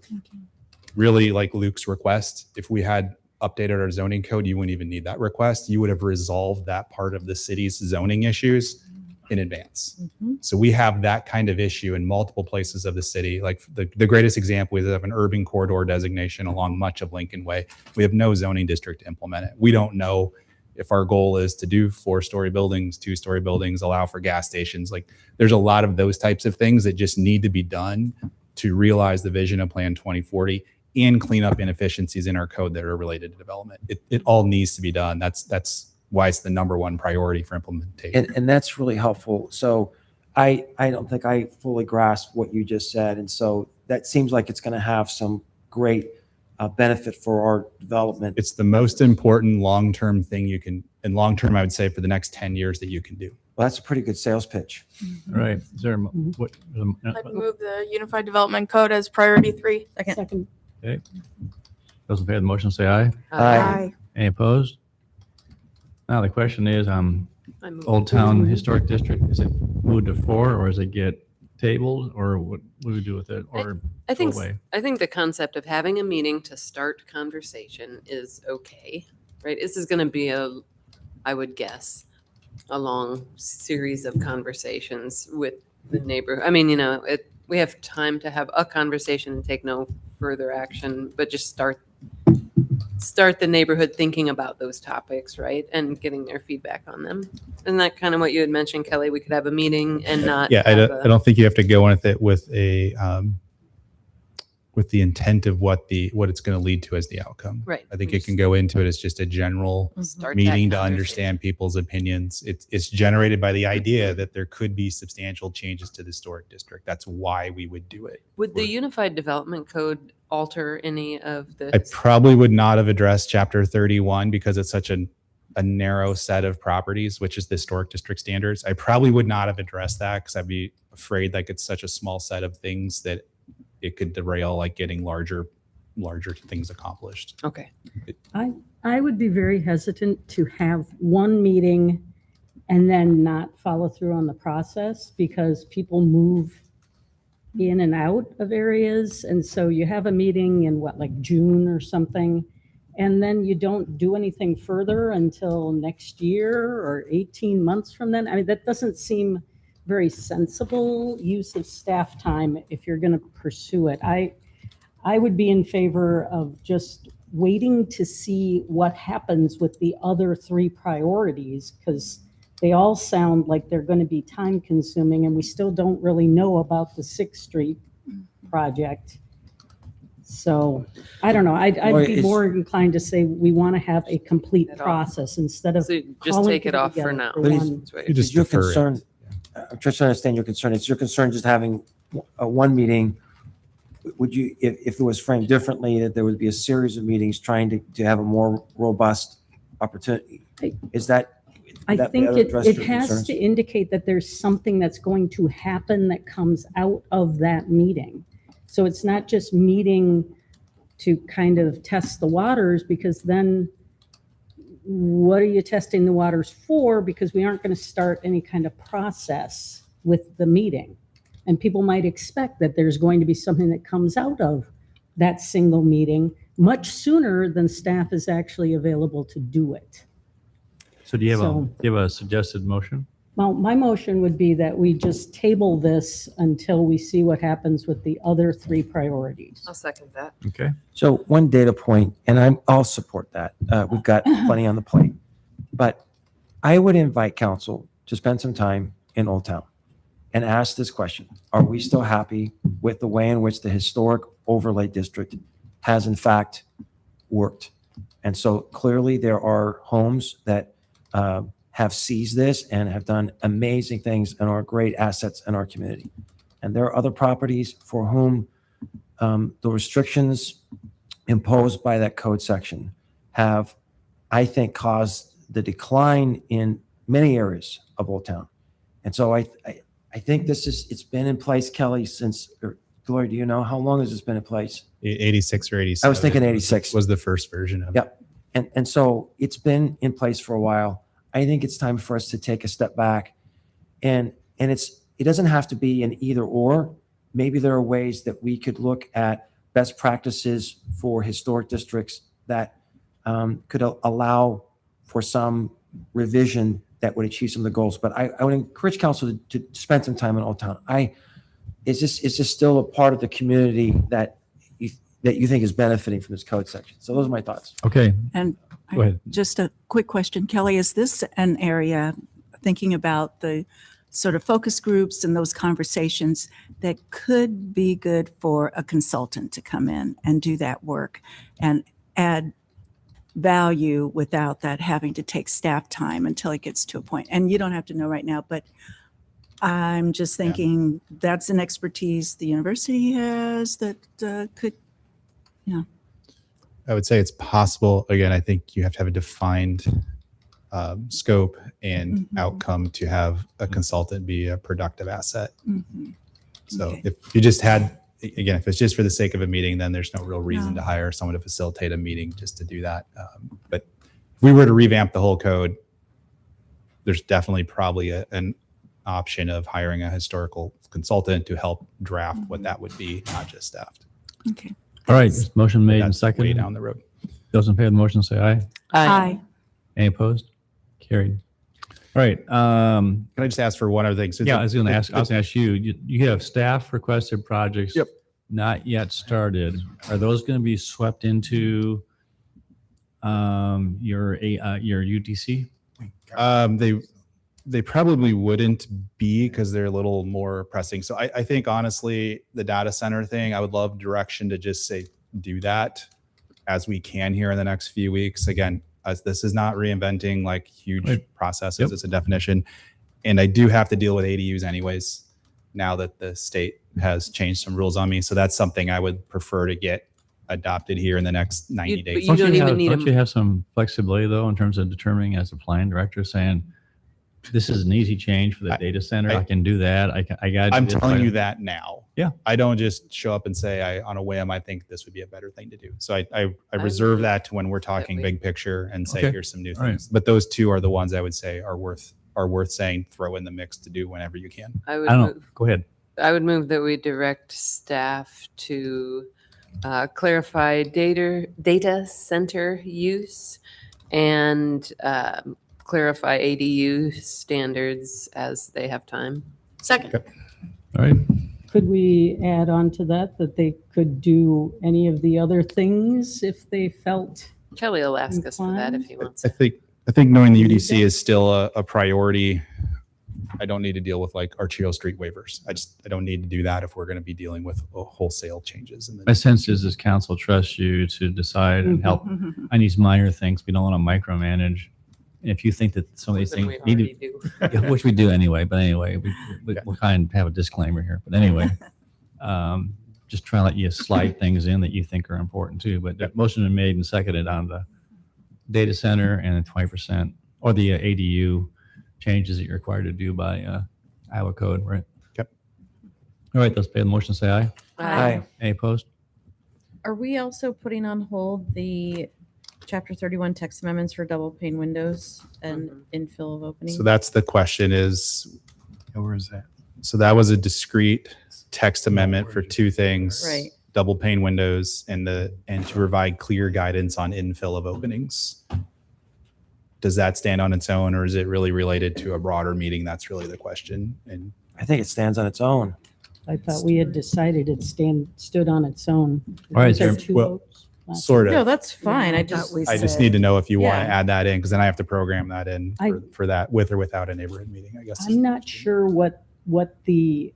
really like Luke's request, if we had updated our zoning code, you wouldn't even need that request. You would have resolved that part of the city's zoning issues in advance. So we have that kind of issue in multiple places of the city. Like the greatest example is we have an urban corridor designation along much of Lincoln Way. We have no zoning district to implement it. We don't know if our goal is to do 4-story buildings, 2-story buildings, allow for gas stations. Like there's a lot of those types of things that just need to be done to realize the vision of Plan 2040 and clean up inefficiencies in our code that are related to development. It all needs to be done. That's why it's the number one priority for implementation. And that's really helpful. So I don't think I fully grasp what you just said. And so that seems like it's going to have some great benefit for our development. It's the most important long-term thing you can, and long-term, I would say for the next 10 years that you can do. Well, that's a pretty good sales pitch. All right. Is there what? I'd move the Unified Development Code as priority 3. Second. Okay. Those in favor of the motion say aye. Aye. Any opposed? Now the question is, I move Old Town Historic District, is it moved to 4 or is it get tabled or what do we do with it? Or I think go away? I think the concept of having a meeting to start conversation is okay, right? This is going to be I would guess, a long series of conversations with the neighborhood. I mean, we have time to have a conversation and take no further action, but just start the neighborhood thinking about those topics, right? And getting their feedback on them. Isn't that kind of what you had mentioned, Kelly? We could have a meeting and not. Yeah, I don't think you have to go with it with the intent of what it's going to lead to as the outcome. Right. I think it can go into it as just a general Start meeting that to understand people's opinions. It's generated by the idea that there could be substantial changes to the historic district. That's why we would do it. Would the Unified Development Code alter any of the? I probably would not have addressed Chapter 31 because it's such a narrow set of properties, which is the historic district standards. I probably would not have addressed that because I'd be afraid like it's such a small set of things that it could derail like getting larger things accomplished. Okay. I would be very hesitant to have one meeting and then not follow through on the process because people move in and out of areas. And so you have a meeting in like June or something, and then you don't do anything further until next year or 18 months from then. I mean, that doesn't seem very sensible use of staff time if you're going to pursue it. I would be in favor of just waiting to see what happens with the other 3 priorities because they all sound like they're going to be time consuming and we still don't really know about the 6th Street project. So I don't know. I'd be more inclined to say we want to have a complete process instead of So just calling take it people off for together now. one- You just your defer it. concern, I'm trying to understand your concern. Is your concern just having one meeting? Would you, if it was framed differently, that there would be a series of meetings trying to have a more robust opportunity? Is that? I that think address it your has concerns? to indicate that there's something that's going to happen that comes out of that meeting. So it's not just meeting to kind of test the waters, because then what are you testing the waters for? Because we aren't going to start any kind of process with the meeting. And people might expect that there's going to be something that comes out of that single meeting much sooner than staff is actually available to do it. So do you have So- a suggested motion? Well, my motion would be that we just table this until we see what happens with the other 3 priorities. I'll second that. Okay. So one data point, and I'll support that. We've got plenty on the plate. But I would invite council to spend some time in Old Town and ask this question. Are we still happy with the way in which the historic overlay district has in fact worked? And so clearly there are homes that have seized this and have done amazing things and are great assets in our community. And there are other properties for whom the restrictions imposed by that code section have, I think, caused the decline in many areas of Old Town. And so I think it's been in place, Kelly, since, or Gloria, do you know, how long has this been in place? 86 or 87. I was thinking 86. Was the first version of it. Yep. And so it's been in place for a while. I think it's time for us to take a step back, and it doesn't have to be an either or. Maybe there are ways that we could look at best practices for historic districts that could allow for some revision that would achieve some of the goals. But I would encourage council to spend some time in Old Town. Is this still a part of the community that you think is benefiting from this code section? So those are my thoughts. Okay. And Go ahead. just a quick question, Kelly, is this an area, thinking about the sort of focus groups and those conversations, that could be good for a consultant to come in and do that work and add value without that having to take staff time until it gets to a point? And you don't have to know right now, but I'm just thinking that's an expertise the university has that could, I would say it's possible. Again, I think you have to have a defined scope and outcome to have a consultant be a productive asset. So if you just had, again, if it's just for the sake of a meeting, then there's no real reason to hire someone to facilitate a meeting just to do that. But if we were to revamp the whole code, there's definitely probably an option of hiring a historical consultant to help draft what that would be, not just staffed. Okay. All right, motion made and That's way seconded. down the road. Those in favor of the motion say aye. Aye. Any opposed? Carried. All right. Can I just ask for one other thing? Since Yeah, I was going to ask you. You have staff requested projects. Yep. Not yet started. Are those going to be swept into your UTC? They probably wouldn't be, because they're a little more pressing. So I think honestly, the data center thing, I would love direction to just say, do that as we can here in the next few weeks. Again, as this is not reinventing like huge processes. Yep. It's a definition. And I do have to deal with ADUs anyways, now that the state has changed some rules on me. So that's something I would prefer to get adopted here in the next 90 days. You don't even need Don't you have some flexibility though in terms of determining as a plan director saying, this is an easy change for the data center. I can do that. I got. I'm telling you that now. Yeah. I don't just show up and say, on a whim, I think this would be a better thing to do. So I reserve that to when we're talking big picture and say, Okay. here's some new All right. things. But those two are the ones I would say are worth saying, throw in the mix to do whenever you can. I would I don't. move, Go ahead. I would move that we direct staff to clarify data center use and clarify ADU standards as they have time. Second. All right. Could we add on to that they could do any of the other things if they felt? Kelly will ask us for that if he wants. I think knowing the UDC is still a priority. I don't need to deal with like arterial street waivers. I don't need to do that if we're going to be dealing with wholesale changes. My sense is this council trusts you to decide and help on these minor things. We don't want to micromanage. And if you think that some of these things need to, yeah, which we do anyway, but anyway, we'll kind of have a disclaimer here. But anyway, just try to let you slide things in that you think are important too. But that motion been made and seconded on the data center and the 20% or the ADU changes that you're required to do by Iowa code, right? Yep. All right, those pay the motion say aye. Aye. Any opposed? Are we also putting on hold the Chapter 31 text amendments for double pane windows and infill of openings? So that's the question is, Where is that? so that was a discrete text amendment for two things. Right. Double pane windows and to provide clear guidance on infill of openings. Does that stand on its own, or is it really related to a broader meeting? That's really the question. And I think it stands on its own. I thought we had decided it stood on its own. All right, Was there sir. two Well, votes last sort No, of. that's fine. Yeah, I I just, thought we I just said- need to know if you want to Yeah. add that in, because then I have to program that in I- for that, with or without a neighborhood meeting, I guess. I'm not sure what the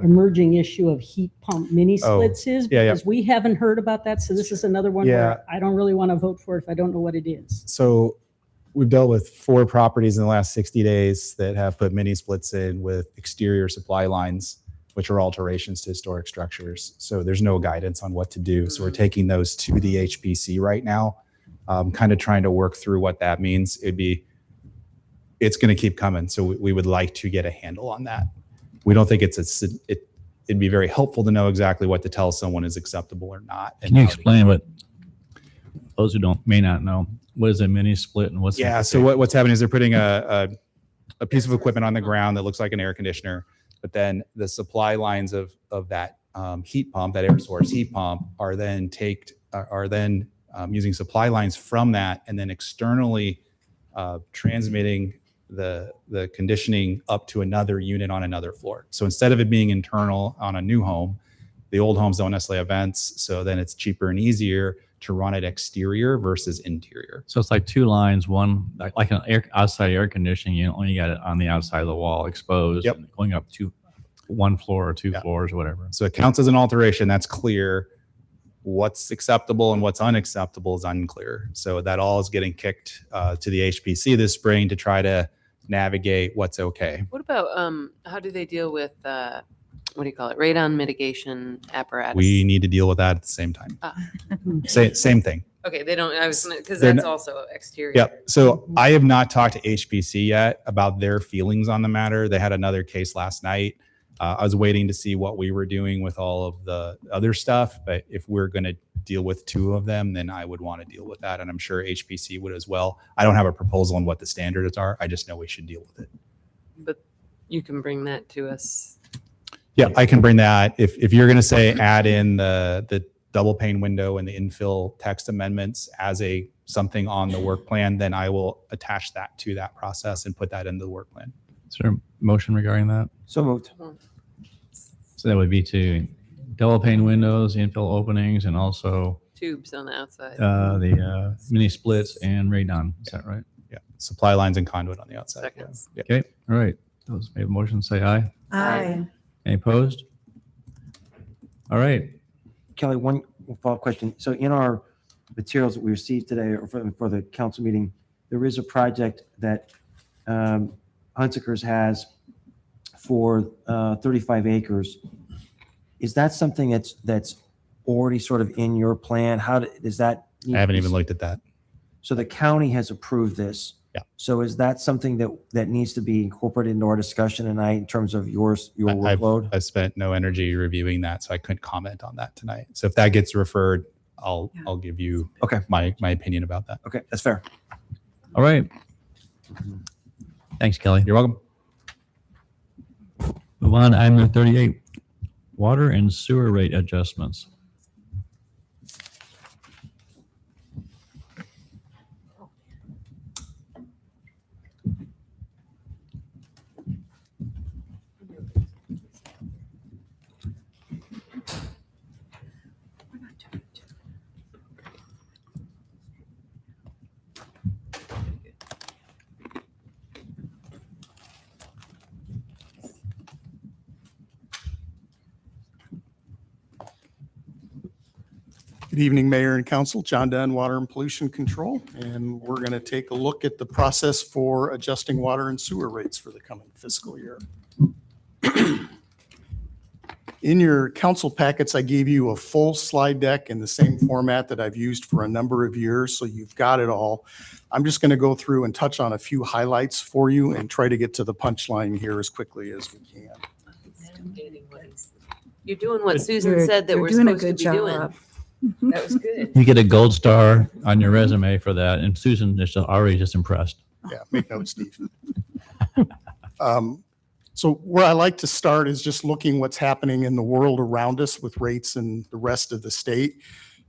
emerging issue of heat pump mini Oh, splits is, yeah, yeah. because we haven't heard about that. So this is another one Yeah. where I don't really want to vote for it if I don't know what it is. So we've dealt with 4 properties in the last 60 days that have put mini splits in with exterior supply lines, which are alterations to historic structures. So there's no guidance on what to do. So we're taking those to the HPC right now, kind of trying to work through what that means. It's going to keep coming. So we would like to get a handle on that. We don't think it'd be very helpful to know exactly what to tell someone is acceptable or not. and Can you how to- explain what those who may not know, what is a mini split and what's the Yeah. So what's happening is they're putting a piece of equipment on the ground that looks like an air conditioner, but then the supply lines of that heat pump, that air source heat pump, are then using supply lines from that and then externally transmitting the conditioning up to another unit on another floor. So instead of it being internal on a new home, the old homes don't necessarily have vents, so then it's cheaper and easier to run it exterior versus interior. So it's like two lines, one like an outside air conditioning unit, only got it on the outside of the wall exposed, Yep. and going up to one floor or two floors or whatever. So it counts as an alteration. That's clear. What's acceptable and what's unacceptable is unclear. So that all is getting kicked to the HPC this spring to try to navigate what's okay. What about how do they deal with what do you call it? Radon mitigation apparatus. We need to deal with that at the same time. Same thing. Okay, they don't. I was because They're that's not- also exterior. Yep. So I have not talked to HPC yet about their feelings on the matter. They had another case last night. I was waiting to see what we were doing with all of the other stuff. But if we're going to deal with two of them, then I would want to deal with that. And I'm sure HPC would as well. I don't have a proposal on what the standards are. I just know we should deal with it. But you can bring that to us. Yeah, I can bring that. If you're going to say add in the double pane window and the infill text amendments as something on the work plan, then I will attach that to that process and put that into the work plan. Is there a motion regarding that? So moved. So that would be to double pane windows, infill openings, and also Tubes on the outside. the mini splits and radon. Is that right? Yeah, supply lines and conduit on the outside. Seconds. Yeah. Okay. All right. Those made a motion, say aye. Aye. Any opposed? All right. Kelly, one follow-up question. So in our materials that we received today or for the council meeting, there is a project that Hunsaker's has for 35 acres. Is that something that's already sort of in your plan? Does that? I haven't even looked at that. So the county has approved this. Yeah. So is that something that needs to be incorporated into our discussion tonight in terms of your workload? I've spent no energy reviewing that, so I couldn't comment on that tonight. So if that gets referred, I'll give you my opinion about that. Okay, that's fair. All right. Thanks, Kelly. You're welcome. Move on to item number 38, water and sewer rate adjustments. Good evening, Mayor and Council. John Dunn, Water and Pollution Control, and we're going to take a look at the process for adjusting water and sewer rates for the coming fiscal year. In your council packets, I gave you a full slide deck in the same format that I've used for a number of years, so you've got it all. I'm just going to go through and touch on a few highlights for you and try to get to the punchline here as quickly as we can. You're doing what Susan said that we're supposed to be doing. That was good. You get a gold star on your resume for that, and Susan is already just impressed. Yeah, make notes, Steve. So where I like to start is just looking what's happening in the world around us with rates in the rest of the state.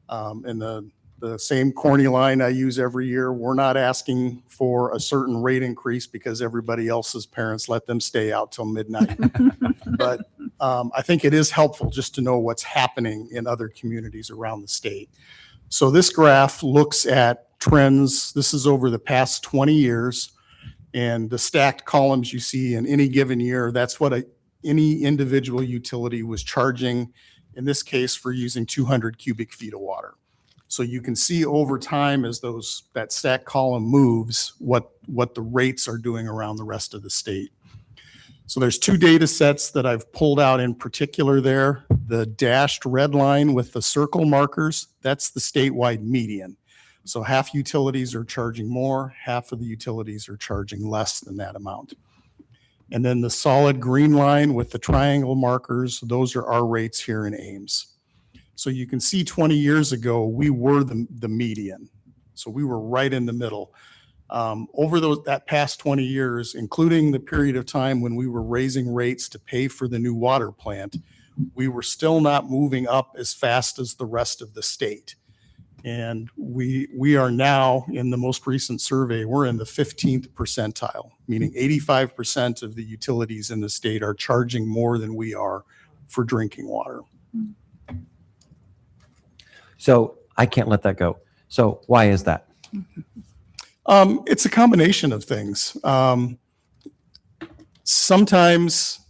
And the same corny line I use every year, we're not asking for a certain rate increase because everybody else's parents let them stay out till midnight. But I think it is helpful just to know what's happening in other communities around the state. So this graph looks at trends. This is over the past 20 years. And the stacked columns you see in any given year, that's what any individual utility was charging, in this case, for using 200 cubic feet of water. So you can see over time as that stacked column moves, what the rates are doing around the rest of the state. So there's two data sets that I've pulled out in particular there. The dashed red line with the circle markers, that's the statewide median. So half utilities are charging more, half of the utilities are charging less than that amount. And then the solid green line with the triangle markers, those are our rates here in Ames. So you can see 20 years ago, we were the median. So we were right in the middle. Over that past 20 years, including the period of time when we were raising rates to pay for the new water plant, we were still not moving up as fast as the rest of the state. And we are now, in the most recent survey, we're in the 15th percentile, meaning 85% of the utilities in the state are charging more than we are for drinking water. So I can't let that go. So why is that? It's a combination of things. Sometimes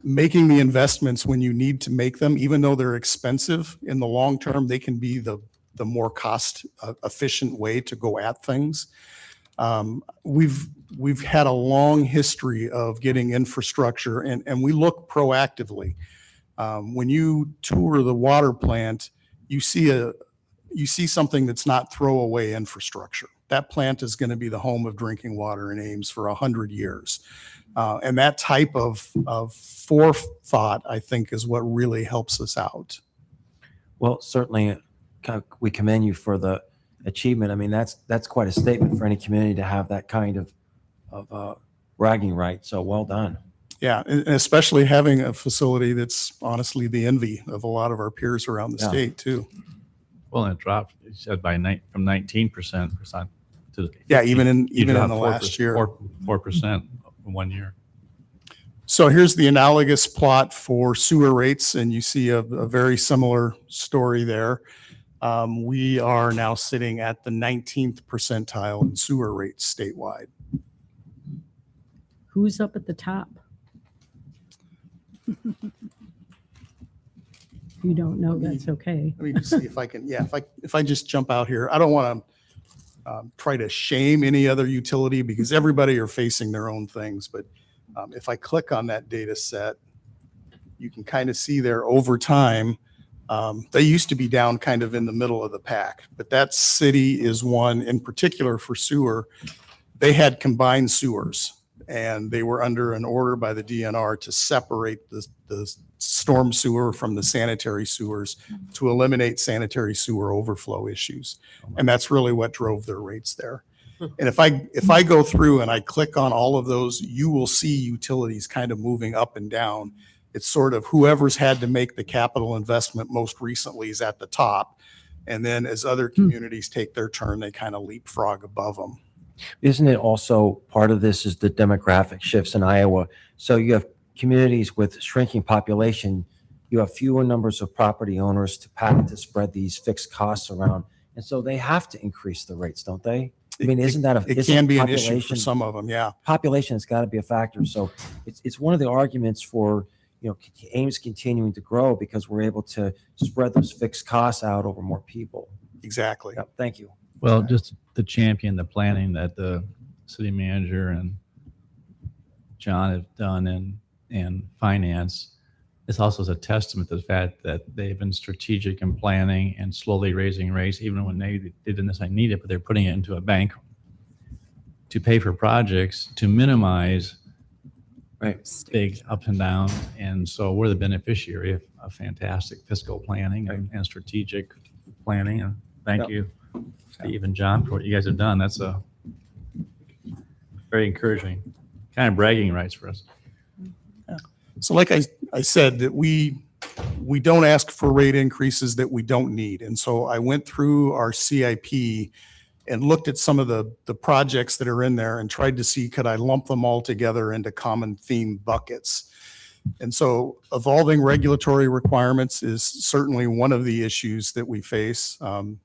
making the investments when you need to make them, even though they're expensive, in the long term, they can be the more cost efficient way to go at things. We've had a long history of getting infrastructure, and we look proactively. When you tour the water plant, you see something that's not throwaway infrastructure. That plant is going to be the home of drinking water in Ames for 100 years. And that type of forethought, I think, is what really helps us out. Well, certainly we commend you for the achievement. I mean, that's quite a statement for any community to have that kind of bragging right. So well done. Yeah, and especially having a facility that's honestly the envy of a lot of our peers around the state too. Well, and it dropped, you said, from 19% to yeah, even in you the dropped last year, 4% in 1 year. So here's the analogous plot for sewer rates, and you see a very similar story there. We are now sitting at the 19th percentile in sewer rates statewide. Who's up at the top? You don't know, that's okay. Let me just see if I can, if I just jump out here. I don't want to try to shame any other utility because everybody are facing their own things. But if I click on that data set, you can kind of see there over time, they used to be down kind of in the middle of the pack. But that city is one in particular for sewer. They had combined sewers, and they were under an order by the DNR to separate the storm sewer from the sanitary sewers to eliminate sanitary sewer overflow issues. And that's really what drove their rates there. And if I go through and I click on all of those, you will see utilities kind of moving up and down. It's sort of whoever's had to make the capital investment most recently is at the top. And then as other communities take their turn, they kind of leapfrog above them. Isn't it also part of this is the demographic shifts in Iowa? So you have communities with shrinking population, you have fewer numbers of property owners to spread these fixed costs around. And so they have to increase the rates, don't they? I mean, isn't that it can be an issue for some of them, yeah. Population has got to be a factor. So it's one of the arguments for, Ames continuing to grow because we're able to spread those fixed costs out over more people. Exactly. Yep, thank you. Well, just to champion the planning that the city manager and John have done and finance, this also is a testament to the fact that they've been strategic in planning and slowly raising rates, even when they didn't necessarily need it, but they're putting it into a bank to pay for projects to minimize big ups and downs. And so we're the beneficiary of fantastic fiscal planning and strategic planning. And thank you, Steve and John, for what you guys have done. That's a very encouraging, kind of bragging rights for us. So like I said, that we don't ask for rate increases that we don't need. And so I went through our CIP and looked at some of the projects that are in there and tried to see, could I lump them all together into common theme buckets? And so evolving regulatory requirements is certainly one of the issues that we face.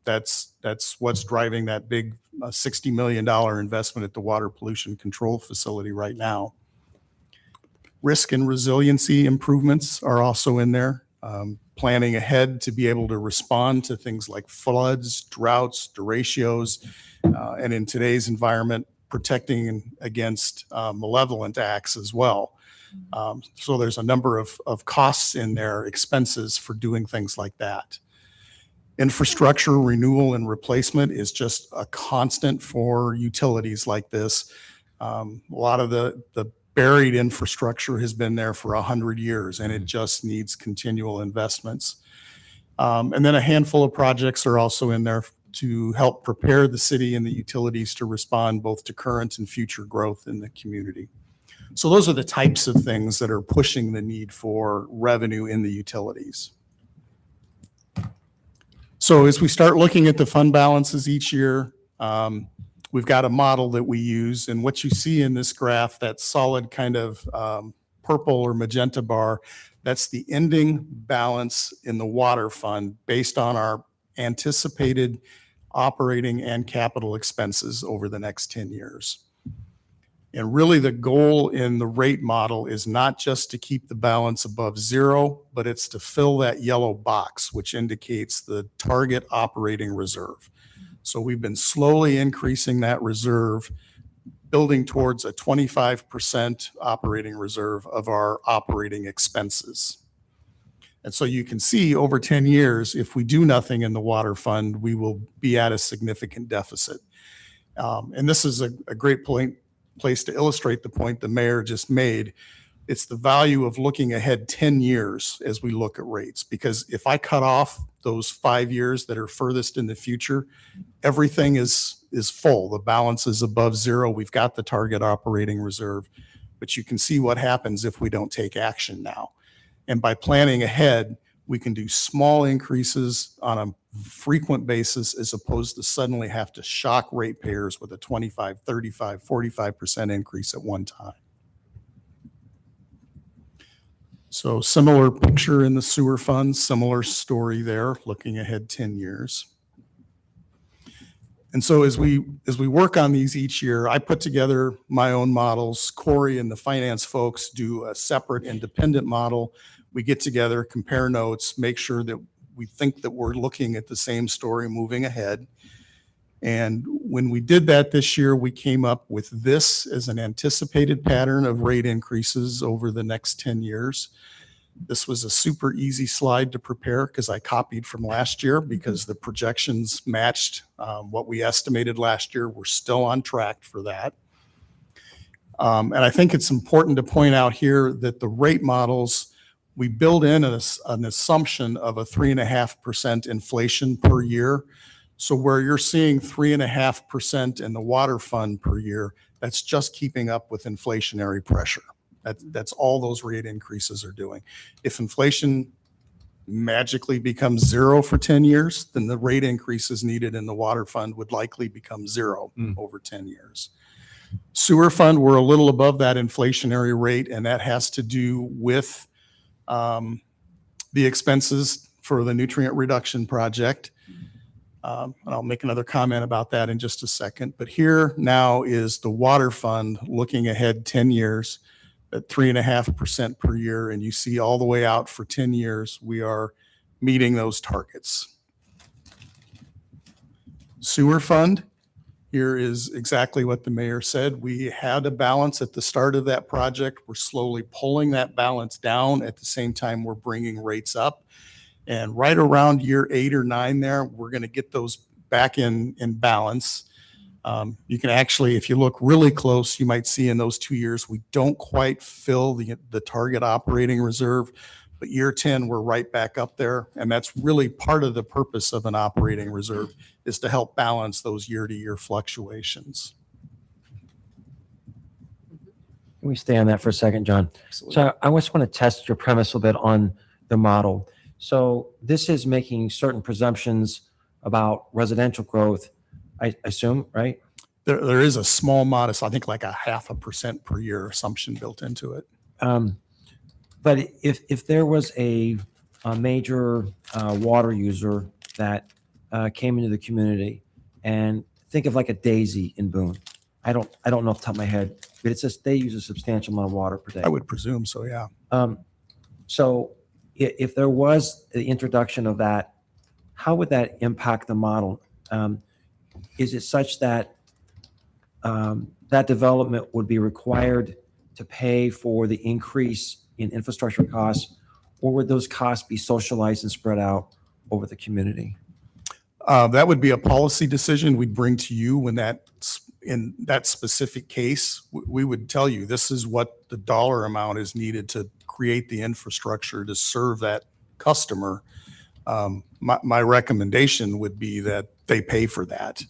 That's what's driving that big $60 million investment at the water pollution control facility right now. Risk and resiliency improvements are also in there. Planning ahead to be able to respond to things like floods, droughts, derechos, and in today's environment, protecting against malevolent acts as well. So there's a number of costs in there, expenses for doing things like that. Infrastructure renewal and replacement is just a constant for utilities like this. A lot of the buried infrastructure has been there for 100 years, and it just needs continual investments. And then a handful of projects are also in there to help prepare the city and the utilities to respond both to current and future growth in the community. So those are the types of things that are pushing the need for revenue in the utilities. So as we start looking at the fund balances each year, we've got a model that we use, and what you see in this graph, that solid kind of purple or magenta bar, that's the ending balance in the water fund based on our anticipated operating and capital expenses over the next 10 years. And really the goal in the rate model is not just to keep the balance above zero, but it's to fill that yellow box, which indicates the target operating reserve. So we've been slowly increasing that reserve, building towards a 25% operating reserve of our operating expenses. And so you can see over 10 years, if we do nothing in the water fund, we will be at a significant deficit. And this is a great place to illustrate the point the mayor just made. It's the value of looking ahead 10 years as we look at rates, because if I cut off those 5 years that are furthest in the future, everything is full. The balance is above zero. We've got the target operating reserve, but you can see what happens if we don't take action now. And by planning ahead, we can do small increases on a frequent basis as opposed to suddenly have to shock ratepayers with a 25, 35, 45% increase at one time. So similar picture in the sewer fund, similar story there, looking ahead 10 years. And so as we work on these each year, I put together my own models. Corey and the finance folks do a separate independent model. We get together, compare notes, make sure that we think that we're looking at the same story moving ahead. And when we did that this year, we came up with this as an anticipated pattern of rate increases over the next 10 years. This was a super easy slide to prepare because I copied from last year because the projections matched what we estimated last year. We're still on track for that. And I think it's important to point out here that the rate models, we build in an assumption of a 3.5% inflation per year. So where you're seeing 3.5% in the water fund per year, that's just keeping up with inflationary pressure. That's all those rate increases are doing. If inflation magically becomes zero for 10 years, then the rate increases needed in the water fund would likely become zero over 10 years. Sewer fund, we're a little above that inflationary rate, and that has to do with the expenses for the nutrient reduction project. And I'll make another comment about that in just a second. But here now is the water fund looking ahead 10 years at 3.5% per year. And you see all the way out for 10 years, we are meeting those targets. Sewer fund, here is exactly what the mayor said. We had a balance at the start of that project. We're slowly pulling that balance down. At the same time, we're bringing rates up. And right around year 8 or 9 there, we're going to get those back in balance. You can actually, if you look really close, you might see in those 2 years, we don't quite fill the target operating reserve, but year 10, we're right back up there. And that's really part of the purpose of an operating reserve, is to help balance those year-to-year fluctuations. Can we stay on that for a second, John? Absolutely. So I just want to test your premise a bit on the model. So this is making certain presumptions about residential growth, I assume, right? There is a small modest, I think like a 0.5% per year assumption built into it. But if there was a major water user that came into the community, and think of like a Daisy in Boone. I don't know off the top of my head, but it's just they use a substantial amount of water per day. I would presume so, yeah. So if there was the introduction of that, how would that impact the model? Is it such that that development would be required to pay for the increase in infrastructure costs, or would those costs be socialized and spread out over the community? That would be a policy decision we'd bring to you when in that specific case, we would tell you this is what the dollar amount is needed to create the infrastructure to serve that customer. My recommendation would be that they pay for that.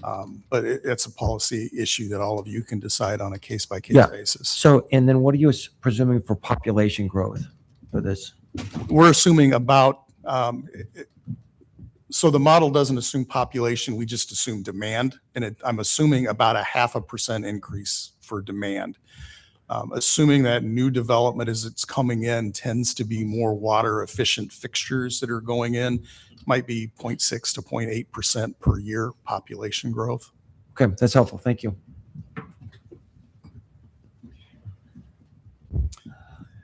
But it's a policy issue that all of you can decide on a case-by-case Yeah. basis. So, and then what are you presuming for population growth for this? We're assuming about, so the model doesn't assume population, we just assume demand. And I'm assuming about a 0.5% increase for demand. Assuming that new development as it's coming in tends to be more water efficient fixtures that are going in, might be 0.6 to 0.8% per year population growth. Okay, that's helpful. Thank you.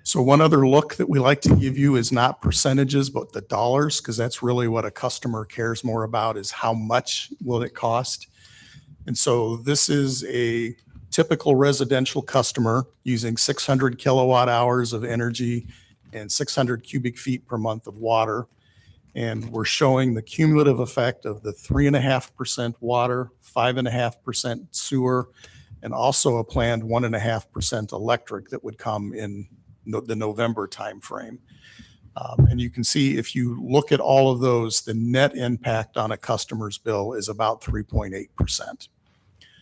So one other look that we like to give you is not percentages, but the dollars, because that's really what a customer cares more about, is how much will it cost. And so this is a typical residential customer using 600 kilowatt hours of energy and 600 cubic feet per month of water. And we're showing the cumulative effect of the 3.5% water, 5.5% sewer, and also a planned 1.5% electric that would come in the November timeframe. And you can see if you look at all of those, the net impact on a customer's bill is about 3.8%.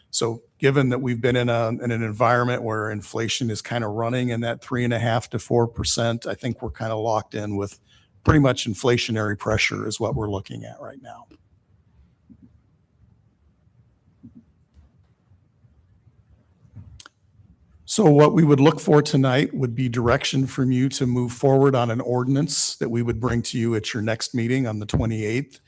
So given that we've been in an environment where inflation is kind of running in that 3.5% to 4%, I think we're kind of locked in with pretty much inflationary pressure is what we're looking at right now. So what we would look for tonight would be direction from you to move forward on an ordinance that we would bring to you at your next meeting on the 28th.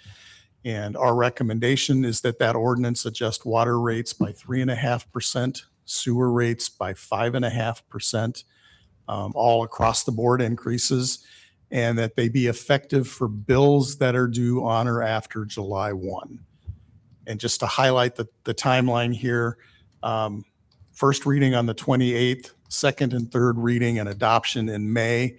And our recommendation is that that ordinance adjust water rates by 3.5%, sewer rates by 5.5%, all across the board increases, and that they be effective for bills that are due on or after July 1. And just to highlight the timeline here, first reading on the 28th, second and third reading and adoption in May.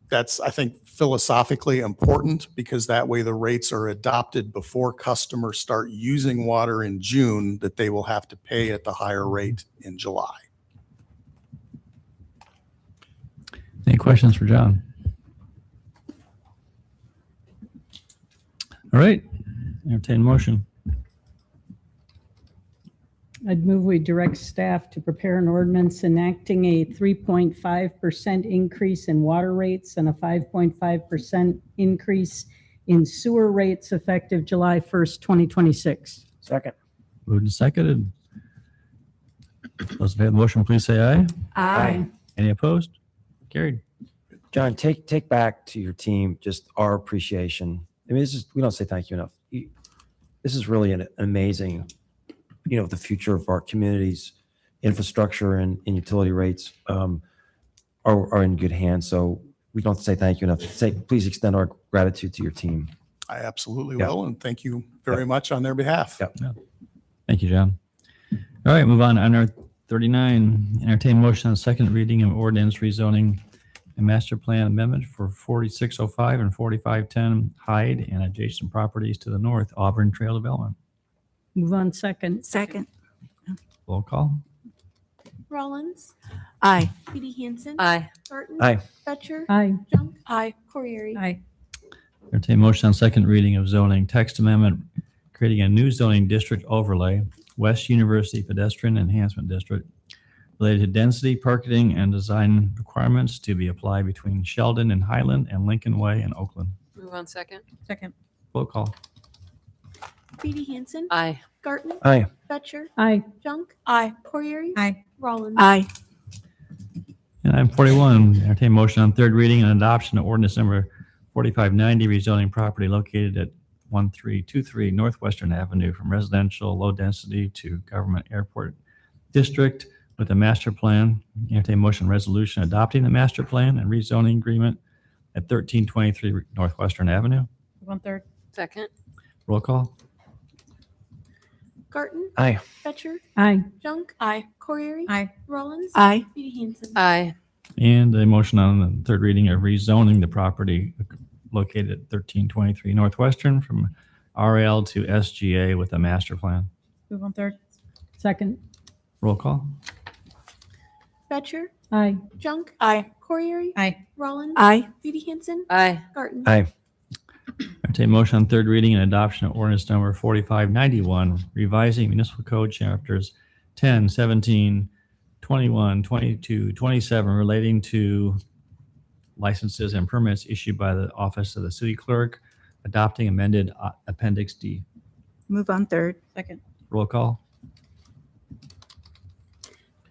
That's, I think, philosophically important because that way the rates are adopted before customers start using water in June that they will have to pay at the higher rate in July. Any questions for John? All right, entertain motion. I'd move we direct staff to prepare an ordinance enacting a 3.5% increase in water rates and a 5.5% increase in sewer rates effective July 1st, 2026. Second. Moved and seconded. Those in favor of the motion, please say aye. Aye. Any opposed? Carried. John, take back to your team just our appreciation. I mean, we don't say thank you enough. This is really an amazing, the future of our community's infrastructure and utility rates are in good hands. So we don't say thank you enough. Please extend our gratitude to your team. I absolutely will, and thank you very much on their behalf. Yep. Yeah. Thank you, John. All right, move on to item 39. Entertain motion on second reading of ordinance rezoning a master plan amendment for 4605 and 4510 Hyde and adjacent properties to the north, Auburn Trail Development. Move on second. Second. Roll call. Rollins, Aye. Petey Hansen, Aye. Barton, Aye. Fetcher, Aye. Junk, aye, Corriere. Aye. Entertain motion on second reading of zoning text amendment, creating a new zoning district overlay, West University Pedestrian Enhancement District, related to density, parking, and design requirements to be applied between Sheldon and Highland and Lincoln Way and Oakland. Move on second. Second. Roll call. Petey Hansen, Aye. Garton, Aye. Fetcher, Aye. Junk, aye, Corriere. Aye. Rollins. Aye. And item 41, entertain motion on third reading and adoption of ordinance number 4590, rezoning property located at 1323 Northwestern Avenue from residential low density to government airport district with a master plan. Entertain motion resolution adopting the master plan and rezoning agreement at 1323 Northwestern Avenue. One third. Second. Roll call. Garton, Aye. Fetcher, Aye. Junk, aye, Corriere. Aye. Rollins. Aye. Petey Hansen. Aye. And a motion on the third reading of rezoning the property located at 1323 Northwestern from RL to SGA with a master plan. Move on third. Second. Roll call. Fetcher, Aye. Junk, aye, Corriere. Aye. Rollins. Aye. Petey Hansen. Aye. Garton. Aye. All Entertain motion on third reading and adoption of ordinance number 4591, revising municipal code chapters 10, 17, 21, 22, 27 relating to licenses and permits issued by the office of the city clerk, adopting amended appendix D. Move on third. Second. Roll call.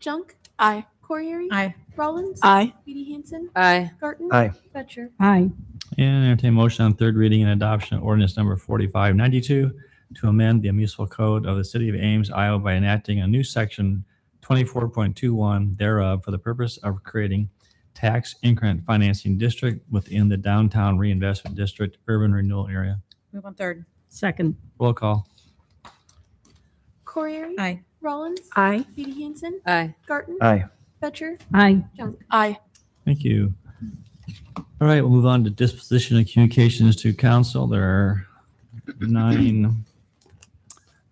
Junk, Aye. Corriere, Aye. Rollins, Aye. Edie Hanson, Aye. Garten, Aye. Betcher. Aye. And entertain motion on third reading and adoption of ordinance number 4592 to amend the municipal code of the city of Ames, Iowa by enacting a new section 24.21 thereof for the purpose of creating tax increment financing district within the downtown reinvestment district urban renewal area. Move on third. Second. Roll call. Corriere, Aye. Rollins, Aye. Edie Hanson, Aye. Garten, Aye. Betcher, Aye. Junk. Aye. Thank you. All right, we'll move on to disposition of communications to council. There are 9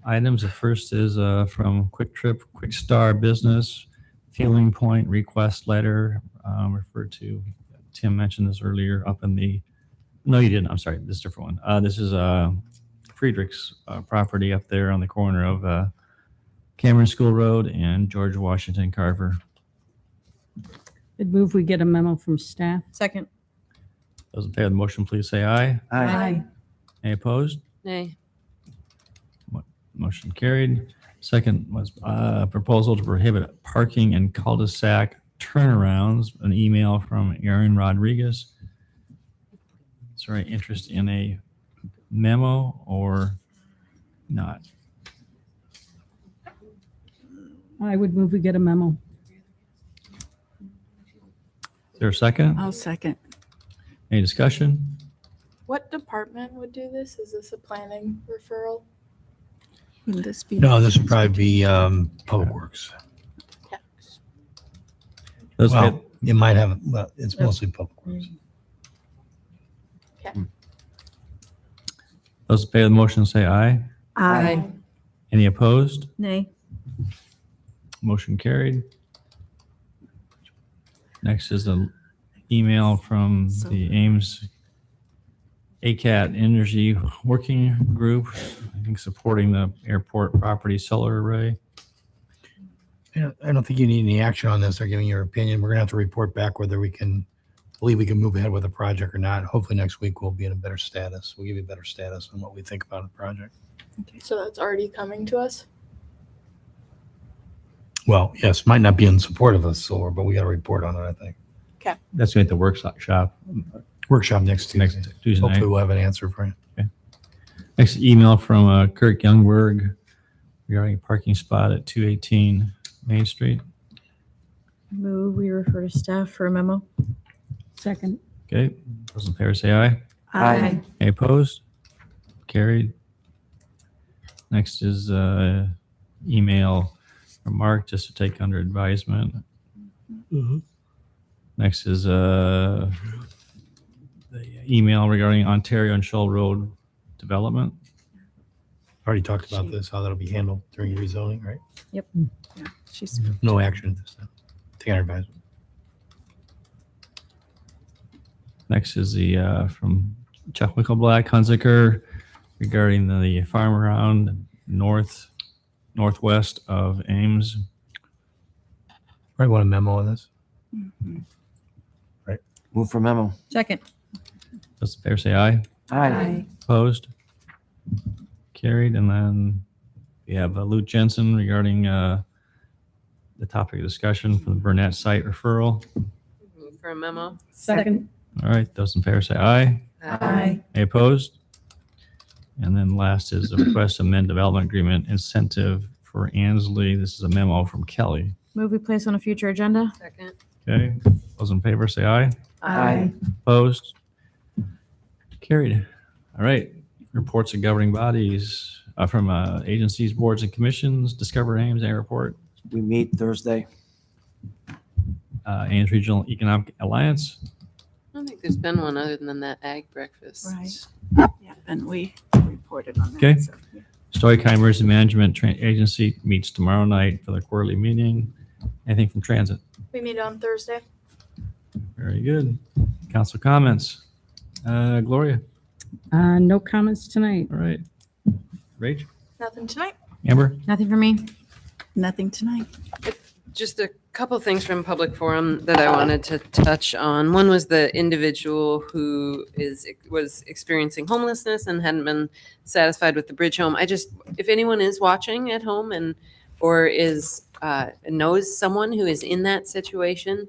items. The first is from Quick Trip, Quick Star Business, Feeling Point request letter referred to. Tim mentioned this earlier up in the, no, you didn't. I'm sorry. This is a different one. This is Friedrich's property up there on the corner of Cameron School Road and George Washington Carver. I'd move we get a memo from staff. Second. Those in favor of the motion, please say aye. Aye. Any opposed? Nay. Motion carried. Second was proposal to prohibit parking in cul-de-sac turnarounds, an email from Aaron Rodriguez. Is there any interest in a memo or not? I would move we get a memo. Is there a second? I'll second. Any discussion? What department would do this? Is this a planning referral? Wouldn't this be? No, this would probably be Public Works. Those in Well, favor- you might have, well, it's mostly Public Works. those in favor of the motion say aye. Aye. Any opposed? Nay. Motion carried. Next is an email from the Ames ACAT Energy Working Group, I think supporting the airport property solar array. Yeah, I don't think you need any action on this. They're giving your opinion. We're gonna have to report back whether we can believe we can move ahead with the project or not. Hopefully next week we'll be in a better status. We'll give you a better status on what we think about the project. So that's already coming to us? Well, yes, might not be in support of us solar, but we got to report on it, I think. That's going to be at the workshop Workshop next Tuesday. next Tuesday night. Hopefully we'll have an answer for you. Next email from Kirk Youngberg regarding a parking spot at 218 Main Street. Move we refer to staff for a memo. Second. Okay, those in favor say aye. Aye. Any opposed? Carried. Next is email from Mark just to take under advisement. Next is the email regarding Ontario and Shoal Road development. Already talked about this, how that'll be handled during rezoning, right? Yep. Yeah, she's No action at this time. Take under advisement. Next is the from Chuck Wickelblack, Hunziker, regarding the farm around northwest of Ames. Right, want a memo on this? Move for memo. Second. Those in favor say aye. Aye. Opposed? Carried. And then we have Luke Jensen regarding the topic of discussion from the Burnett site referral. Move for a memo. Second. All right, those in favor say aye. Aye. Any opposed? And then last is a request to amend development agreement incentive for Ansley. This is a memo from Kelly. Move we place on a future agenda. Second. Okay, those in favor say aye. Aye. Opposed? Carried. All right, reports of governing bodies from agencies, boards, and commissions. Discover Ames Airport, We meet Thursday. Ames Regional Economic Alliance. I don't think there's been one other than that ag breakfast. Right. Yeah, and we reported on that. Okay. so, yeah. Story County Emergency Management Agency meets tomorrow night for the quarterly meeting. Anything from transit? We meet on Thursday. Very good. Council comments. Gloria. No comments tonight. All right. Rach? Nothing tonight. Amber? Nothing for me. Nothing tonight. Just a couple things from public forum that I wanted to touch on. One was the individual who was experiencing homelessness and hadn't been satisfied with the bridge home. If anyone is watching at home or is knows someone who is in that situation,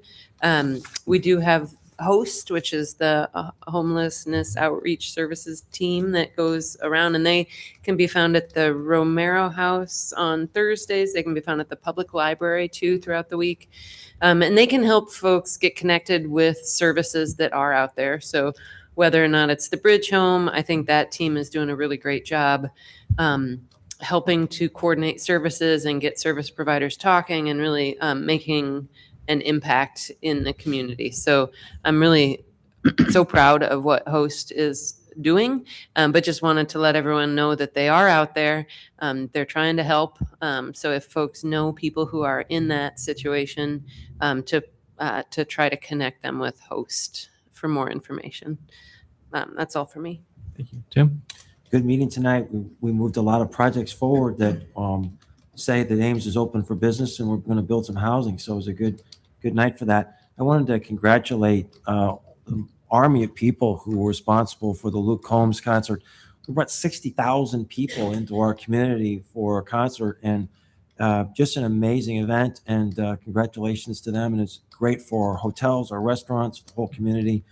we do have HOST, which is the homelessness outreach services team that goes around, and they can be found at the Romero House on Thursdays. They can be found at the public library too throughout the week. And they can help folks get connected with services that are out there. So whether or not it's the Bridge Home, I think that team is doing a really great job helping to coordinate services and get service providers talking and really making an impact in the community. So I'm really so proud of what HOST is doing, but just wanted to let everyone know that they are out there. They're trying to help. So if folks know people who are in that situation, to try to connect them with HOST for more information. That's all for me. Thank you. Tim? Good meeting tonight. We moved a lot of projects forward that say that Ames is open for business and we're going to build some housing. So it was a good night for that. I wanted to congratulate the army of people who were responsible for the Luke Combs concert. We brought 60,000 people into our community for a concert, and just an amazing event. And congratulations to them. And it's great for our hotels, our restaurants, the whole community.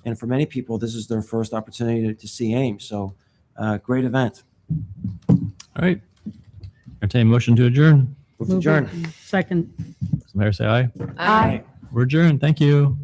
And for many people, this is their first opportunity to see Ames. So great event. All right. Entertain motion to adjourn. Move to adjourn. Second. Mayor say aye. Aye. We're adjourned. Thank you.